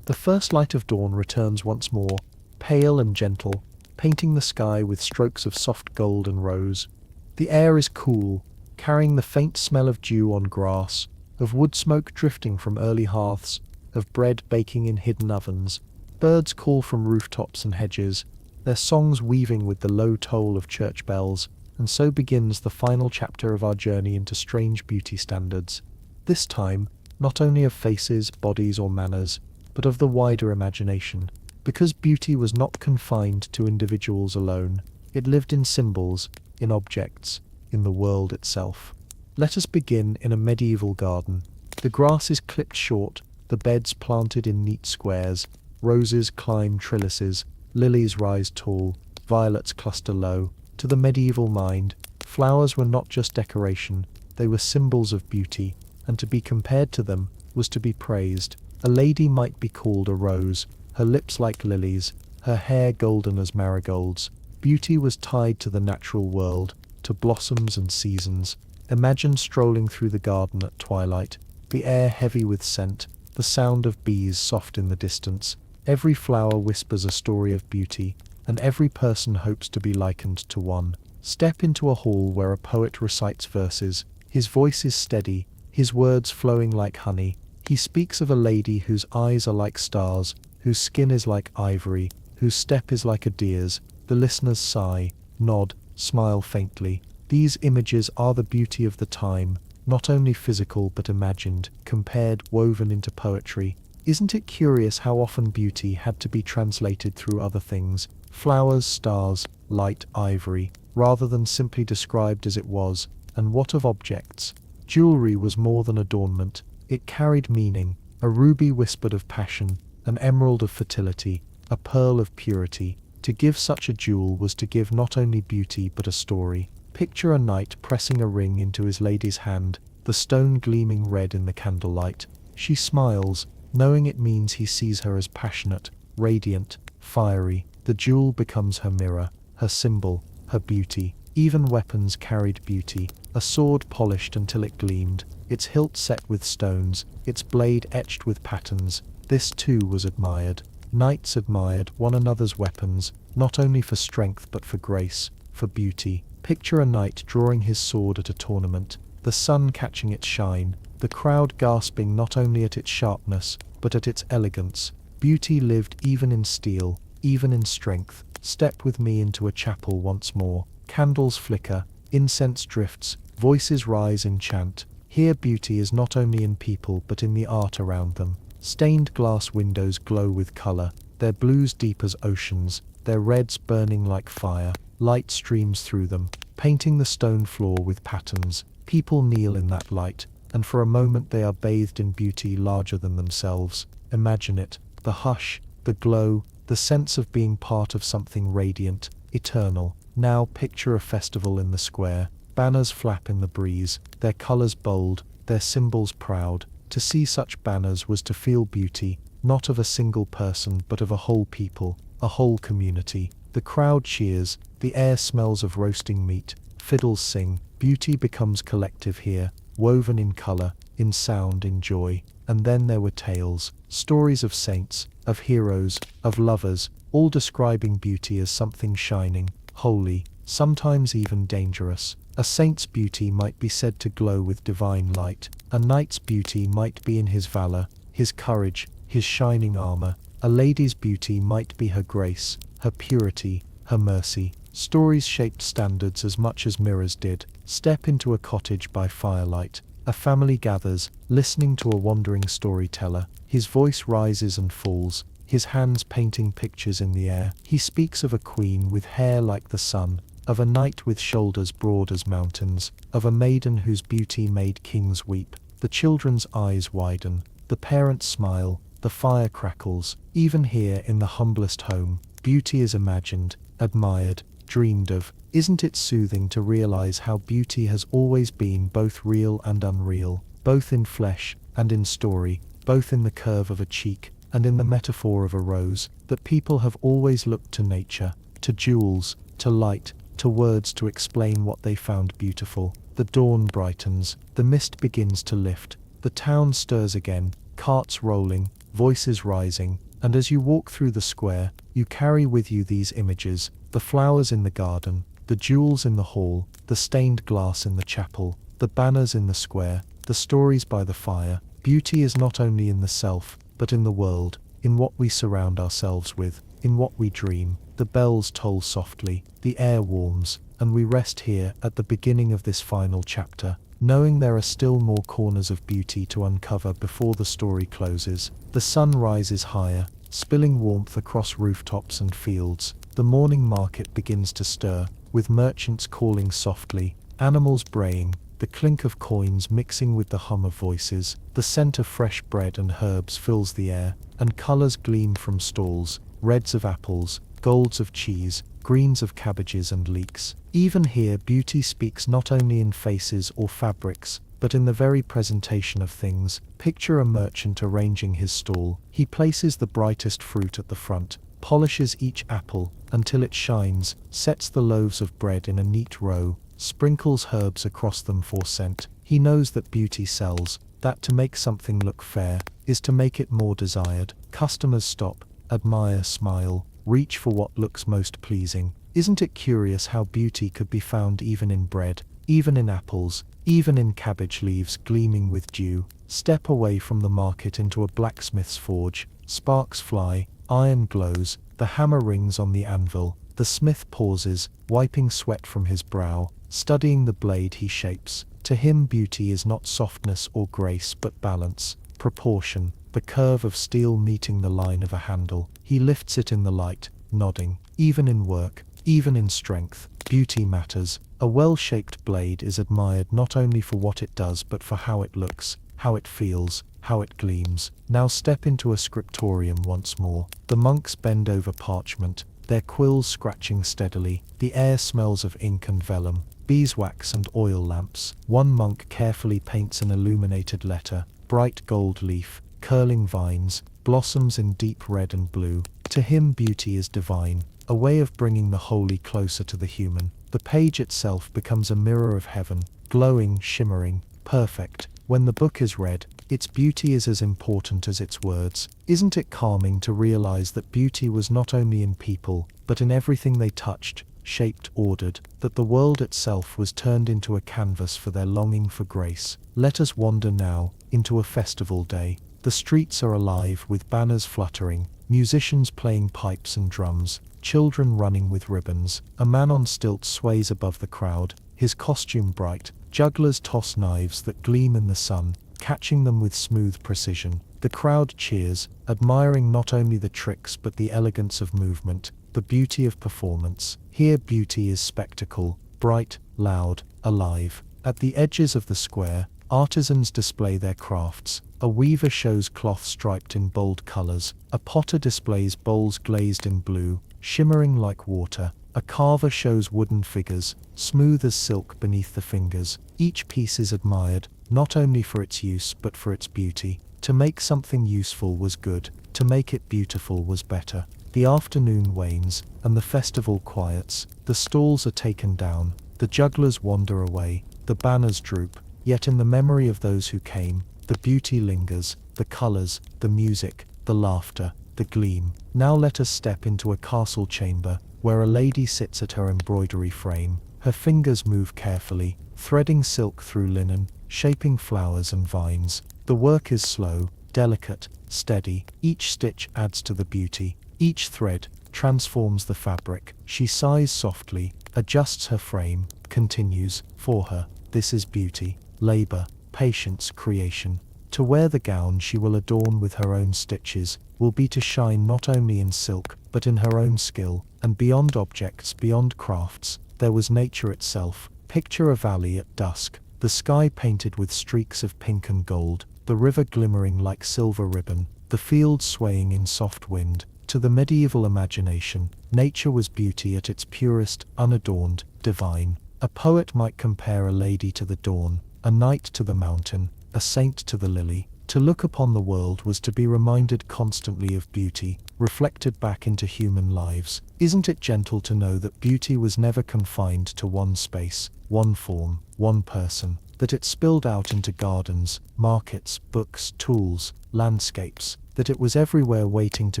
The first light of dawn returns once more, pale and gentle, painting the sky with strokes of soft gold and rose. The air is cool, carrying the faint smell of dew on grass, of wood smoke drifting from early hearths, of bread baking in hidden ovens. Birds call from rooftops and hedges, their songs weaving with the low toll of church bells, and so begins the final chapter of our journey into strange beauty standards. This time, not only of faces, bodies, or manners, but of the wider imagination. Because beauty was not confined to individuals alone, it lived in symbols, in objects, in the world itself. Let us begin in a medieval garden. The grass is clipped short, the beds planted in neat squares, roses climb trellises, lilies rise tall, violets cluster low. To the medieval mind, flowers were not just decoration, they were symbols of beauty, and to be compared to them was to be praised. A lady might be called a rose, her lips like lilies, her hair golden as marigolds. Beauty was tied to the natural world, to blossoms and seasons. Imagine strolling through the garden at twilight, the air heavy with scent, the sound of bees soft in the distance. Every flower whispers a story of beauty, and every person hopes to be likened to one. Step into a hall where a poet recites verses. His voice is steady, his words flowing like honey. He speaks of a lady whose eyes are like stars, whose skin is like ivory, whose step is like a deer's. The listeners sigh, nod, smile faintly. These images are the beauty of the time, not only physical but imagined, compared, woven into poetry. Isn't it curious how often beauty had to be translated through other things, flowers, stars, light, ivory, rather than simply described as it was? And what of objects? Jewelry was more than adornment. It carried meaning. A ruby whispered of passion, an emerald of fertility, a pearl of purity. To give such a jewel was to give not only beauty but a story. Picture a knight pressing a ring into his lady's hand, the stone gleaming red in the candlelight. She smiles, knowing it means he sees her as passionate, radiant, fiery. The jewel becomes her mirror, her symbol, her beauty. Even weapons carried beauty. A sword polished until it gleamed, its hilt set with stones, its blade etched with patterns. This too was admired. Knights admired one another's weapons, not only for strength but for grace, for beauty. Picture a knight drawing his sword at a tournament, the sun catching its shine, the crowd gasping not only at its sharpness, but at its elegance. Beauty lived even in steel, even in strength. Step with me into a chapel once more. Candles flicker, incense drifts, voices rise in chant. Here beauty is not only in people but in the art around them. Stained glass windows glow with color, their blues deep as oceans, their reds burning like fire. Light streams through them, painting the stone floor with patterns. People kneel in that light, and for a moment they are bathed in beauty larger than themselves. Imagine it, the hush, the glow, the sense of being part of something radiant, eternal. Now picture a festival in the square. Banners flap in the breeze, their colors bold, their symbols proud. To see such banners was to feel beauty, not of a single person but of a whole people, a whole community. The crowd cheers, the air smells of roasting meat, fiddles sing. Beauty becomes collective here, woven in color, in sound, in joy. And then there were tales, stories of saints, of heroes, of lovers, all describing beauty as something shining, holy, sometimes even dangerous. A saint's beauty might be said to glow with divine light. A knight's beauty might be in his valor, his courage, his shining armor. A lady's beauty might be her grace, her purity, her mercy. Stories shaped standards as much as mirrors did. Step into a cottage by firelight. A family gathers, listening to a wandering storyteller. His voice rises and falls, his hands painting pictures in the air. He speaks of a queen with hair like the sun, of a knight with shoulders broad as mountains, of a maiden whose beauty made kings weep. The children's eyes widen, the parents smile, the fire crackles. Even here in the humblest home, beauty is imagined, admired, dreamed of. Isn't it soothing to realize how beauty has always been both real and unreal, both in flesh and in story, both in the curve of a cheek and in the metaphor of a rose, that people have always looked to nature, to jewels, to light, to words to explain what they found beautiful. The dawn brightens, the mist begins to lift, the town stirs again, carts rolling, voices rising, and as you walk through the square, you carry with you these images, the flowers in the garden, the jewels in the hall, the stained glass in the chapel, the banners in the square, the stories by the fire. Beauty is not only in the self, but in the world, in what we surround ourselves with, in what we dream. The bells toll softly, the air warms, and we rest here at the beginning of this final chapter, knowing there are still more corners of beauty to uncover before the story closes. The sun rises higher, spilling warmth across rooftops and fields. The morning market begins to stir, with merchants calling softly, animals braying, the clink of coins mixing with the hum of voices. The scent of fresh bread and herbs fills the air, and colors gleam from stalls, reds of apples, golds of cheese, greens of cabbages and leeks. Even here beauty speaks not only in faces or fabrics, but in the very presentation of things. Picture a merchant arranging his stall. He places the brightest fruit at the front, polishes each apple until it shines, sets the loaves of bread in a neat row, sprinkles herbs across them for scent. He knows that beauty sells, that to make something look fair is to make it more desired. Customers stop, admire, smile, reach for what looks most pleasing. Isn't it curious how beauty could be found even in bread, even in apples, even in cabbage leaves gleaming with dew? Step away from the market into a blacksmith's forge. Sparks fly, iron glows, the hammer rings on the anvil. The smith pauses, wiping sweat from his brow, studying the blade he shapes. To him beauty is not softness or grace but balance, proportion, the curve of steel meeting the line of a handle. He lifts it in the light, nodding. Even in work, even in strength, beauty matters. A well-shaped blade is admired not only for what it does but for how it looks, how it feels, how it gleams. Now step into a scriptorium once more. The monks bend over parchment, their quills scratching steadily. The air smells of ink and vellum, beeswax and oil lamps. One monk carefully paints an illuminated letter, bright gold leaf, curling vines, blossoms in deep red and blue. To him beauty is divine, a way of bringing the holy closer to the human. The page itself becomes a mirror of heaven, glowing, shimmering, perfect. When the book is read, its beauty is as important as its words. Isn't it calming to realize that beauty was not only in people, but in everything they touched, shaped, ordered, that the world itself was turned into a canvas for their longing for grace? Let us wander now into a festival day. The streets are alive with banners fluttering, musicians playing pipes and drums, children running with ribbons. A man on stilts sways above the crowd, his costume bright. Jugglers toss knives that gleam in the sun, catching them with smooth precision. The crowd cheers, admiring not only the tricks but the elegance of movement. the beauty of performance. Here beauty is spectacle, bright, loud, alive. At the edges of the square, artisans display their crafts. A weaver shows cloth striped in bold colors. A potter displays bowls glazed in blue, shimmering like water. A carver shows wooden figures, smooth as silk beneath the fingers. Each piece is admired, not only for its use but for its beauty. To make something useful was good, to make it beautiful was better. The afternoon wanes, and the festival quiets. The stalls are taken down, the jugglers wander away, the banners droop. Yet in the memory of those who came, the beauty lingers, the colors, the music, the laughter, the gleam. Now let us step into a castle chamber, where a lady sits at her embroidery frame. Her fingers move carefully, threading silk through linen, shaping flowers and vines. The work is slow, delicate, steady. Each stitch adds to the beauty. Each thread transforms the fabric. She sighs softly, adjusts her frame, continues. For her, this is beauty, labor, patience, creation. To wear the gown she will adorn with her own stitches, will be to shine not only in silk, but in her own skill, and beyond objects, beyond crafts, there was nature itself. Picture a valley at dusk, the sky painted with streaks of pink and gold, the river glimmering like silver ribbon, the fields swaying in soft wind. To the medieval imagination, nature was beauty at its purest, unadorned, divine. A poet might compare a lady to the dawn, a knight to the mountain, a saint to the lily. To look upon the world was to be reminded constantly of beauty, reflected back into human lives. Isn't it gentle to know that beauty was never confined to one space, one form, one person, that it spilled out into gardens, markets, books, tools, landscapes, that it was everywhere waiting to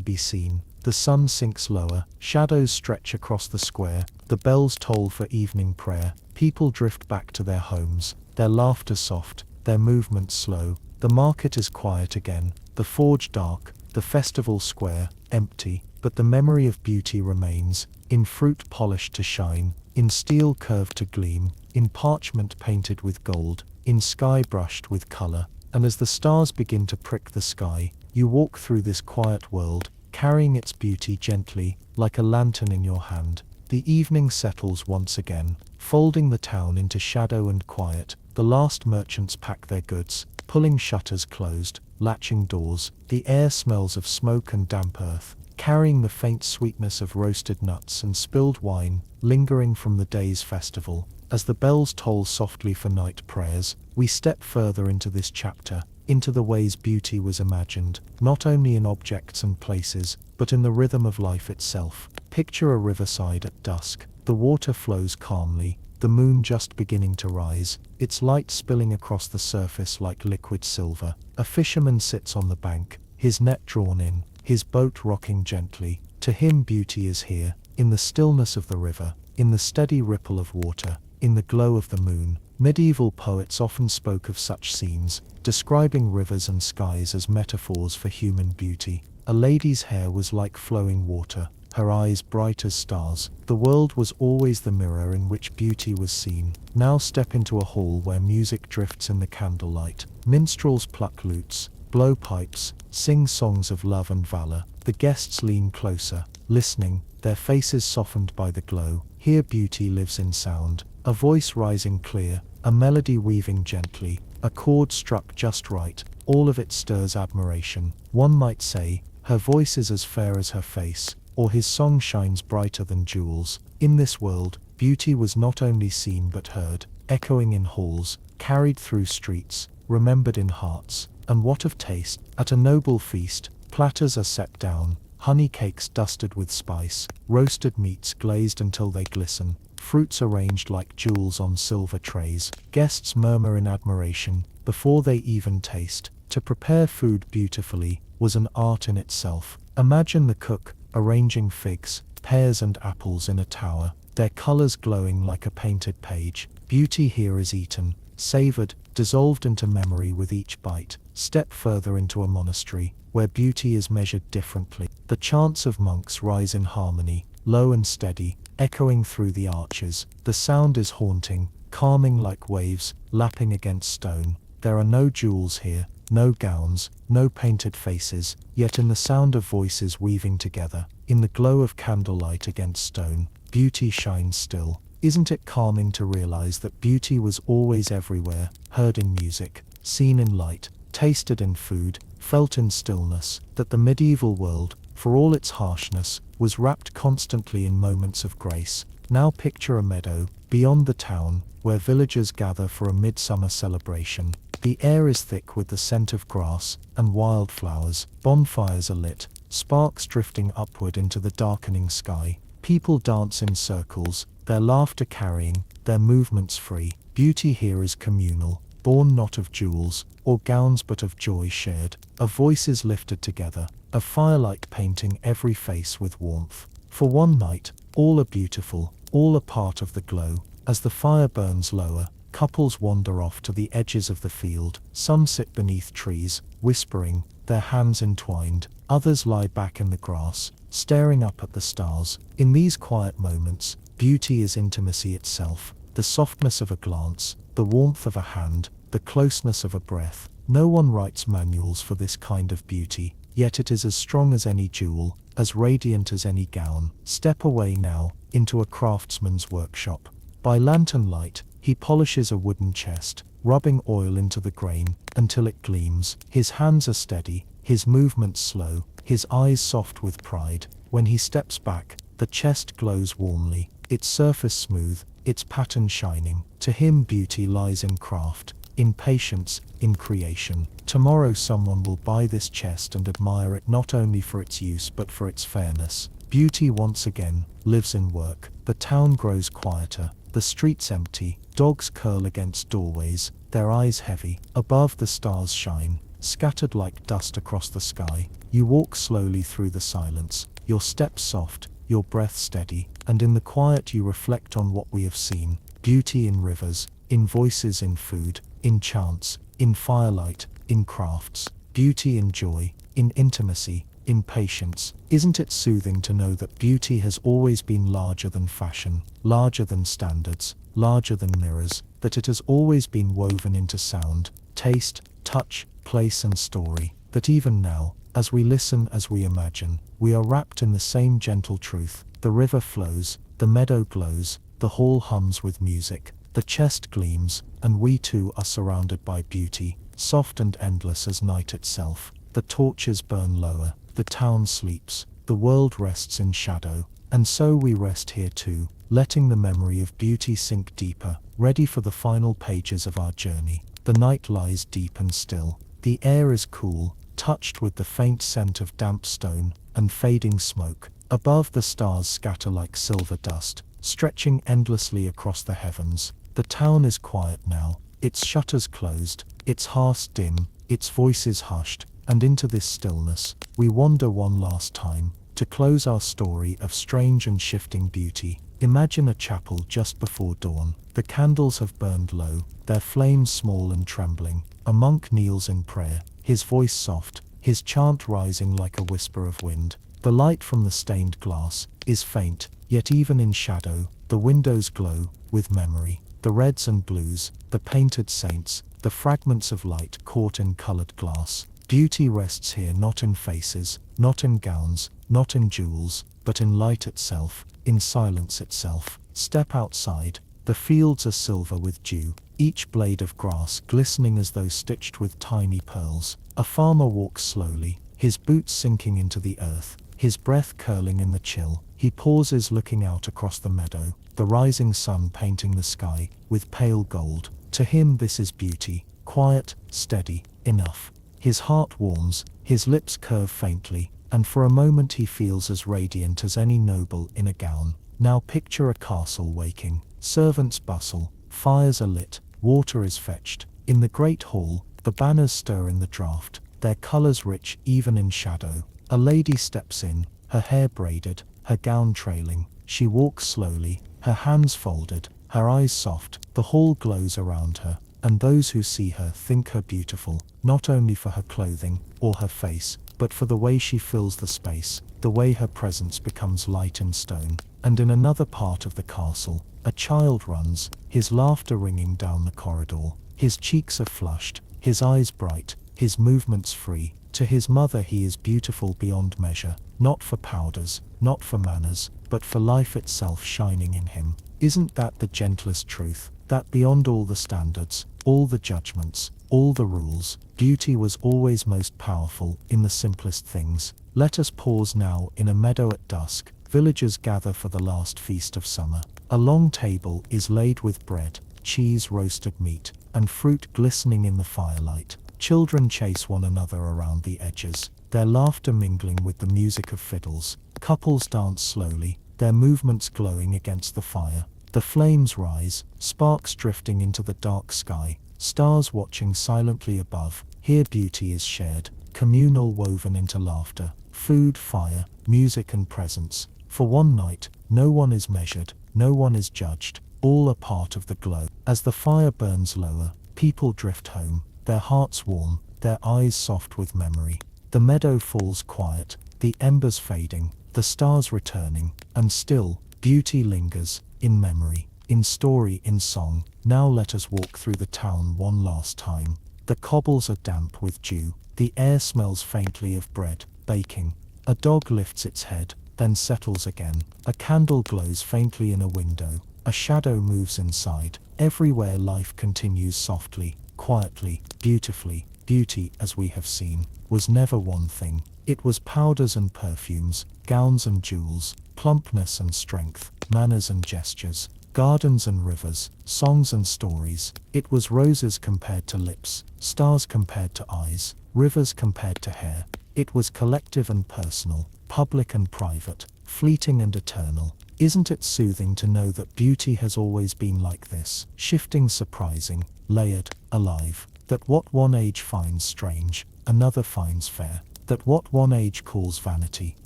be seen? The sun sinks lower, shadows stretch across the square, the bells toll for evening prayer, people drift back to their homes, their laughter soft, their movements slow. The market is quiet again, the forge dark, the festival square empty, but the memory of beauty remains, in fruit polished to shine, in steel curved to gleam, in parchment painted with gold, in sky brushed with color. And as the stars begin to prick the sky, you walk through this quiet world, carrying its beauty gently, like a lantern in your hand. The evening settles once again, folding the town into shadow and quiet. The last merchants pack their goods, pulling shutters closed, latching doors. The air smells of smoke and damp earth, carrying the faint sweetness of roasted nuts and spilled wine, lingering from the day's festival. As the bells toll softly for night prayers, we step further into this chapter, into the ways beauty was imagined, not only in objects and places, but in the rhythm of life itself. Picture a riverside at dusk. The water flows calmly, the moon just beginning to rise, its light spilling across the surface like liquid silver. A fisherman sits on the bank, his net drawn in, his boat rocking gently. To him beauty is here, in the stillness of the river, in the steady ripple of water, in the glow of the moon. Medieval poets often spoke of such scenes, describing rivers and skies as metaphors for human beauty. A lady's hair was like flowing water, her eyes bright as stars. The world was always the mirror in which beauty was seen. Now step into a hall where music drifts in the candlelight. Minstrels pluck lutes, blow pipes, sing songs of love and valor. The guests lean closer, listening, their faces softened by the glow. Here beauty lives in sound, a voice rising clear, a melody weaving gently, a chord struck just right. All of it stirs admiration. One might say, her voice is as fair as her face, or his song shines brighter than jewels. In this world, beauty was not only seen but heard, echoing in halls, carried through streets, remembered in hearts. And what of taste? At a noble feast, platters are set down, honey cakes dusted with spice, roasted meats glazed until they glisten, fruits arranged like jewels on silver trays. Guests murmur in admiration before they even taste. To prepare food beautifully was an art in itself. Imagine the cook arranging figs, pears and apples in a tower, their colors glowing like a painted page. Beauty here is eaten, savored, dissolved into memory with each bite. Step further into a monastery, where beauty is measured differently. The chants of monks rise in harmony, low and steady, echoing through the arches. The sound is haunting, calming like waves, lapping against stone. There are no jewels here, no gowns, no painted faces, yet in the sound of voices weaving together, In the glow of candlelight against stone, beauty shines still. Isn't it calming to realize that beauty was always everywhere, heard in music, seen in light, tasted in food, felt in stillness, that the medieval world, for all its harshness, was wrapped constantly in moments of grace? Now picture a meadow, beyond the town, where villagers gather for a midsummer celebration. The air is thick with the scent of grass and wildflowers, bonfires are lit, sparks drifting upward into the darkening sky. People dance in circles, their laughter carrying, their movements free. Beauty here is communal, born not of jewels or gowns but of joy shared, of voices lifted together, of firelight painting every face with warmth. For one night, all are beautiful, all a part of the glow. As the fire burns lower, couples wander off to the edges of the field. Some sit beneath trees, whispering, their hands entwined. Others lie back in the grass, staring up at the stars. In these quiet moments, beauty is intimacy itself. The softness of a glance, the warmth of a hand, the closeness of a breath. No one writes manuals for this kind of beauty, yet it is as strong as any jewel, as radiant as any gown. Step away now, into a craftsman's workshop. By lantern light, he polishes a wooden chest, rubbing oil into the grain until it gleams. His hands are steady, his movements slow, his eyes soft with pride. When he steps back, the chest glows warmly, its surface smooth, its pattern shining. To him beauty lies in craft, in patience, in creation. Tomorrow someone will buy this chest and admire it not only for its use but for its fairness. Beauty once again lives in work. The town grows quieter, the streets empty, dogs curl against doorways, their eyes heavy. Above the stars shine, scattered like dust across the sky. You walk slowly through the silence, your steps soft, your breath steady, and in the quiet you reflect on what we have seen. Beauty in rivers, in voices, in food, in chants, in firelight, in crafts. Beauty in joy, in intimacy, in patience. Isn't it soothing to know that beauty has always been larger than fashion, larger than standards, larger than mirrors, that it has always been woven into sound, taste, touch, place and story, that even now, as we listen, as we imagine, we are wrapped in the same gentle truth. The river flows, the meadow glows, the hall hums with music, the chest gleams, and we too are surrounded by beauty, soft and endless as night itself. The torches burn lower, the town sleeps, the world rests in shadow, and so we rest here too, letting the memory of beauty sink deeper, ready for the final pages of our journey. The night lies deep and still, the air is cool, touched with the faint scent of damp stone and fading smoke. Above, the stars scatter like silver dust, stretching endlessly across the heavens. The town is quiet now, its shutters closed, its hearths dim, its voices hushed, and into this stillness, we wander one last time, to close our story of strange and shifting beauty. Imagine a chapel just before dawn. The candles have burned low, their flames small and trembling. A monk kneels in prayer, his voice soft, his chant rising like a whisper of wind. The light from the stained glass is faint, yet even in shadow, the windows glow with memory. The reds and blues, the painted saints, the fragments of light caught in colored glass. Beauty rests here not in faces, not in gowns, not in jewels, but in light itself, in silence itself. Step outside, the fields are silver with dew, each blade of grass glistening as though stitched with tiny pearls. A farmer walks slowly, his boots sinking into the earth, his breath curling in the chill. He pauses, looking out across the meadow, the rising sun painting the sky with pale gold. To him this is beauty, quiet, steady, enough. His heart warms, his lips curve faintly, and for a moment he feels as radiant as any noble in a gown. Now picture a castle waking, servants bustle, fires are lit, water is fetched. In the great hall, the banners stir in the draught, their colors rich even in shadow. A lady steps in, her hair braided, her gown trailing. She walks slowly, her hands folded, her eyes soft. The hall glows around her, and those who see her think her beautiful, not only for her clothing or her face, but for the way she fills the space, the way her presence becomes light in stone. And in another part of the castle, a child runs, his laughter ringing down the corridor. His cheeks are flushed, his eyes bright, his movements free. To his mother he is beautiful beyond measure, not for powders, not for manners, but for life itself shining in him. Isn't that the gentlest truth? That beyond all the standards, all the judgments, all the rules, beauty was always most powerful in the simplest things. Let us pause now in a meadow at dusk. Villagers gather for the last feast of summer. A long table is laid with bread, cheese, roasted meat, and fruit glistening in the firelight. Children chase one another around the edges, their laughter mingling with the music of fiddles. Couples dance slowly, their movements glowing against the fire. The flames rise, sparks drifting into the dark sky, stars watching silently above. Here beauty is shared, communal, woven into laughter, food, fire, music and presence. For one night, no one is measured, no one is judged, all are part of the glow. As the fire burns lower, people drift home, their hearts warm, their eyes soft with memory. The meadow falls quiet, the embers fading, the stars returning, and still, beauty lingers, in memory, in story, in song. Now let us walk through the town one last time. The cobbles are damp with dew, the air smells faintly of bread, baking. A dog lifts its head, then settles again. A candle glows faintly in a window, a shadow moves inside. Everywhere life continues softly, quietly, beautifully. Beauty, as we have seen, was never one thing. It was powders and perfumes, gowns and jewels, plumpness and strength, manners and gestures, gardens and rivers, songs and stories. It was roses compared to lips, stars compared to eyes, rivers compared to hair. It was collective and personal, public and private, fleeting and eternal. Isn't it soothing to know that beauty has always been like this, shifting, surprising, layered, alive? That what one age finds strange, another finds fair. That what one age calls vanity,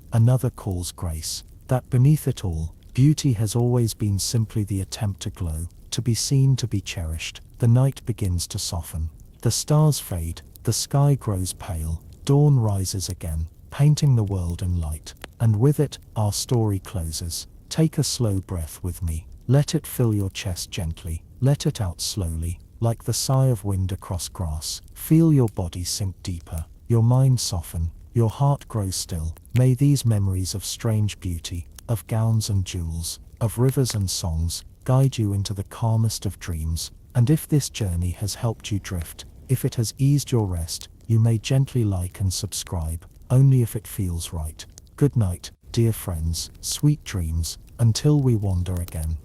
another calls grace. That beneath it all, beauty has always been simply the attempt to glow, to be seen, to be cherished. The night begins to soften. The stars fade, the sky grows pale, dawn rises again, painting the world in light. And with it, our story closes. Take a slow breath with me. Let it fill your chest gently. Let it out slowly, like the sigh of wind across grass. Feel your body sink deeper, your mind soften, your heart grow still. May these memories of strange beauty, of gowns and jewels, of rivers and songs, guide you into the calmest of dreams. And if this journey has helped you drift, if it has eased your rest, you may gently like and subscribe, only if it feels right. Good night, dear friends, sweet dreams, until we wander again.